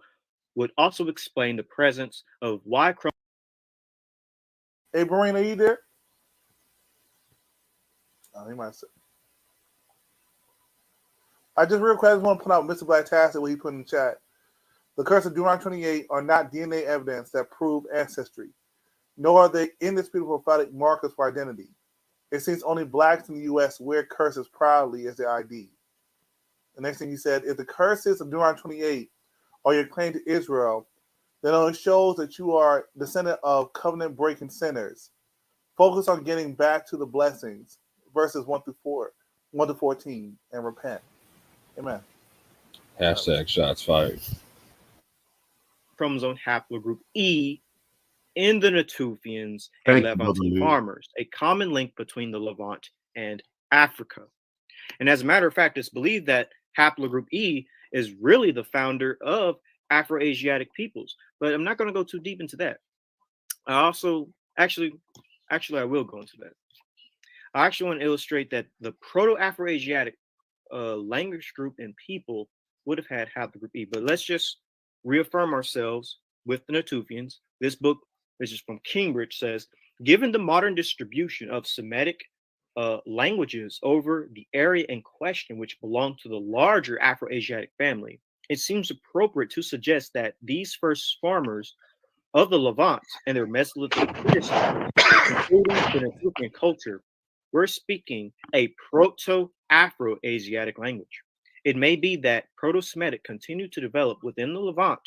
would also explain the presence of Y chromosome. Hey, Berean, are you there? Oh, he might say. I just real quick, I just want to point out Mr. Blacktastic what he put in the chat. The curse of Deuteronomy 28 are not DNA evidence that prove ancestry, nor are they indisputable prophetic markers for identity. It seems only blacks in the U.S. wear curses proudly as their ID. The next thing he said, if the curses of Deuteronomy 28 are your claim to Israel, then it shows that you are descendant of covenant-breaking sinners. Focus on getting back to the blessings, verses 1 to 14, and repent. Amen. Hashtag shots fired. Chromosome haplogroup E in the Natufians and Levantine farmers, a common link between the Levant and Africa. And as a matter of fact, it's believed that haplogroup E is really the founder of Afro-asiatic peoples. But I'm not going to go too deep into that. I also, actually, I will go into that. I actually want to illustrate that the Proto-Afro-Asiatic language group and people would have had haplogroup E. But let's just reaffirm ourselves with the Natufians. This book, which is from Cambridge, says, given the modern distribution of Semitic languages over the area in question, which belong to the larger Afro-Asiatic family, it seems appropriate to suggest that these first farmers of the Levant and their Mesolithic predecessors, including the Natufian culture, were speaking a Proto-Afro-Asiatic language. It may be that Proto-Semitic continued to develop within the Levant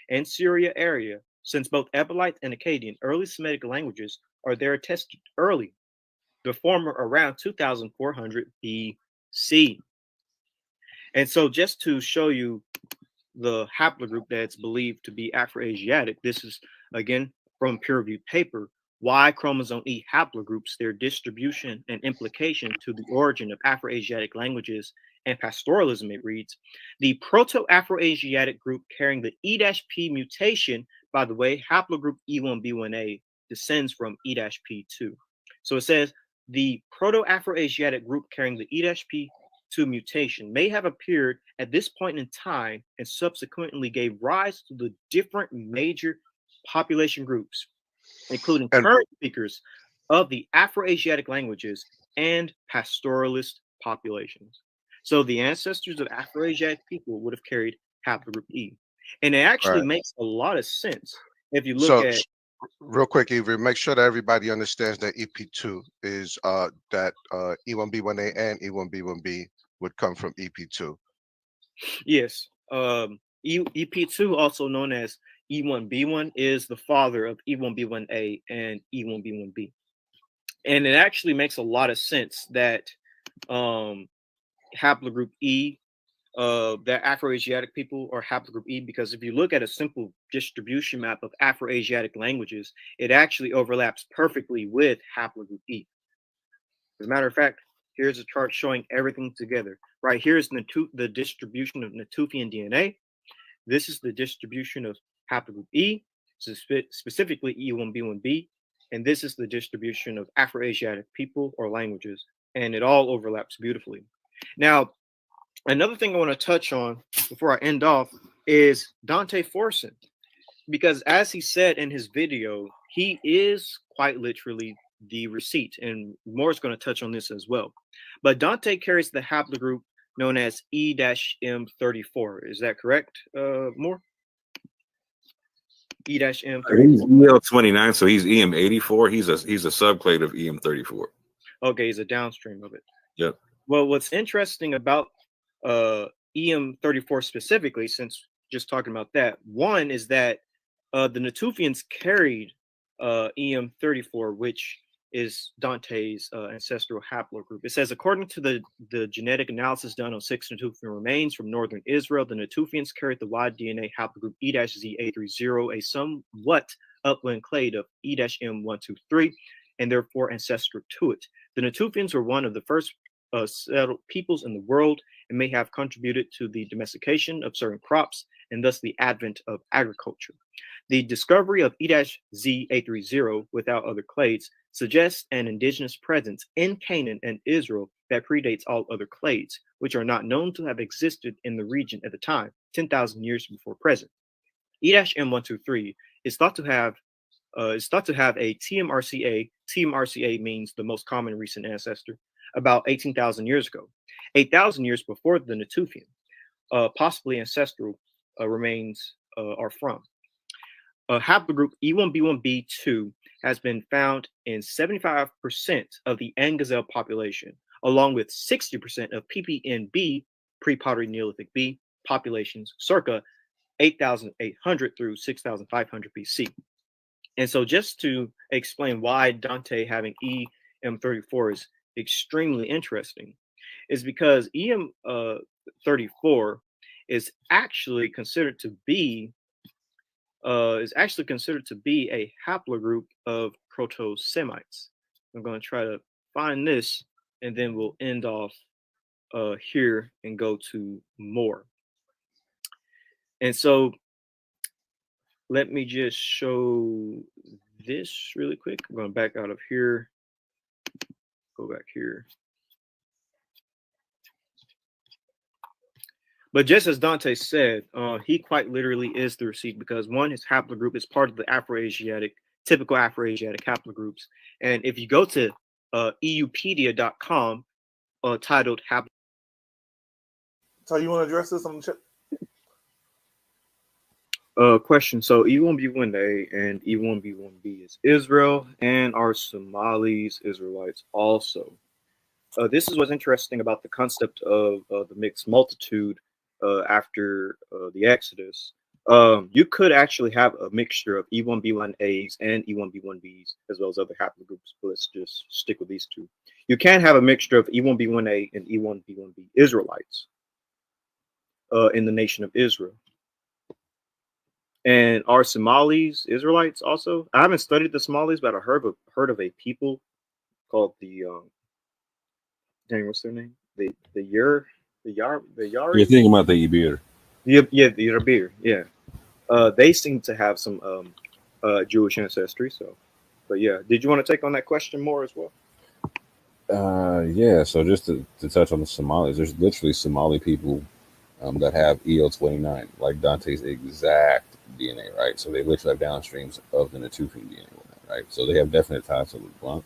and Syria area, since both Ebelite and Akkadian early Semitic languages are there attested early, the former around 2400 BC. And so just to show you the haplogroup that's believed to be Afro-Asiatic, this is, again, from a peer-reviewed paper, Y chromosome E haplogroups, their distribution and implication to the origin of Afro-Asiatic languages and pastoralism, it reads, the Proto-Afro-Asiatic group carrying the E-P mutation, by the way, haplogroup E1B1A descends from E-P2. So it says the Proto-Afro-Asiatic group carrying the E-P2 mutation may have appeared at this point in time and subsequently gave rise to the different major population groups, including current speakers of the Afro-Asiatic languages and pastoralist populations. So the ancestors of Afro-asiatic people would have carried haplogroup E. And it actually makes a lot of sense if you look at. Real quick, Avery, make sure that everybody understands that EP2 is that E1B1A and E1B1B would come from EP2. Yes. EP2, also known as E1B1, is the father of E1B1A and E1B1B. And it actually makes a lot of sense that haplogroup E, that Afro-Asiatic people are haplogroup E, because if you look at a simple distribution map of Afro-Asiatic languages, it actually overlaps perfectly with haplogroup E. As a matter of fact, here's a chart showing everything together. Right here is the distribution of Natufian DNA. This is the distribution of haplogroup E, so specifically E1B1B, and this is the distribution of Afro-Asiatic people or languages, and it all overlaps beautifully. Now, another thing I want to touch on before I end off is Dante Forson, because as he said in his video, he is quite literally the receipt, and Moore's going to touch on this as well. But Dante carries the haplogroup known as E-M34. Is that correct, Moore? E-M34. He's EL29, so he's EM84. He's a subclade of EM34. Okay, he's a downstream of it. Yep. Well, what's interesting about EM34 specifically, since just talking about that, one is that the Natufians carried EM34, which is Dante's ancestral haplogroup. It says, according to the genetic analysis done on 6 Natufian remains from northern Israel, the Natufians carried the Y DNA haplogroup E-Z830, a somewhat upland clade of E-M123, and therefore ancestral to it. The Natufians were one of the first settled peoples in the world and may have contributed to the domestication of certain crops and thus the advent of agriculture. The discovery of E-Z830 without other clades suggests an indigenous presence in Canaan and Israel that predates all other clades, which are not known to have existed in the region at the time, 10,000 years before present. E-M123 is thought to have a TMRCA. TMRCA means the most common recent ancestor, about 18,000 years ago, 8,000 years before the Natufian. Possibly ancestral remains are from. Haplogroup E1B1B2 has been found in 75% of the Angazelle population, along with 60% of PPNB, pre-Pottery Neolithic B, populations circa 8,800 through 6,500 BC. And so just to explain why Dante having EM34 is extremely interesting, is because EM34 is actually considered to be a haplogroup of Proto-Semites. I'm going to try to find this, and then we'll end off here and go to more. And so let me just show this really quick. I'm going to back out of here, go back here. But just as Dante said, he quite literally is the receipt, because one, his haplogroup is part of the Afro-Asiatic, typical Afro-Asiatic haplogroups. And if you go to eupedia.com, titled haplogroup. So you want to address this on the chat? Question. So E1B1A and E1B1B is Israel, and are Somalis Israelites also? This is what's interesting about the concept of the mixed multitude after the Exodus. You could actually have a mixture of E1B1As and E1B1Bs, as well as other haplogroups, but let's just stick with these two. You can have a mixture of E1B1A and E1B1B Israelites in the nation of Israel. And are Somalis Israelites also? I haven't studied the Somalis, but I heard of a people called the dang, what's their name? The Yari. You're thinking about the Ibir. Yeah, the Ibir. Yeah, they seem to have some Jewish ancestry. So, but yeah, did you want to take on that question more as well? Yeah. So just to touch on the Somalis, there's literally Somali people that have EL29, like Dante's exact DNA, right? So they literally have downstreams of the Natufian DNA, right? So they have definite ties to Levant.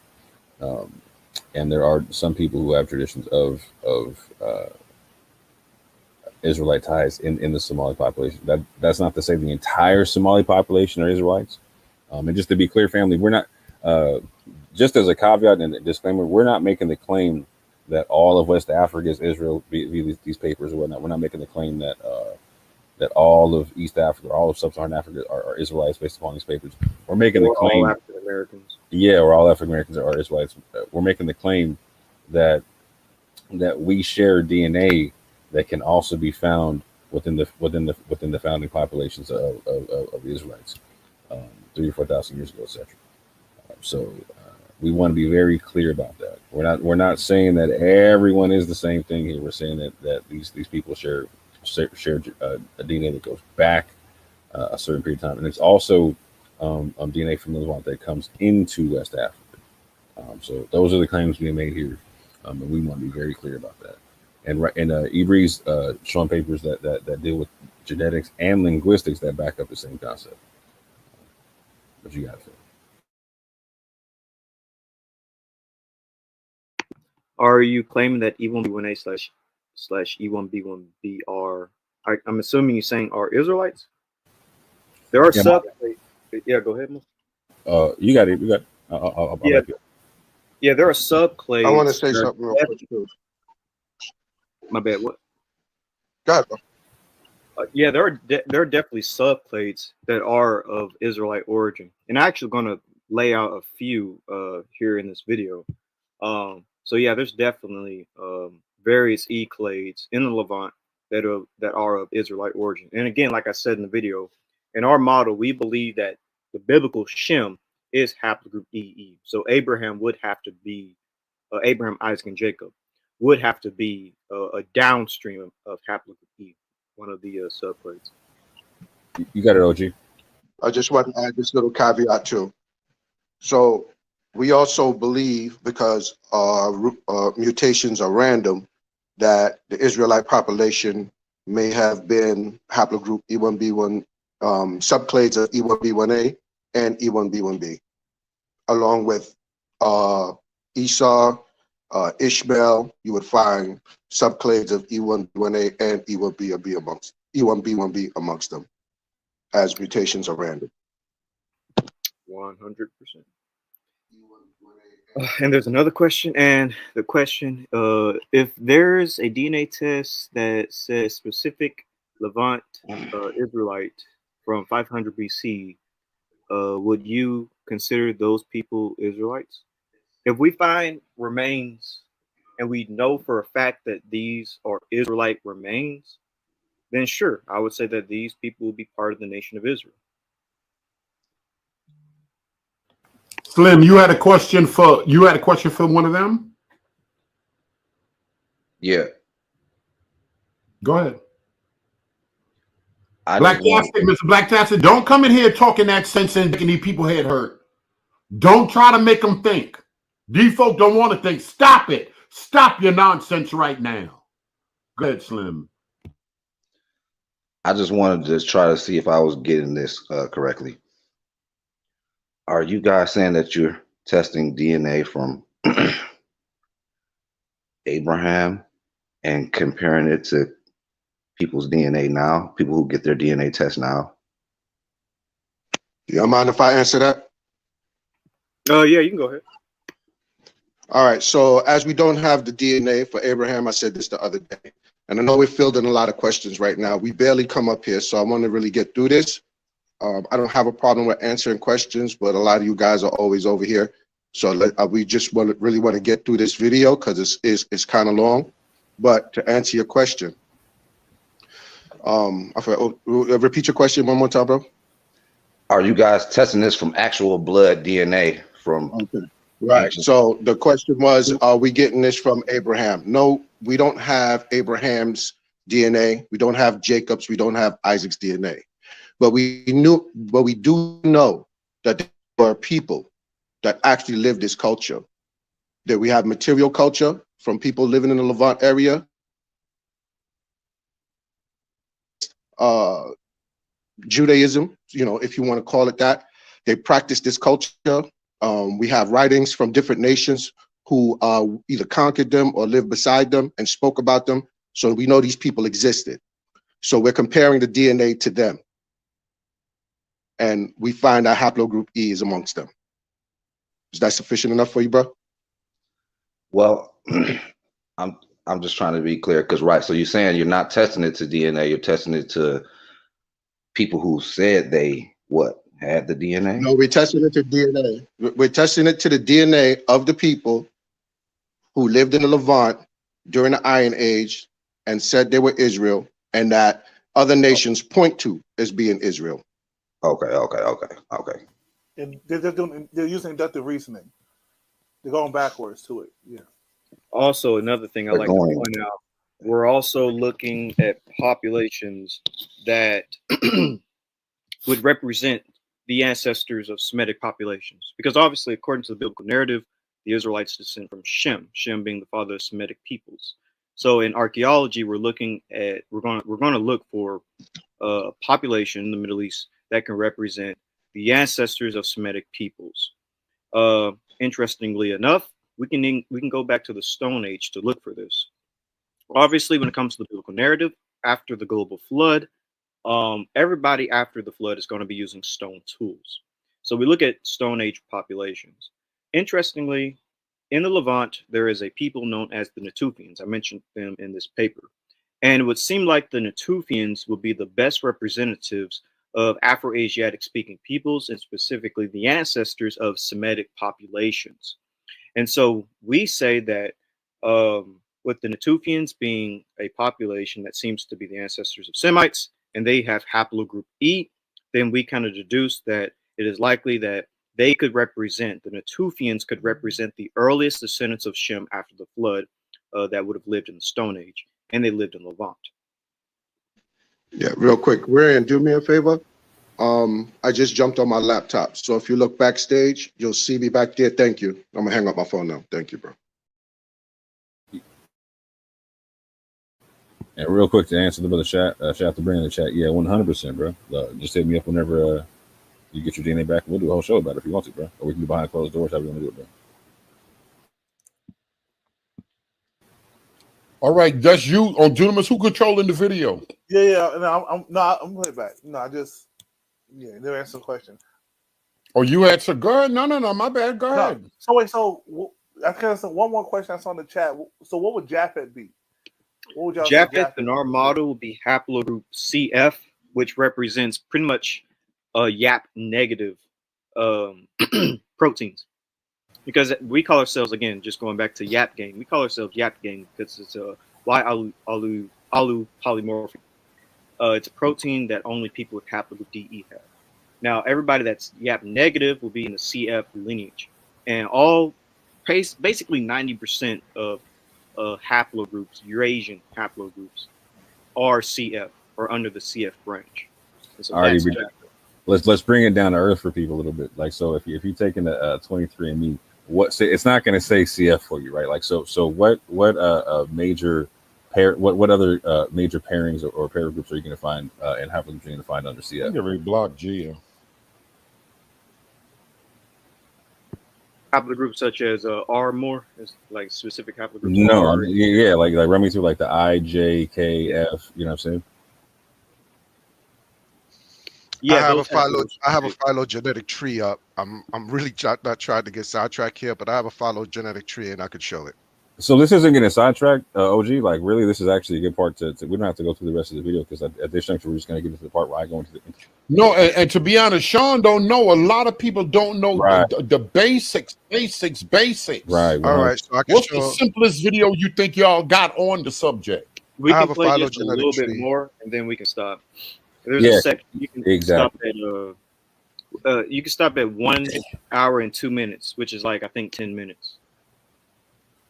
And there are some people who have traditions of Israelite ties in the Somali population. That's not to say the entire Somali population are Israelites. And just to be clear, family, we're not, just as a caveat and a disclaimer, we're not making the claim that all of West Africa is Israel via these papers or whatnot. We're not making the claim that that all of East Africa, all of Sub-Saharan Africa are Israelites based upon these papers. We're making the claim. All African Americans. Yeah, or all African Americans are Israelites. We're making the claim that we share DNA that can also be found within the founding populations of the Israelites 3,000 or 4,000 years ago, etc. So we want to be very clear about that. We're not saying that everyone is the same thing here. We're saying that these people share a DNA that goes back a certain period of time, and it's also DNA from the Levant that comes into West Africa. So those are the claims being made here, and we want to be very clear about that. And Ibri's showing papers that deal with genetics and linguistics that back up the same concept. What you got to say? Are you claiming that E1B1A slash E1B1B are? I'm assuming you're saying are Israelites. There are sub. Yeah, go ahead, Mo. You got it. You got. I'll yeah, there are subclades. I want to say something real quick too. My bad. What? God. Yeah, there are definitely subclades that are of Israelite origin, and I'm actually going to lay out a few here in this video. So yeah, there's definitely various E-clades in the Levant that are of Israelite origin. And again, like I said in the video, in our model, we believe that the biblical Shem is haplogroup EE. So Abraham would have to be Abraham, Isaac, and Jacob would have to be a downstream of haplogroup E, one of the subclades. You got it, OG. I just want to add this little caveat too. So we also believe, because mutations are random, that the Israelite population may have been haplogroup E1B1, subclades of E1B1A and E1B1B, along with Esau, Ishmael. You would find subclades of E1B1A and E1B1B amongst them, as mutations are random. 100%. And there's another question, and the question: if there's a DNA test that says specific Levant Israelite from 500 BC, would you consider those people Israelites? If we find remains and we know for a fact that these are Israelite remains, then sure, I would say that these people will be part of the nation of Israel. Slim, you had a question for one of them? Yeah. Go ahead. Mr. Black Tastic, don't come in here talking that sense and making these people head hurt. Don't try to make them think. These folk don't want to think. Stop it. Stop your nonsense right now. Go ahead, Slim. I just wanted to try to see if I was getting this correctly. Are you guys saying that you're testing DNA from Abraham and comparing it to people's DNA now, people who get their DNA test now? You don't mind if I answer that? Yeah, you can go ahead. All right, so as we don't have the DNA for Abraham, I said this the other day, and I know we're filled in a lot of questions right now. We barely come up here, so I want to really get through this. I don't have a problem with answering questions, but a lot of you guys are always over here. So we just really want to get through this video because it's kind of long. But to answer your question, repeat your question one more time, bro. Are you guys testing this from actual blood DNA from? Okay. Right. So the question was, are we getting this from Abraham? No, we don't have Abraham's DNA. We don't have Jacob's. We don't have Isaac's DNA. But we do know that there are people that actually live this culture. That we have material culture from people living in the Levant area. Judaism, if you want to call it that, they practice this culture. We have writings from different nations who either conquered them or lived beside them and spoke about them. So we know these people existed. So we're comparing the DNA to them. And we find that haplogroup E is amongst them. Is that sufficient enough for you, bro? Well, I'm just trying to be clear, because right, so you're saying you're not testing it to DNA, you're testing it to people who said they had the DNA? No, we're testing it to DNA. We're testing it to the DNA of the people who lived in the Levant during the Iron Age and said they were Israel, and that other nations point to as being Israel. Okay. And they're using inductive reasoning. They're going backwards to it. Yeah. Also, another thing I like to point out, we're also looking at populations that would represent the ancestors of Semitic populations. Because obviously, according to the biblical narrative, the Israelites descend from Shem, Shem being the father of Semitic peoples. So in archaeology, we're going to look for a population in the Middle East that can represent the ancestors of Semitic peoples. Interestingly enough, we can go back to the Stone Age to look for this. Obviously, when it comes to the biblical narrative, after the global flood, everybody after the flood is going to be using stone tools. So we look at Stone Age populations. Interestingly, in the Levant, there is a people known as the Natufians. I mentioned them in this paper. And it would seem like the Natufians would be the best representatives of Afro-asiatic speaking peoples, and specifically the ancestors of Semitic populations. And so we say that with the Natufians being a population that seems to be the ancestors of Semites, and they have haplogroup E, then we kind of deduce that it is likely that they could represent, the Natufians could represent the earliest descendants of Shem after the flood that would have lived in the Stone Age, and they lived in Levant. Yeah, real quick, Ryan, do me a favor. I just jumped on my laptop, so if you look backstage, you'll see me back there. Thank you. I'm gonna hang up my phone now. Thank you, bro. And real quick to answer the brother shout out to Berean in the chat. Yeah, 100%, bro. Just hit me up whenever you get your DNA back. We'll do a whole show about it if you want to, bro. Or we can do behind closed doors, however you want to do it, bro. All right, that's you on Dunamis. Who controlling the video? Yeah. No, I'm playing back. No, I just they're answering the question. Oh, you answer. Go ahead. No, my bad. Go ahead. So wait, I can answer one more question I saw in the chat. So what would Japhet be? What would y'all say Japhet in our model would be haplogroup CF, which represents pretty much YAP negative proteins. Because we call ourselves, again, just going back to YAP gang, we call ourselves YAP gang because it's a Y-alu polymorphic. It's a protein that only people with haplogroup DE have. Now, everybody that's YAP negative will be in the CF lineage. And basically 90% of haplogroups, Eurasian haplogroups, are CF or under the CF branch. And so let's bring it down to earth for people a little bit. Like, so if you're taking a 23andMe, it's not going to say CF for you, right? Like, so what major pair, what other major pairings or pair groups are you going to find and haplogroups you're going to find under CF? I think every block G. Haplogroups such as R more is like specific haplogroups. No, like run me through like the I, J, K, F. You know what I'm saying? Yeah, I have a phylogenetic tree up. I'm really not trying to get sidetracked here, but I have a phylogenetic tree and I could show it. So this isn't getting sidetracked, OG. Like, really, this is actually a good part to we don't have to go through the rest of the video because at this juncture we're just going to get into the part where I go into the. No, and to be honest, Sean don't know. A lot of people don't know the basics. Right. All right. So what's the simplest video you think y'all got on the subject? We can play just a little bit more, and then we can stop. There's a section you can stop at. You can stop at 1 hour and 2 minutes, which is like I think 10 minutes.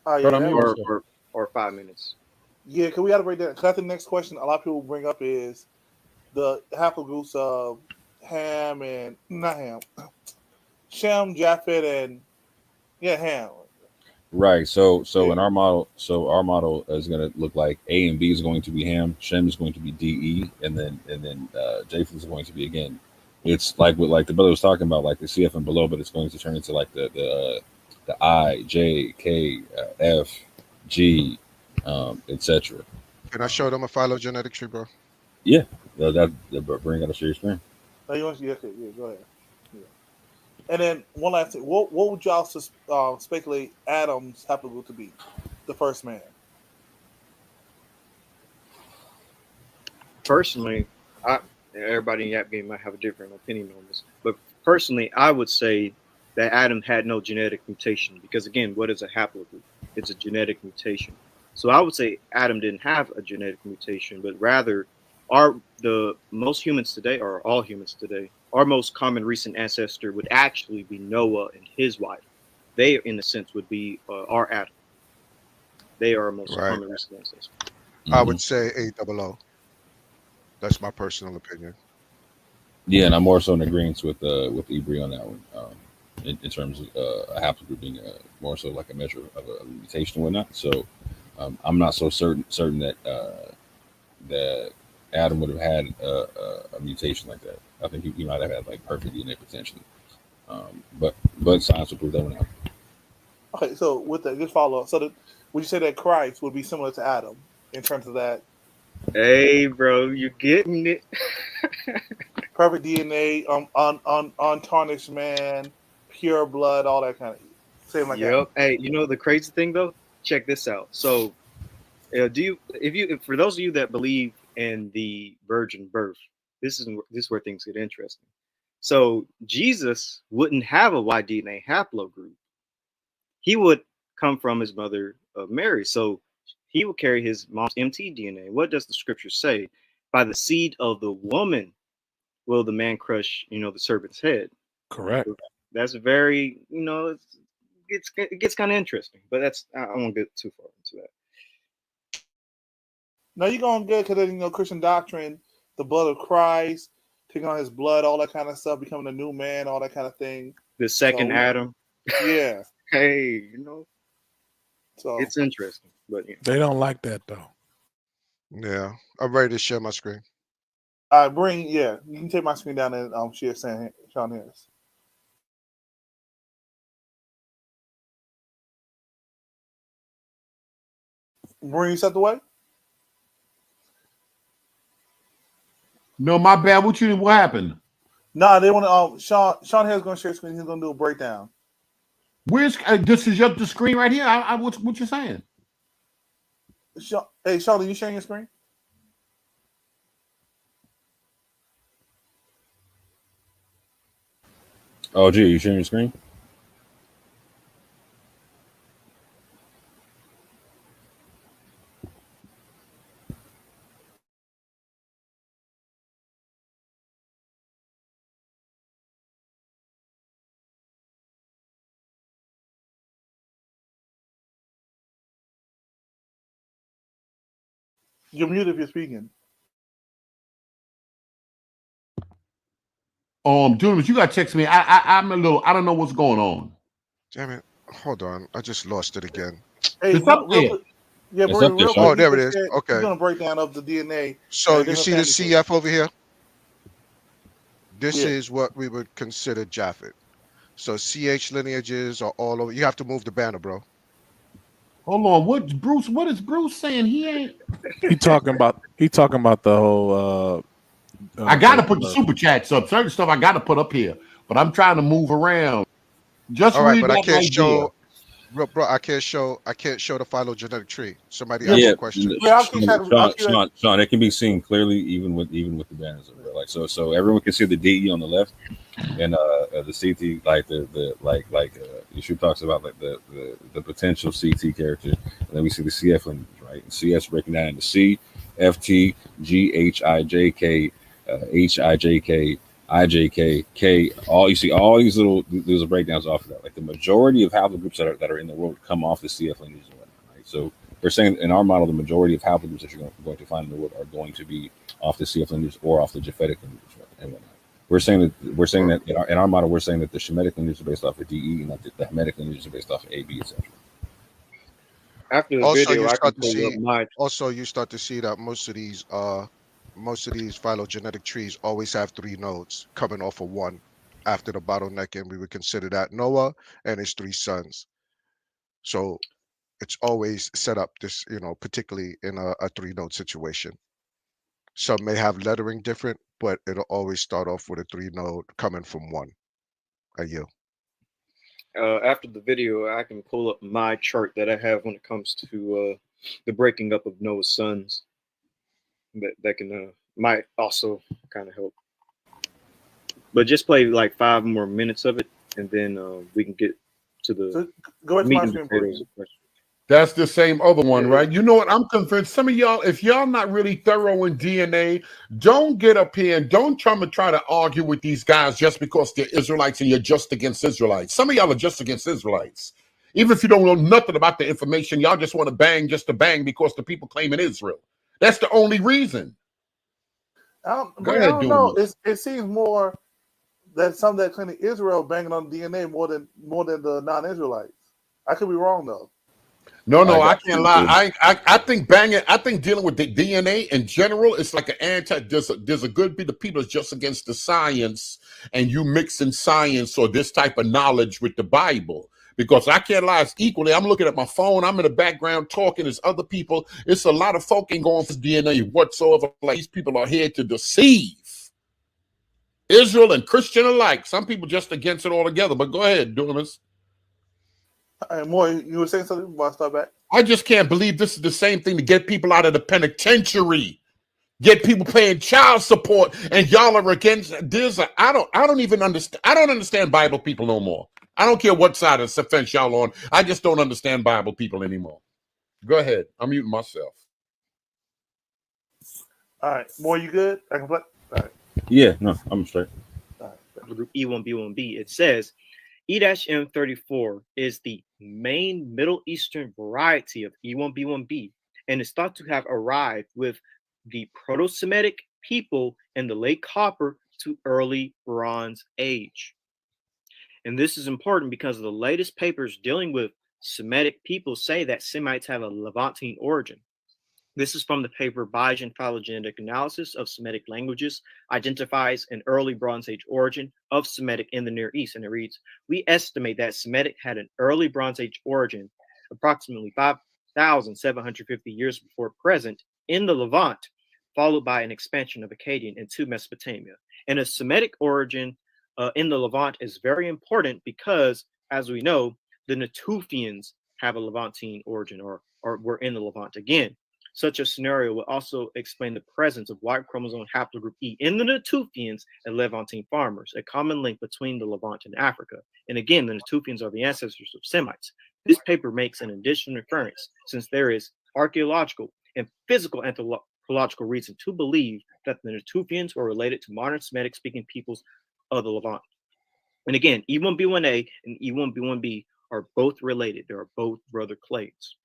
Oh, yeah, or 5 minutes. Yeah, because we got to break that. Because I think the next question a lot of people bring up is the haplogroups of Shem, Japhet, and Ham. Right. So in our model, is going to look like A and B is going to be Ham, Shem is going to be DE, and then Japhet is going to be again. It's like what the brother was talking about, like the CF and below, but it's going to turn into like the I, J, K, F, G, etc. Can I show them a phylogenetic tree, bro? Yeah, bring out a share screen. Oh, you want to? Okay, yeah, go ahead. Yeah. And then one last thing. What would y'all speculate Adam's haplogroup to be? The first man. Personally, everybody in YAP game might have a different opinion on this, but personally, I would say that Adam had no genetic mutation because, again, what is a haplogroup? It's a genetic mutation. So I would say Adam didn't have a genetic mutation, but rather, most humans today, or all humans today, our most common recent ancestor would actually be Noah and his wife. They, in a sense, would be our Adam. They are our most common recent ancestor. I would say AOO. That's my personal opinion. Yeah, and I'm more so in agreement with Ibri on that one. In terms of a haplogroup being more so like a measure of a mutation and whatnot. So I'm not so certain that that Adam would have had a mutation like that. I think he might have had like perfect DNA potentially. But science will prove that one out. Okay, so with that, just follow up. So would you say that Christ would be similar to Adam in terms of that? Hey, bro, you getting it? Perfect DNA, untarnished man, pure blood, all that kind of same like that. Hey, you know the crazy thing though? Check this out. So, for those of you that believe in the virgin birth, this is where things get interesting. So Jesus wouldn't have a Y DNA haplogroup. He would come from his mother Mary. So he would carry his mom's MT DNA. What does the scripture say? By the seed of the woman will the man crush, the serpent's head. Correct. That's very, it gets kind of interesting, but I won't get too far into that. No, you're going good because Christian doctrine, the blood of Christ, taking on his blood, all that kind of stuff, becoming a new man, all that kind of thing. The second Adam. Yeah. Hey, so it's interesting, but they don't like that though. Yeah, I'm ready to share my screen. You can take my screen down and share Sean Harris. Bring you stepped away? No, my bad. What happened? Nah, they want to. Sean Harris going to share screen. He's going to do a breakdown. Where's this is up the screen right here? What you saying? Hey, Sean, are you sharing your screen? Oh, gee, you sharing your screen? You're muted if you're speaking. Dunamis, you got to text me. I'm a little. I don't know what's going on. Damn it! Hold on, I just lost it again. Hey, it's up there. Yeah, oh, there it is. Okay. You're going to break down of the DNA. So you see the CF over here? This is what we would consider Japhet. So CH lineages are all over. You have to move the banner, bro. Hold on. What is Bruce saying? He ain't. He talking about the whole. I gotta put the super chats up. Certain stuff I gotta put up here, but I'm trying to move around. Just all right, read but that I can't idea. show. Bro, I can't show the phylogenetic tree. Somebody asked a question. Sean, it can be seen clearly even with the banners, bro. Like so everyone can see the DE on the left, and the CT like Yeshua talks about like the potential CT character, and then we see the CF lineage, right? And CS breaking down into C, FT, GHIJK, HIJK. IJK, K, you see all these little breakdowns off of that. Like the majority of haplogroups that are in the world come off the CF lineage and whatnot, right? So we're saying in our model, the majority of haplogroups that you're going to find in the world are going to be off the CF lineage or off the Japhetic lineage and whatnot. We're saying that in our model, we're saying that the Shemitic lineage is based off of DE and that the Hamitic lineage is based off of AB, etc. After the video, I can pull up my. Also, you start to see that most of these phylogenetic trees always have 3 nodes coming off of 1 after the bottleneck, and we would consider that Noah and his 3 sons. So it's always set up this, particularly in a 3-node situation. Some may have lettering different, but it'll always start off with a 3 node coming from 1. A you. After the video, I can pull up my chart that I have when it comes to the breaking up of Noah's sons. That can might also kind of help. But just play like 5 more minutes of it, and then we can get to the meat and potatoes of questions. That's the same other one, right? You know what? I'm convinced some of y'all, if y'all not really thorough in DNA, don't get up here and don't try to argue with these guys just because they're Israelites and you're just against Israelites. Some of y'all are just against Israelites. Even if you don't know nothing about the information, y'all just want to bang just to bang because the people claiming Israel. That's the only reason. I don't know. It seems more that some that claim Israel banging on DNA more than the non-Israelites. I could be wrong though. No, I can't lie. I think banging. I think dealing with the DNA in general, it's like an anti. There's a good bit of people that's just against the science, and you mixing science or this type of knowledge with the Bible. Because I can't lie, it's equally. I'm looking at my phone. I'm in the background talking. There's other people. It's a lot of folk ain't going for DNA whatsoever. Like these people are here to deceive Israel and Christian alike. Some people just against it altogether. But go ahead, Dunamis. More, you were saying something before I start back? I just can't believe this is the same thing to get people out of the penitentiary, get people paying child support, and y'all are against this. I don't even understand. I don't understand Bible people no more. I don't care what side of the fence y'all on. I just don't understand Bible people anymore. Go ahead. I'm muting myself. All right. More, you good? I can play? All right. Yeah, no, I'm straight. All right. Group E1B1B, it says E-M34 is the main Middle Eastern variety of E1B1B and is thought to have arrived with the Proto-Semitic people in the late Copper to early Bronze Age. And this is important because the latest papers dealing with Semitic people say that Semites have a Levantine origin. This is from the paper Berean Phylogenetic Analysis of Semitic Languages, identifies an early Bronze Age origin of Semitic in the Near East. And it reads, we estimate that Semitic had an early Bronze Age origin, approximately 5,750 years before present, in the Levant, followed by an expansion of Akkadian into Mesopotamia. And a Semitic origin in the Levant is very important because, as we know, the Natufians have a Levantine origin or were in the Levant again. Such a scenario would also explain the presence of Y chromosome haplogroup E in the Natufians and Levantine farmers, a common link between the Levant and Africa. And again, the Natufians are the ancestors of Semites. This paper makes an additional inference since there is archaeological and physical anthropological reason to believe that the Natufians were related to modern Semitic-speaking peoples of the Levant. And again, E1B1A and E1B1B are both related. They are both brother clades.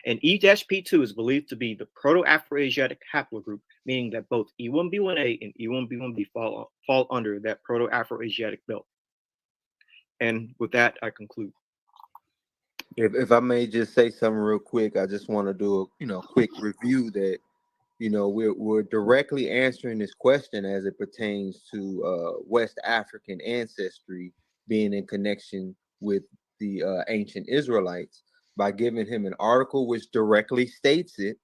And E-P2 is believed to be the Proto-Afro-Asiatic haplogroup, meaning that both E1B1A and E1B1B fall under that Proto-Afro-Asiatic belt. And with that, I conclude. If I may just say something real quick, I just want to do a quick review that we're directly answering this question as it pertains to West African ancestry being in connection with the ancient Israelites by giving him an article which directly states it,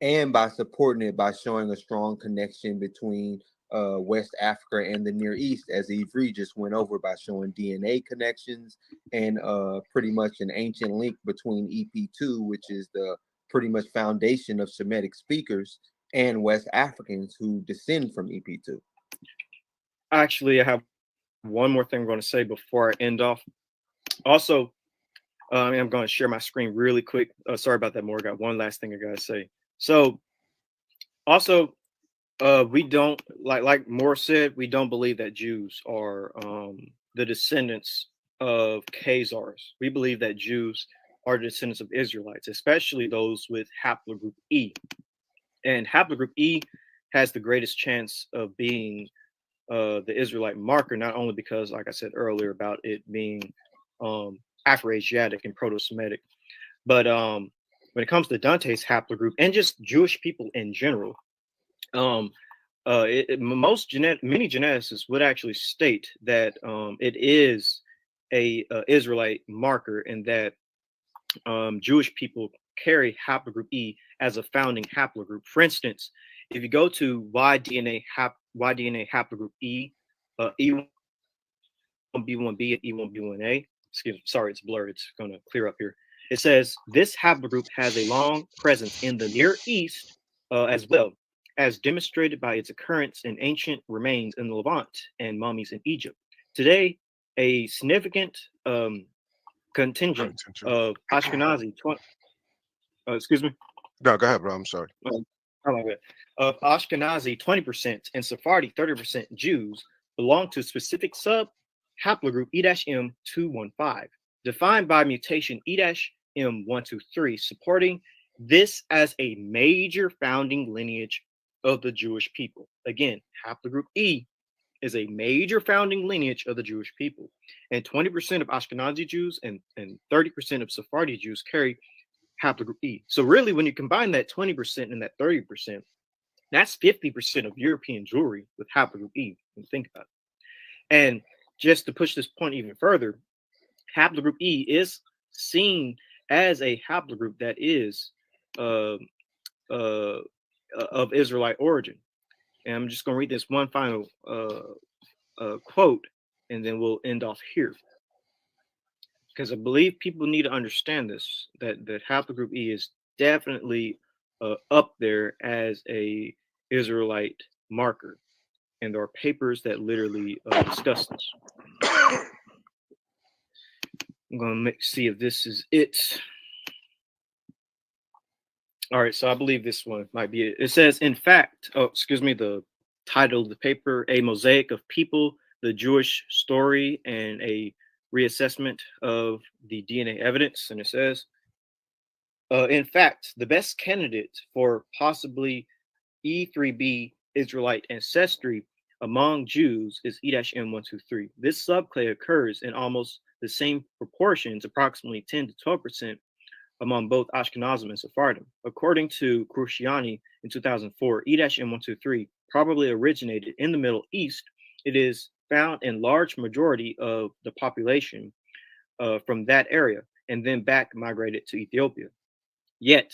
and by supporting it by showing a strong connection between West Africa and the Near East, as Ivry just went over by showing DNA connections and pretty much an ancient link between EP2, which is the pretty much foundation of Semitic speakers, and West Africans who descend from EP2. Actually, I have one more thing I'm going to say before I end off. Also, I'm going to share my screen really quick. Sorry about that, More. I got one last thing I got to say. So, also, we don't, like Moore said, we don't believe that Jews are the descendants of Khazars. We believe that Jews are descendants of Israelites, especially those with haplogroup E. And haplogroup E has the greatest chance of being the Israelite marker, not only because, like I said earlier, about it being Afro-Asiatic and Proto-Semitic, but when it comes to Dante's haplogroup and just Jewish people in general, many geneticists would actually state that it is a Israelite marker, and that Jewish people carry haplogroup E as a founding haplogroup. For instance, If you go to YDNA haplogroup E, E1B1B and E1B1A, excuse me, sorry, it's blurred. It's going to clear up here. It says this haplogroup has a long presence in the Near East as well, as demonstrated by its occurrence in ancient remains in the Levant and mummies in Egypt. Today, a significant contingent of Ashkenazi, excuse me. No, go ahead, bro. I'm sorry. Of Ashkenazi 20% and Sephardi 30% Jews belong to a specific sub haplogroup E-M215, defined by mutation E-M123, supporting this as a major founding lineage of the Jewish people. Again, haplogroup E is a major founding lineage of the Jewish people. And 20% of Ashkenazi Jews and 30% of Sephardi Jews carry haplogroup E. So really, when you combine that 20% and that 30%, that's 50% of European Jewry with haplogroup E, when you think about it. And just to push this point even further, haplogroup E is seen as a haplogroup that is of Israelite origin. And I'm just going to read this one final quote, and then we'll end off here. Because I believe people need to understand this, that haplogroup E is definitely up there as a Israelite marker. And there are papers that literally discuss this. I'm going to see if this is it. All right, so I believe this one might be it. It says, in fact, the title of the paper, A Mosaic of People, the Jewish Story, and a Reassessment of the DNA Evidence. And it says, in fact, the best candidate for possibly E3B Israelite ancestry among Jews is E-M123. This subclade occurs in almost the same proportions, approximately 10 to 12%, among both Ashkenazim and Sephardim. According to Cruciani in 2004, E-M123 probably originated in the Middle East. It is found in large majority of the population from that area, and then back migrated to Ethiopia. Yet,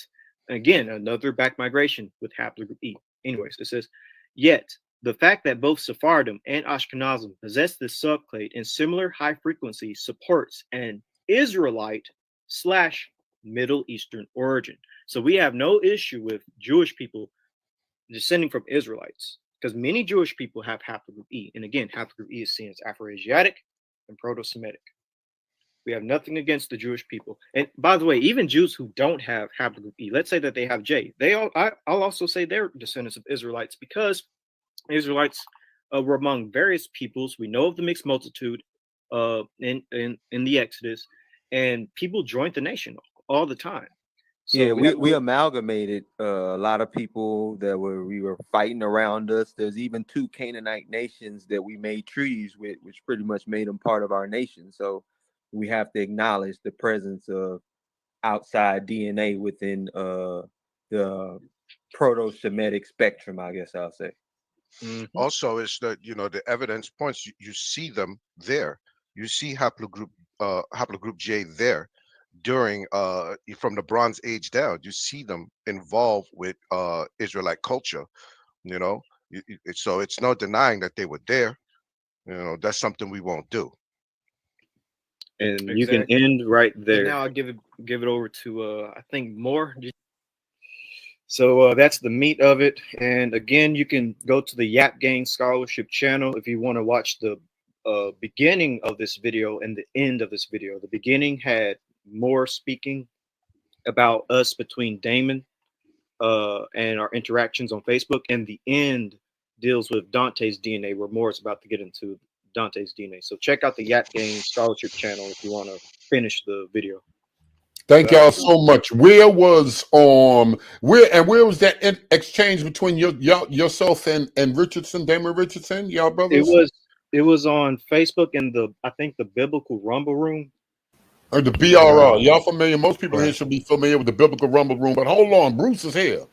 again, another back migration with haplogroup E. Anyways, it says, yet the fact that both Sephardim and Ashkenazim possess this subclade in similar high frequency supports an Israelite / Middle Eastern origin. So we have no issue with Jewish people descending from Israelites, because many Jewish people have haplogroup E. And again, haplogroup E is seen as Afro-asiatic and Proto-Semitic. We have nothing against the Jewish people. And by the way, even Jews who don't have haplogroup E, let's say that they have J, I'll also say they're descendants of Israelites, because Israelites were among various peoples. We know of the mixed multitude in the Exodus, and people joined the nation all the time. So yeah, we amalgamated a lot of people that we were fighting around us. There's even 2 Canaanite nations that we made treaties with, which pretty much made them part of our nation. So we have to acknowledge the presence of outside DNA within the Proto-Semitic spectrum, I guess I'll say. Mm-hmm. Also, is that the evidence points you see them there. You see haplogroup J there. During from the Bronze Age down, you see them involved with Israelite culture, so it's no denying that they were there. That's something we won't do. And exactly. You can end right there. And now I'll give it over to I think more. So that's the meat of it. And again, you can go to the YAP Gang Scholarship channel if you want to watch the beginning of this video and the end of this video. The beginning had more speaking about us between Damon and our interactions on Facebook, and the end deals with Dante's DNA, where more is about to get into Dante's DNA. So check out the YAP Gang Scholarship channel if you want to finish the video. Thank y'all so much. Where was that exchange between yourself and Richardson, Damon Richardson, y'all brothers? It was on Facebook in I think the Biblical Rumble Room. Or the BRR. Y'all familiar? Most people here should be familiar with the Biblical Rumble Room. But hold on, Bruce is here.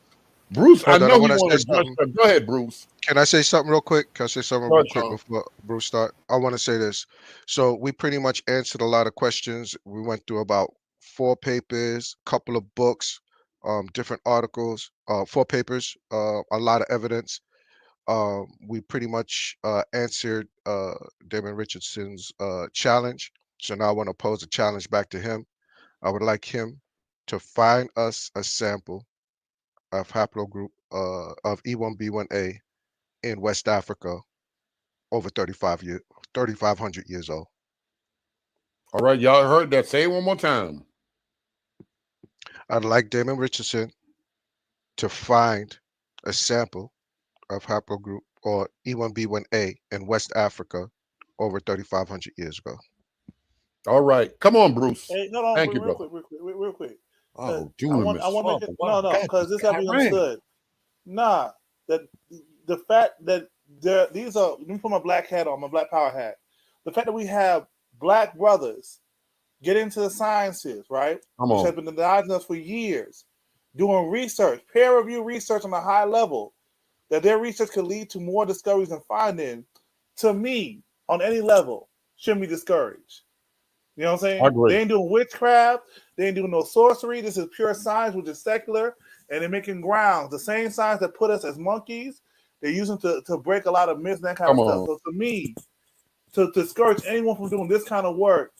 Bruce, I know you want to address that. Go ahead, Bruce. Can I say something real quick? Before Bruce start? I want to say this. So we pretty much answered a lot of questions. We went through about 4 papers, couple of books. different articles, 4 papers, a lot of evidence. We pretty much answered Damon Richardson's challenge. So now I want to pose a challenge back to him. I would like him to find us a sample of haplogroup of E1B1A in West Africa over 3,500 years old. All right, y'all heard that. Say it one more time. I'd like Damon Richardson to find a sample of haplogroup or E1B1A in West Africa over 3,500 years ago. All right, come on, Bruce. Hey, no, Thank you, real brother. quick, real quick. Oh, I want to make it, no, because this has to be understood. Nah, that the fact that these are, let me put my black hat on, my black power hat. The fact that we have black brothers get into the sciences, right? Which has been denied us for years, doing research, peer review research on a high level, that their research could lead to more discoveries and finding, to me, on any level, shouldn't be discouraged. You know what I'm saying? I agree. They ain't doing witchcraft. They ain't doing no sorcery. This is pure science, which is secular, and they're making grounds. The same science that put us as monkeys, they're using to break a lot of myths and that kind of stuff. So to me, to discourage anyone from doing this kind of work,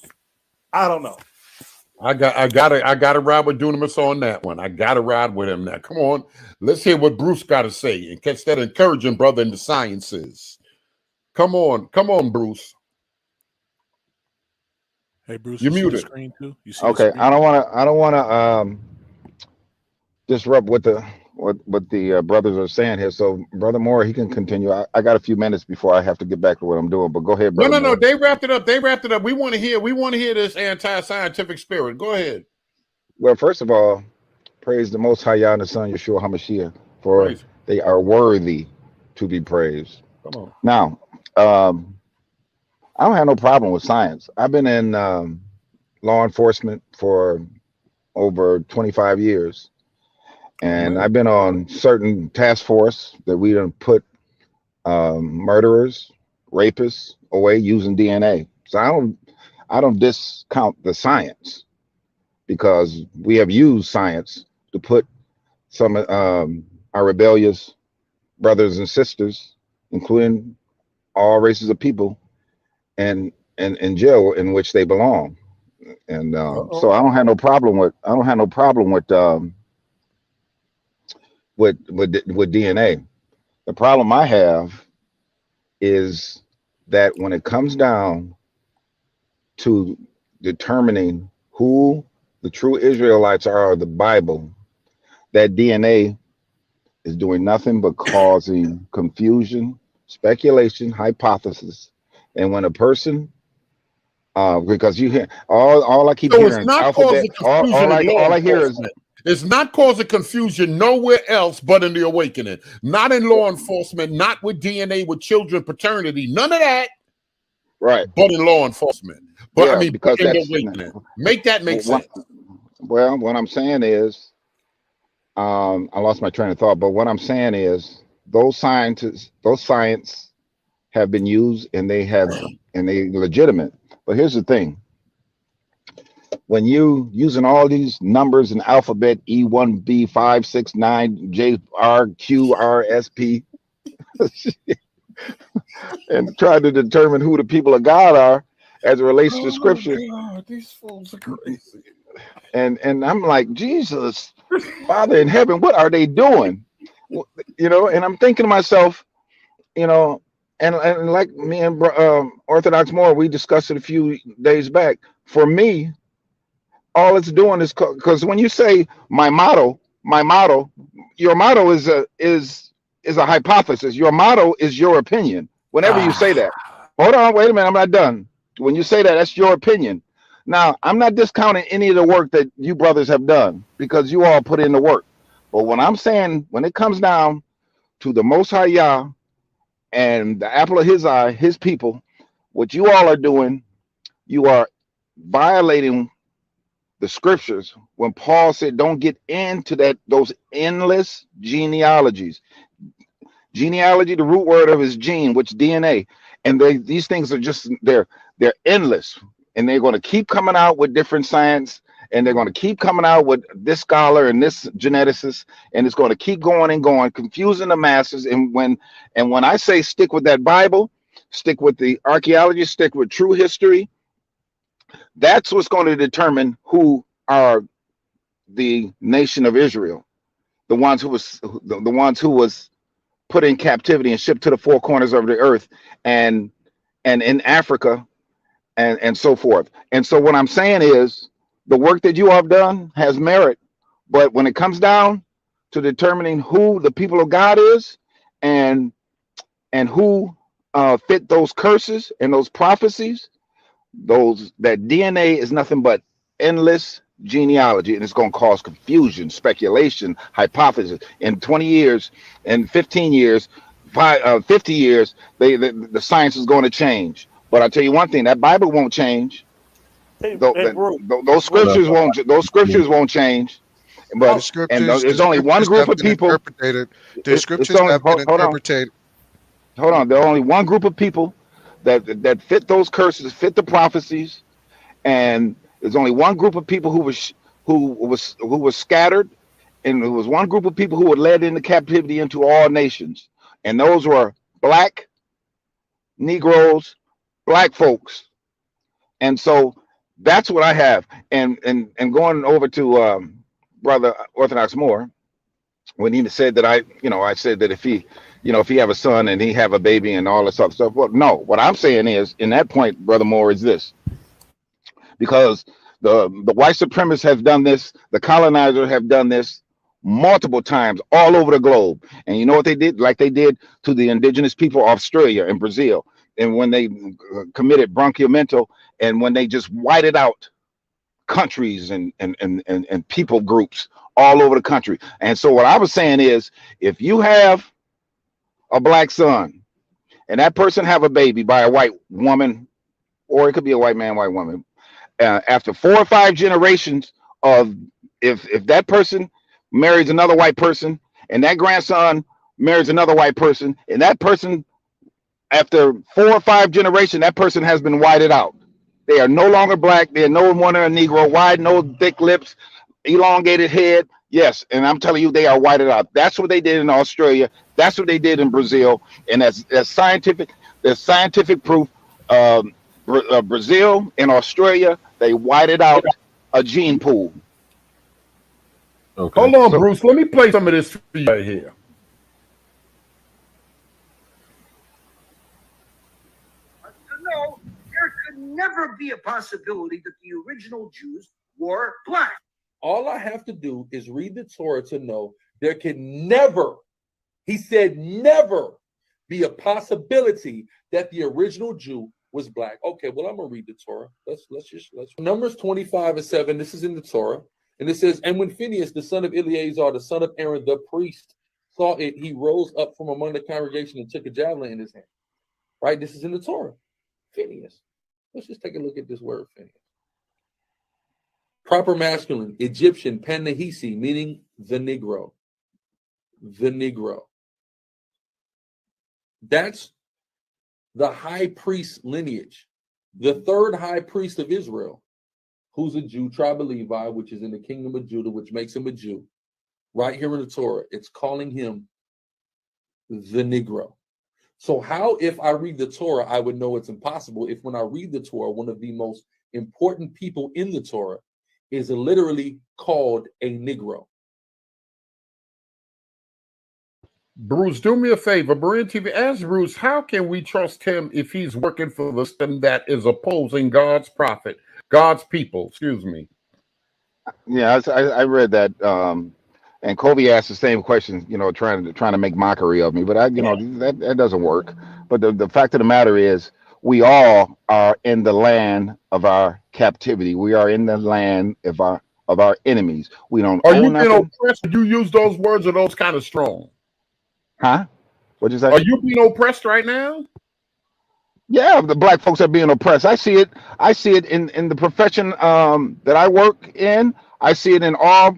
I don't know. I gotta ride with Dunamis on that one. I gotta ride with him now. Come on, let's hear what Bruce got to say and catch that encouraging brother in the sciences. Come on, Bruce. Hey Bruce, you're muted. Screen too? You see okay, I don't want to disrupt what the brothers are saying here. So Brother Moore, he can continue. I got a few minutes before I have to get back to what I'm doing. But go ahead, Brother. No. They wrapped it up. We want to hear this anti-scientific spirit. Go ahead. Well, first of all, praise the Most High Yah and the Son Yeshua HaMashiach, for they are worthy to be praised. Come on. Now, I don't have no problem with science. I've been in law enforcement for over 25 years. And I've been on certain task force that we done put murderers, rapists away using DNA. So I don't discount the science, because we have used science to put some our rebellious brothers and sisters, including all races of people, and in jail in which they belong. And so I don't have no problem with with DNA. The problem I have is that when it comes down to determining who the true Israelites are of the Bible, that DNA is doing nothing but causing confusion, speculation, hypothesis. And when a person, because you hear all I keep hearing, it's not alphabet, all I hear is, it's not causing confusion nowhere else but in the awakening. Not in law enforcement, not with DNA, with children, paternity, none of that. Right. But in law enforcement. But yeah, I mean, because in that's, the awakening. Make that make sense. Well, what I'm saying is, I lost my train of thought, but what I'm saying is those science have been used and they legitimate. But here's the thing. When you using all these numbers in alphabet, E1B 569 JRQRSP, and try to determine who the people of God are as it relates to Scripture. God, these fools are crazy. And I'm like, Jesus, Father in heaven, what are they doing? You know, and I'm thinking to myself, you know, and like me and Orthodox Moore, we discussed it a few days back. For me, all it's doing is, because when you say my motto, your motto is a hypothesis. Your motto is your opinion. Whenever you say that, hold on, wait a minute, I'm not done. When you say that, that's your opinion. Now, I'm not discounting any of the work that you brothers have done, because you all put in the work. But when I'm saying, when it comes down to the Most High Yah and the apple of his eye, his people, what you all are doing, you are violating the scriptures when Paul said, don't get into those endless genealogies. Genealogy, the root word of his gene, which DNA. And these things are just, they're endless. And they're going to keep coming out with different science and they're going to keep coming out with this scholar and this geneticist, and it's going to keep going and going, confusing the masses. And when I say stick with that Bible, stick with the archaeology, stick with true history, that's what's going to determine who are the nation of Israel, the ones who was put in captivity and shipped to the four corners of the earth, and in Africa, and so forth. And so what I'm saying is, the work that you have done has merit, but when it comes down to determining who the people of God is, and who fit those curses and those prophecies, that DNA is nothing but endless genealogy, and it's going to cause confusion, speculation, hypothesis. In 20 years, in 15 years, 50 years, the science is going to change. But I'll tell you one thing: that Bible won't change. Those scriptures won't. Those scriptures won't change. But there's only one group of people. The scriptures have been interpreted. Hold on. There are only one group of people that fit those curses, fit the prophecies, and there's only one group of people who was scattered, and there was one group of people who were led into captivity into all nations, and those were black Negroes, black folks. And so that's what I have. And going over to Brother Orthodox Moore, when he said that I said that if he have a son and he have a baby and all this other stuff. Well, no, what I'm saying is, in that point, Brother Moore, is this: because the white supremacists have done this, the colonizers have done this multiple times all over the globe. And you know what they did? Like they did to the indigenous people of Australia and Brazil, and when they committed bronchiomento, and when they just whited out countries and people groups all over the country. And so what I was saying is, if you have a black son and that person have a baby by a white woman, or it could be a white man, white woman, after 4 or 5 generations of, if that person marries another white person, and that grandson marries another white person, and that person, after 4 or 5 generations, that person has been whited out. They are no longer black. They are no longer a Negro. Wide nose, thick lips, elongated head. Yes, and I'm telling you, they are whited out. That's what they did in Australia. That's what they did in Brazil, and that's scientific. There's scientific proof. Brazil and Australia, they whited out a gene pool. Okay. Hold on, Bruce. Let me play some of this for you right here. No, there could never be a possibility that the original Jews were black. All I have to do is read the Torah to know there can never, he said never, be a possibility that the original Jew was black. Okay, well, I'm gonna read the Torah. Let's Numbers 25:7. This is in the Torah, and it says, "And when Phinehas, the son of Eleazar, the son of Aaron, the priest, saw it, he rose up from among the congregation and took a javelin in his hand." Right? This is in the Torah. Phinehas. Let's just take a look at this word, Phinehas. Proper masculine, Egyptian, Pan-Nahisi, meaning the Negro. The Negro. That's the high priest lineage. The third high priest of Israel, who's a Jew, tribe of Levi, which is in the kingdom of Judah, which makes him a Jew. Right here in the Torah, it's calling him the Negro. So how, if I read the Torah, I would know it's impossible if when I read the Torah, one of the most important people in the Torah is literally called a Negro. Bruce, do me a favor. Berean TV, ask Bruce, how can we trust him if he's working for the system that is opposing God's prophet, God's people? Excuse me. Yeah, I read that. And Kobe asked the same question, trying to make mockery of me, but that doesn't work. But the fact of the matter is, we all are in the land of our captivity. We are in the land of our enemies. We don't. Are you being oppressed? Do you use those words? Or those kind of strong? Huh? What'd you say? Are you being oppressed right now? Yeah, the black folks are being oppressed. I see it. I see it in the profession that I work in. I see it in all.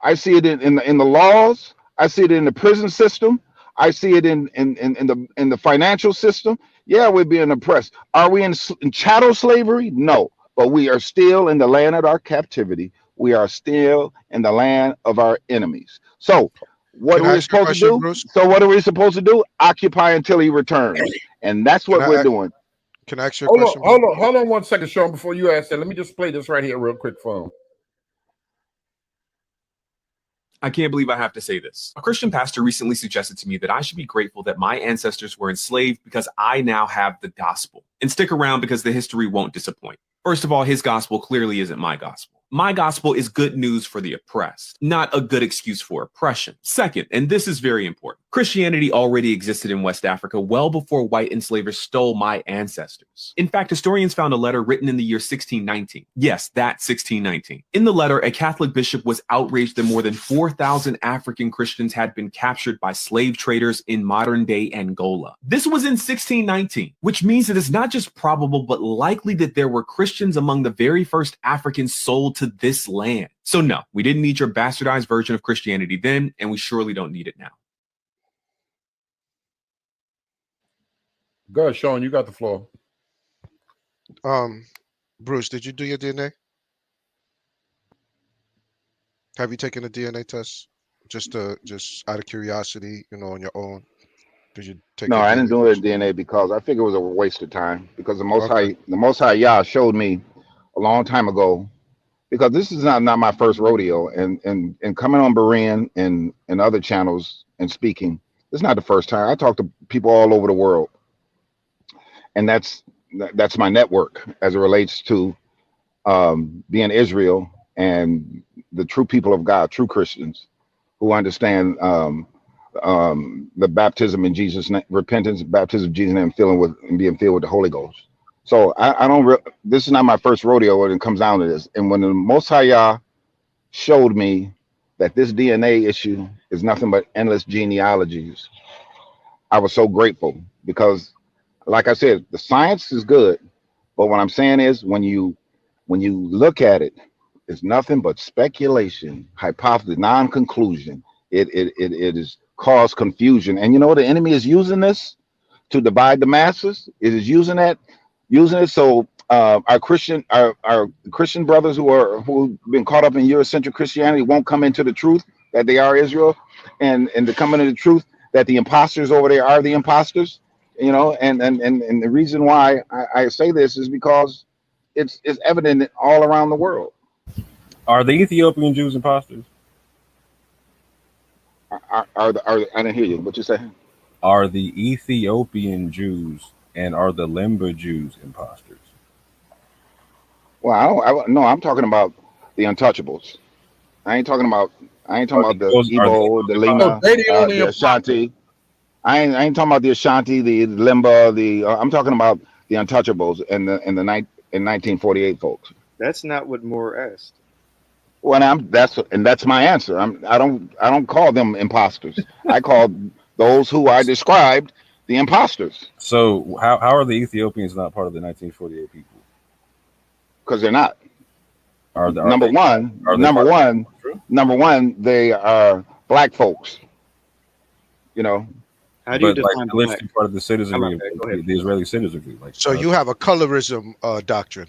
I see it in the laws. I see it in the prison system. I see it in the financial system. Yeah, we're being oppressed. Are we in chattel slavery? No, but we are still in the land of our captivity. we are still in the land of our enemies. So what Can are I we ask you a supposed to question, do? Bruce? So what are we supposed to do? Occupy until he returns. And that's Can what we're I doing. can I ask you a question, Bruce? Hold on 1 second, Sean, before you ask that. Let me just play this right here real quick for him. I can't believe I have to say this. A Christian pastor recently suggested to me that I should be grateful that my ancestors were enslaved because I now have the gospel. And stick around because the history won't disappoint. First of all, his gospel clearly isn't my gospel. My gospel is good news for the oppressed, not a good excuse for oppression. Second, and this is very important, Christianity already existed in West Africa well before white enslavers stole my ancestors. In fact, historians found a letter written in the year 1619. Yes, that 1619. In the letter, a Catholic bishop was outraged that more than 4,000 African Christians had been captured by slave traders in modern-day Angola. This was in 1619, which means that it's not just probable but likely that there were Christians among the very first Africans sold to this land. So no, we didn't need your bastardized version of Christianity then, and we surely don't need it now. Go ahead, Sean, you got the floor. Bruce, did you do your DNA? Have you taken a DNA test? Just out of curiosity, on your own. Did you take? No, a I DNA didn't do test? it DNA because I figured it was a waste of time. Because the Most High Yah showed me a long time ago. Because this is not my first rodeo, and coming on Berean and other channels and speaking, it's not the first time. I talk to people all over the world, and that's my network as it relates to being Israel and the true people of God, true Christians who understand the baptism in Jesus' name, repentance, baptism in Jesus' name, and being filled with the Holy Ghost. So I don't. This is not my first rodeo when it comes down to this. And when the Most High Yah showed me that this DNA issue is nothing but endless genealogies, I was so grateful because, like I said, the science is good, but what I'm saying is when you look at it, it's nothing but speculation, hypothesis, non-conclusion. It is cause confusion, and the enemy is using this to divide the masses. It is using it so our Christian brothers who've been caught up in Eurocentric Christianity won't come into the truth that they are Israel, and to come into the truth that the imposters over there are the imposters. And the reason why I say this is because it's evident all around the world. Are the Ethiopian Jews imposters? I didn't hear you. What you say? Are the Ethiopian Jews and are the Lemba Jews imposters? Well, I'm talking about the untouchables. I ain't talking about the Igbo, the Lima, the Ashanti. I ain't talking about the Ashanti, the Limba, I'm talking about the untouchables and the 1948 folks. That's not what Moore asked. Well, that's my answer. I don't call them imposters. I call those who I described the imposters. So how are the Ethiopians not part of the 1948 people? Because they're not. Number one, they are black folks. How do you define black? Part of the citizenry, the Israeli citizenry. So you have a colorism doctrine.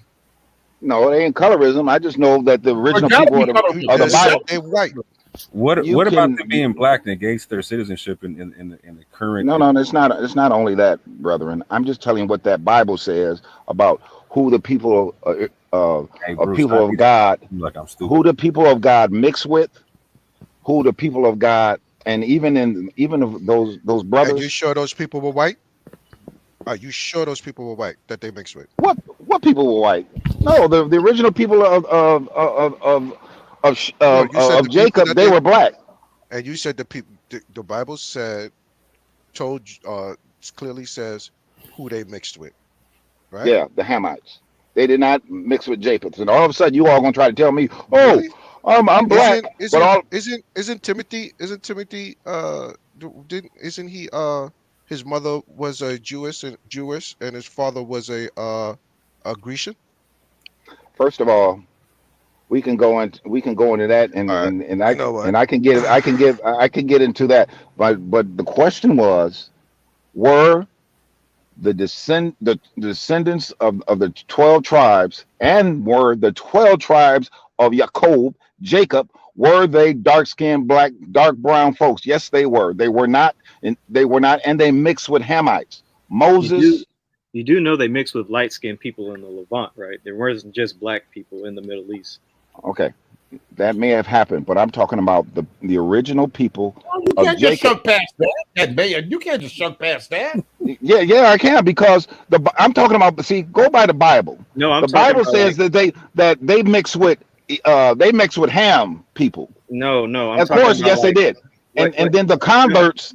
No, it ain't colorism. I just know that the original people of the Bible, they're white. What about them being black negates their citizenship in the current? No, it's not only that, brethren. I'm just telling you what that Bible says about who the people of people of God, who the people of God mix with, who the people of God, and even of those brothers. Are you sure those people were white? Are you sure those people were white that they mixed with? What people were white? No, the original people of Jacob, they were black. And you said the Bible clearly says who they mixed with, right? Yeah, the Hamites. They did not mix with Japheth. And all of a sudden, you all gonna try to tell me, "Oh, really? I'm black." Isn't Timothy? Isn't he? His mother was a Jewish, and his father was a Grecian. First of all, we can go into that, and I can get into that. But the question was, were the descendants of the 12 tribes, and were the 12 tribes of Jacob, Jacob, were they dark-skinned, black, dark brown folks? Yes, they were. They were not, and they mixed with Hamites. Moses. You do know they mixed with light-skinned people in the Levant, right? There wasn't just black people in the Middle East. Okay, that may have happened, but I'm talking about the original people. You can't just shove past that. You can't just shove past that. Yeah, I can, because I'm talking about. See, go by the Bible. No, the Bible says that they mix with Ham people. No, of course, yes, they did. And then the converts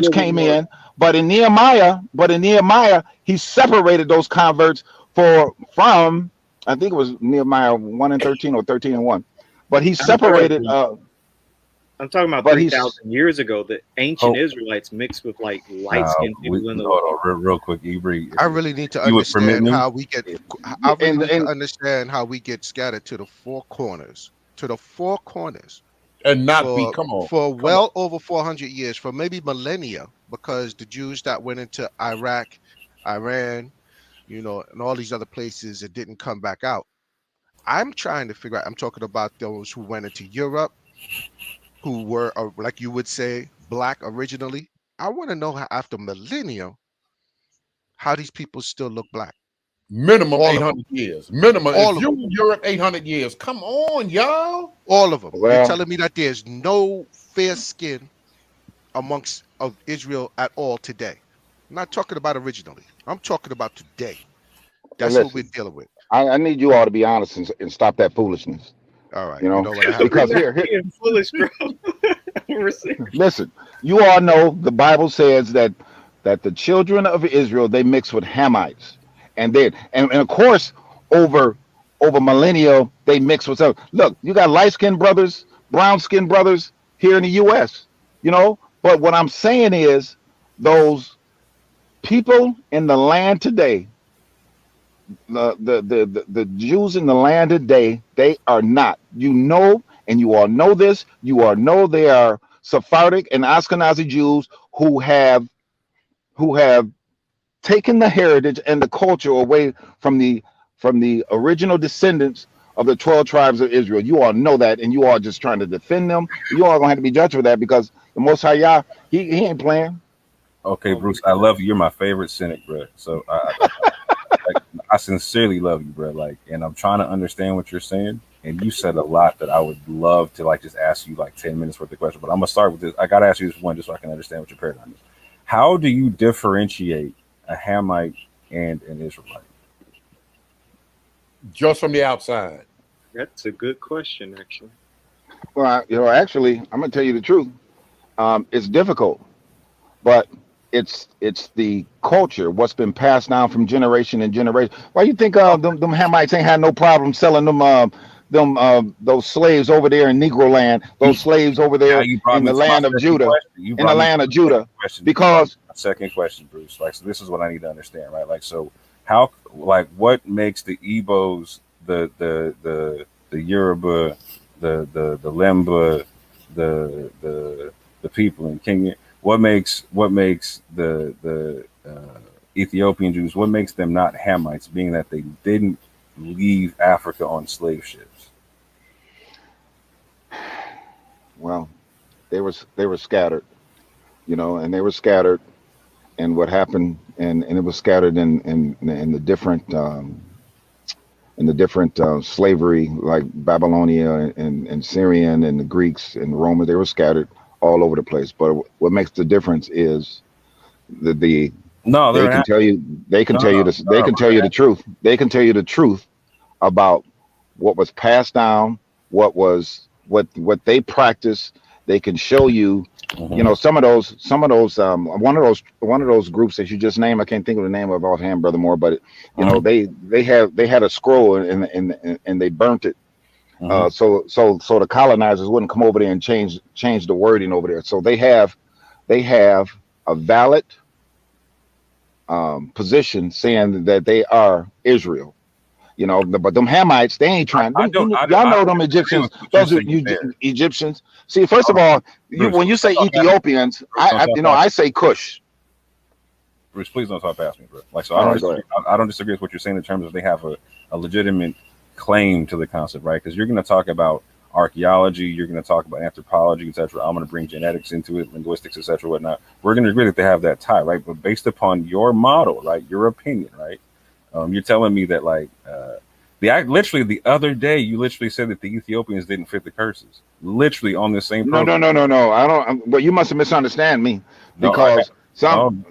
came in, but in Nehemiah, he separated those converts from I think it was Nehemiah 1:13 or 13:1, but he separated. I'm talking about 3,000 years ago. The ancient Israelites mixed with like light-skinned people in the hold on, real quick, Ibri. I really need to understand how we get. I really need to understand how we get scattered to the four corners. And not over 400 years, for maybe millennia, because the Jews that went into Iraq, Iran, and all these other places, it didn't come back out. I'm trying to figure out. I'm talking about those who went into Europe, who were, like you would say, black originally. I want to know how, after millennia, how these people still look black. Minimum 800 years. Minimum. If you in Europe 800 years, come on, y'all. All of them. Well, you're telling me that there's no fair skin amongst of Israel at all today. I'm not talking about originally. I'm talking about today. That's what we're dealing with. I need you all to be honest and stop that foolishness. All right. Because here foolish, bro. Listen, you all know the Bible says that the children of Israel, they mix with Hamites, and of course over millennia they mix with other. Look, you got light-skinned brothers, brown-skinned brothers here in the U.S. But what I'm saying is those people in the land today, the Jews in the land today, they are not. And you all know this. You all know they are Sephardic and Ashkenazi Jews who have taken the heritage and the culture away from the original descendants of the 12 tribes of Israel. You all know that, and you all just trying to defend them. You all gonna have to be judged for that, because the Most High Yah, he ain't playing. Okay, Bruce, I love you. You're my favorite cynic, bro. So I sincerely love you, bro. And I'm trying to understand what you're saying. And you said a lot that I would love to just ask you 10 minutes worth of questions. But I'm gonna start with this. I gotta ask you this one just so I can understand what your paradigm is. How do you differentiate a Hamite and an Israelite? Just from the outside. That's a good question, actually. Well, actually, I'm gonna tell you the truth. It's difficult, but it's the culture, what's been passed down from generation and generation. Why you think them Hamites ain't had no problem selling those slaves over there in Negro land, those slaves over there in the land of Judah, because second question, Bruce. So this is what I need to understand, right? So how, what makes the Igbos, the Yoruba, the Lemba, the people in Kenya, what makes the Ethiopian Jews, what makes them not Hamites, being that they didn't leave Africa on slave ships? Well, they were scattered, and they were scattered, and what happened, and it was scattered in the different slavery, like Babylonia and Syrian and the Greeks and the Romans. They were scattered all over the place. But what makes the difference is they can tell you the truth. They can tell you the truth about what was passed down, what they practiced. They can show you, some of those one of those groups that you just named. I can't think of the name of offhand, Brother Moore, but they had a scroll and they burnt it. So the colonizers wouldn't come over there and change the wording over there. So they have a valid position saying that they are Israel. But them Hamites, they ain't trying. Y'all know them Egyptians. Those are Egyptians. See, first of all, when you say Ethiopians, I say Cush. Bruce, please don't talk past me, bro. I don't disagree with what you're saying in terms of they have a legitimate claim to the concept, right? Because you're going to talk about archaeology, you're going to talk about anthropology, etc. I'm going to bring genetics into it, linguistics, etc. Whatnot. We're going to agree that they have that tie, right? But based upon your model, right, your opinion, right, you're telling me that like literally the other day you literally said that the Ethiopians didn't fit the curses, literally on the same program. No. I don't. Well, you must have misunderstand me because some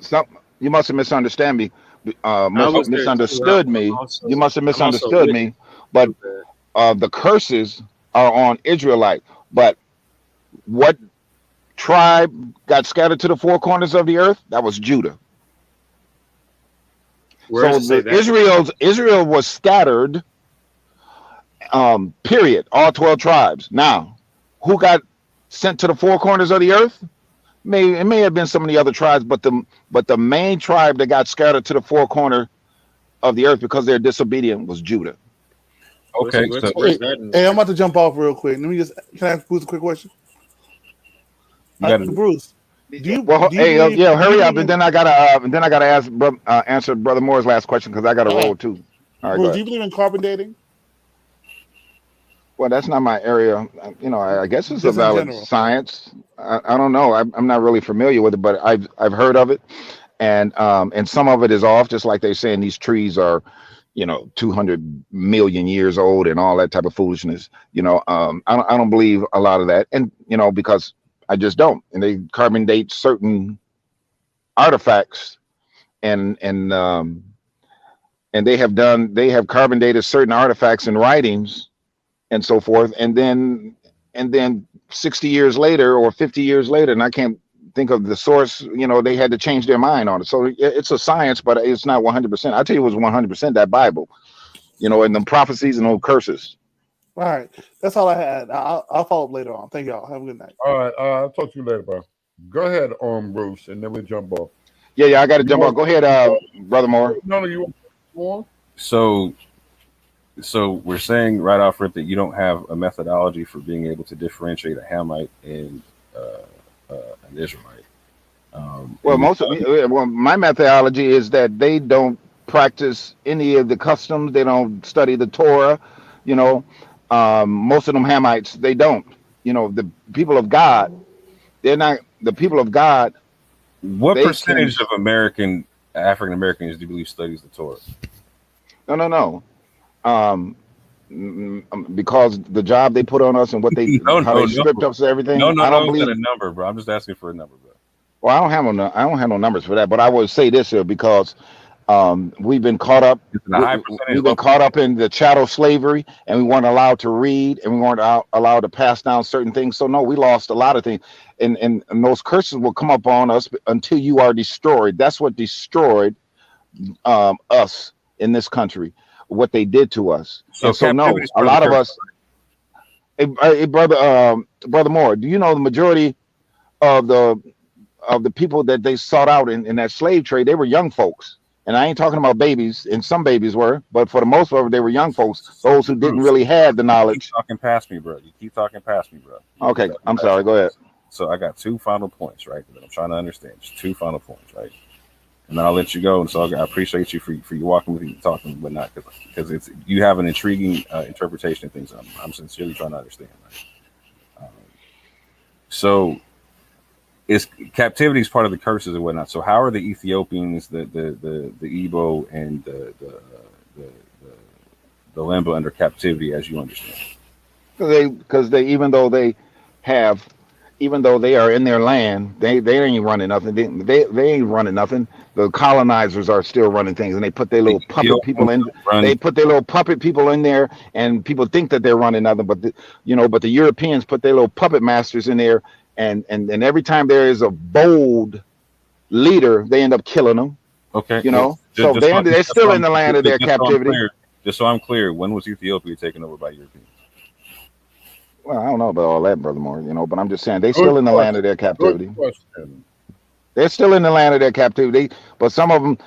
you must have misunderstand me. Misunderstood me. You must have misunderstood me. But the curses are on Israelite. But what tribe got scattered to the four corners of the earth? That was Judah. Israel was scattered. Period. All 12 tribes. Now, who got sent to the four corners of the earth? It may have been some of the other tribes, but the main tribe that got scattered to the four corner of the earth because they're disobedient was Judah. Okay. Hey, I'm about to jump off real quick. Can I ask Bruce a quick question? Bruce, hurry up, and then I gotta answer Brother Moore's last question because I gotta roll too. All right, Bruce, do you believe in carbon dating? Well, that's not my area. I guess it's a valid science. I don't know. I'm not really familiar with it, but I've heard of it, and some of it is off. Just like they're saying these trees are, 200 million years old and all that type of foolishness. I don't believe a lot of that, and because I just don't. And they carbon date certain artifacts, and they have carbon dated certain artifacts and writings and so forth, and then 60 years later or 50 years later, and I can't think of the source, they had to change their mind on it. So it's a science, but it's not 100%. I tell you, it was 100% that Bible, and the prophecies and old curses. All right, that's all I had. I'll follow up later on. Thank y'all. Have a good night. All right, I'll talk to you later, bro. Go ahead, Bruce, and then we'll jump off. Yeah, I got to jump off. Go ahead, Brother Moore. No, you want So we're saying right off rip that you don't have a methodology for being able to differentiate a Hamite and an Israelite. My methodology is that they don't practice any of the customs. They don't study the Torah. Most of them Hamites, they don't. The people of God, they're not the people of God. What percentage of African Americans do you believe studies the Torah? No. Because the job they put on us and what they script us and everything. I don't believe a number, bro. I'm just asking for a number, bro. Well, I don't have no numbers for that, but I would say this here because we've been caught up. We've been caught up in the chattel slavery, and we weren't allowed to read, and we weren't allowed to pass down certain things. So no, we lost a lot of things, and those curses will come up on us until you are destroyed. That's what destroyed us in this country. What they did to us. So no, a lot of us. Hey, brother Moore, do you know the majority of the people that they sought out in that slave trade? They were young folks, and I ain't talking about babies. And some babies were, but for the most part, they were young folks. Those who didn't really have the knowledge. You keep talking past me, bro. You keep talking past me, bro. Okay, I'm sorry. Go ahead. So I got two final points, right? That I'm trying to understand. Just two final points, right? And then I'll let you go. And so I appreciate you for you walking with me, talking, but not because you have an intriguing interpretation of things. I'm sincerely trying to understand. Right? So, captivity is part of the curses and whatnot. So, how are the Ethiopians, the Igbo, and the Lemba under captivity, as you understand? Because they even though they are in their land, they ain't running nothing. They ain't running nothing. The colonizers are still running things, and they put their little puppet people in. They put their little puppet people in there, and people think that they're running nothing. But the Europeans put their little puppet masters in there, and every time there is a bold leader, they end up killing them. Okay, so they're still in the land of their captivity. Just so I'm clear, when was Ethiopia taken over by Europeans? Well, I don't know about all that, Brother Moore, but I'm just saying they're still in the land of their captivity. They're still in the land of their captivity, but some of them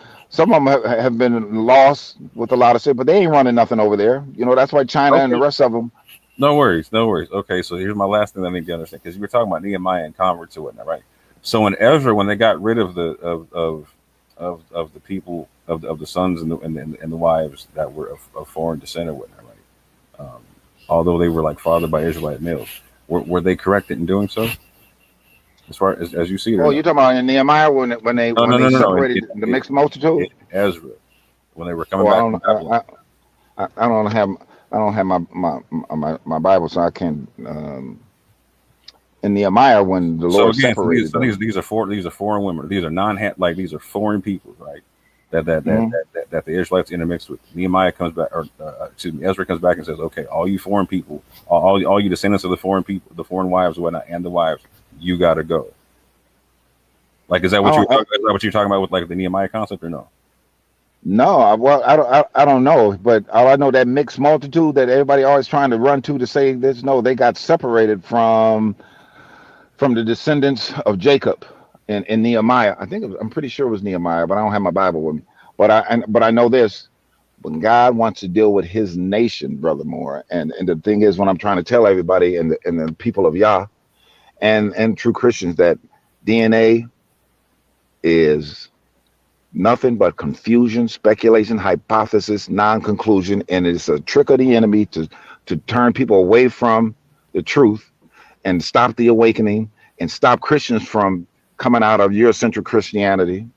have been lost with a lot of shit, but they ain't running nothing over there. That's why China and the rest of them. No worries. Okay, so here's my last thing I need to understand, because you were talking about Nehemiah and converts and whatnot, right? So in Ezra, when they got rid of the people of the sons and the wives that were of foreign descent or whatnot, right? although they were like fathered by Israelite males. Were they correct in doing so? As far as you see it? Oh, you're talking about in Nehemiah when they separated the mixed multitude? Ezra, when they were coming back from Babylon. I don't have my Bible, so I can't. In Nehemiah, when the Lord separated, these are foreign women. These are these are foreign people, right? That the Israelites intermixed with. Nehemiah comes back, or Ezra comes back and says, "Okay, all you foreign people, all you descendants of the foreign people, the foreign wives, and whatnot, and the wives, you got to go." Like, is that what you're talking about with like the Nehemiah concept, or no? No, I don't know, but all I know, that mixed multitude that everybody always trying to run to say this, no, they got separated from the descendants of Jacob in Nehemiah. I'm pretty sure it was Nehemiah, but I don't have my Bible with me. But I know this: when God wants to deal with His nation, Brother Moore, and the thing is, when I'm trying to tell everybody and the people of Yah and true Christians that DNA is nothing but confusion, speculation, hypothesis, non-conclusion, and it's a trick of the enemy to turn people away from the truth and stop the awakening and stop Christians from coming out of Eurocentric Christianity.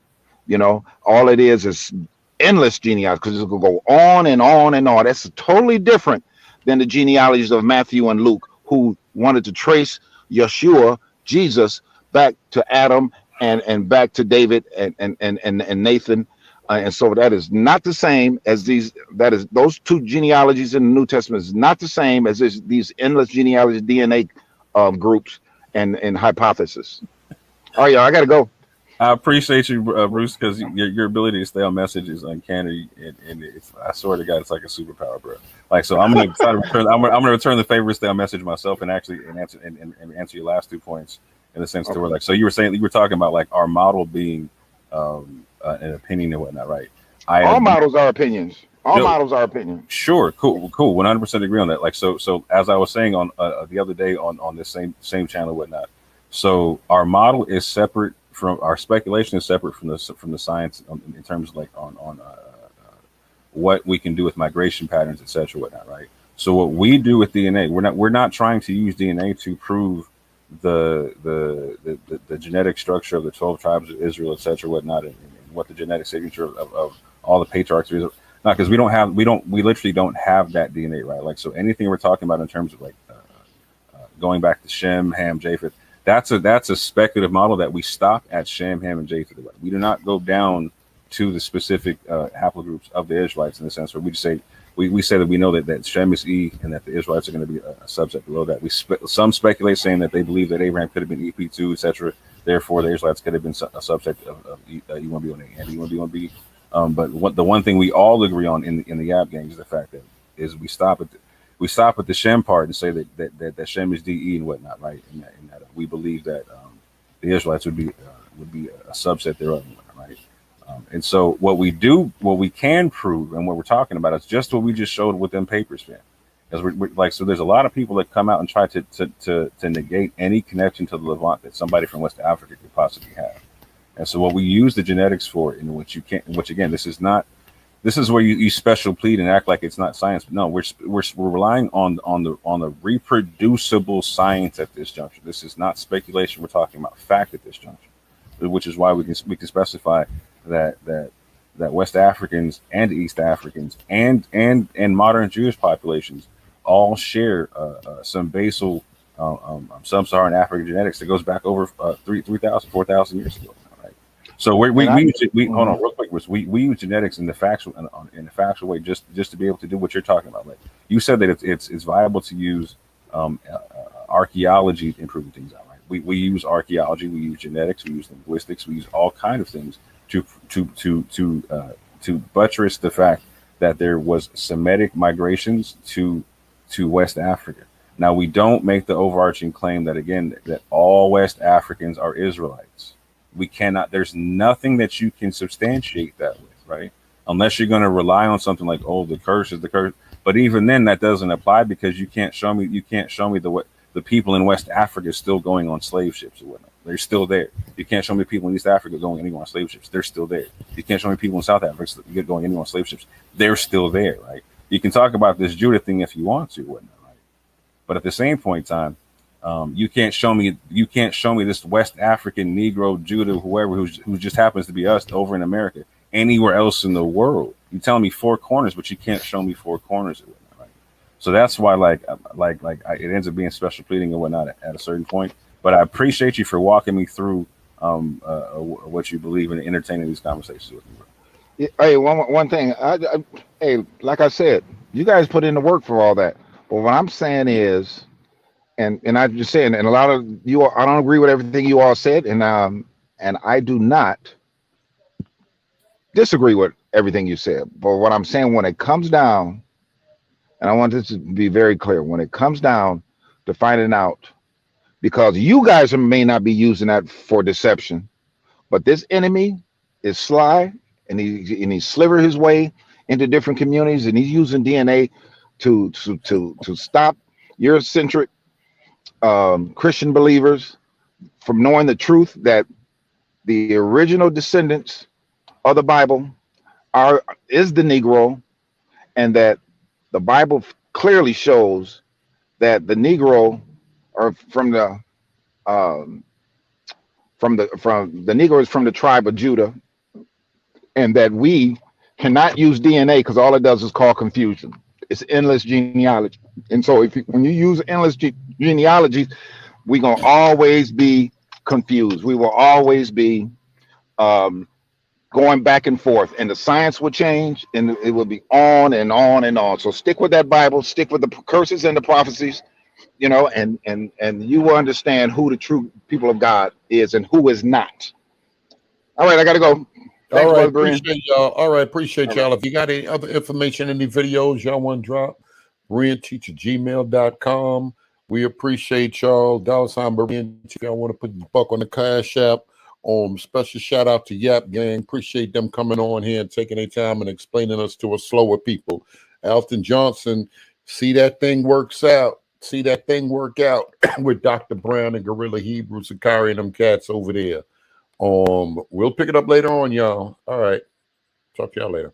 You know, all it is endless genealogy, because it's going to go on and on and on. That's totally different than the genealogies of Matthew and Luke, who wanted to trace Yeshua, Jesus, back to Adam and back to David and Nathan. And so that is not the same as those two genealogies in the New Testament is not the same as these endless genealogy DNA groups and hypothesis. Oh yeah, I gotta go. I appreciate you, Bruce, because your ability to stay on message is uncanny, and I swear to God, it's like a superpower, bro. Like, so I'm gonna try to return. I'm gonna return the favor, stay on message myself, and actually answer your last 2 points in the sense to where, like, so you were talking about like our model being an opinion and whatnot, right? All models are opinions. Models are opinions. Sure, cool, 100% agree on that. Like, so as I was saying on the other day on this same channel, whatnot. So our model is separate from our speculation is separate from the science in terms of like on what we can do with migration patterns, etc., whatnot, right? So what we do with DNA, we're not trying to use DNA to prove the genetic structure of the 12 tribes of Israel, etc., whatnot, and what the genetic signature of all the patriarchs is. Not because we literally don't have that DNA, right? Like, so anything we're talking about in terms of like going back to Shem, Ham, Japheth, that's a speculative model that we stop at Shem, Ham, and Japheth. We do not go down to the specific haplogroups of the Israelites in the sense where we just say we say that we know that Shem is E and that the Israelites are going to be a subset below that. Some speculate saying that they believe that Abraham could have been EP2, etc. Therefore, the Israelites could have been a subset of E1B1A and E1B1B. But the one thing we all agree on in the YAP gang is the fact that we stop at the Shem part and say that Shem is DE and whatnot, right? And that we believe that the Israelites would be a subset thereof, right? And so what we can prove, and what we're talking about is just what we just showed with them papers, man. As we're like, so there's a lot of people that come out and try to negate any connection to the Levant that somebody from West Africa could possibly have. And so what we use the genetics for, in which again, this is where you special plead and act like it's not science. But no, we're relying on the reproducible science at this juncture. This is not speculation. We're talking about fact at this juncture, which is why we can specify that West Africans and East Africans and modern Jewish populations all share some basal sub-Saharan African genetics that goes back over 3,000, 4,000 years ago. So we hold on real quick. We use genetics in the factual way just to be able to do what you're talking about. Like you said that it's viable to use archaeology in proving things out. Right? We use archaeology, we use genetics, we use linguistics, we use all kinds of things to buttress the fact that there was Semitic migrations to West Africa. Now we don't make the overarching claim that all West Africans are Israelites. We cannot, there's nothing that you can substantiate that with, right? Unless you're going to rely on something like, oh, the curse is the curse. But even then that doesn't apply because you can't show me the people in West Africa still going on slave ships or whatnot. They're still there. You can't show me people in East Africa going anywhere on slave ships. They're still there. You can't show me people in South Africa going anywhere on slave ships. They're still there, right? You can talk about this Judah thing if you want to, whatnot, right? But at the same point in time, you can't show me this West African Negro, Judah, whoever who just happens to be us over in America anywhere else in the world. You tell me four corners, but you can't show me four corners, right? So that's why it ends up being special pleading and whatnot at a certain point. But I appreciate you for walking me through what you believe in and entertaining these conversations with me. Hey, one thing. Hey, like I said, you guys put in the work for all that. But what I'm saying is, and I'm just saying, and a lot of you, I don't agree with everything you all said, and I do not disagree with everything you said. But what I'm saying, when it comes down, and I want this to be very clear, when it comes down to finding out, because you guys may not be using that for deception, but this enemy is sly. And he slivered his way into different communities, and he's using DNA to stop Eurocentric Christian believers from knowing the truth that the original descendants of the Bible is the Negro, and that the Bible clearly shows that the Negro are from the Negro is from the tribe of Judah. And that we cannot use DNA because all it does is cause confusion. It's endless genealogy. And so when you use endless genealogies, we're going to always be confused. We will always be going back and forth. And the science will change, and it will be on and on and on. So stick with that Bible, stick with the curses and the prophecies, and you will understand who the true people of God is and who is not. All right, I got to go. Thanks, all right, appreciate y'all. All right, appreciate y'all. If you got any other information, any videos y'all want to drop, BereanTeacher@gmail.com. We appreciate y'all. $Berean. If y'all want to put the buck on the Cash App. Special shout out to YAP gang. Appreciate them coming on here and taking their time and explaining us to us slower people. Alton Johnson, see that thing works out. See that thing work out with Dr. Brown and Gorilla Hebrews and carrying them cats over there. We'll pick it up later on, y'all. All right. Talk to y'all later.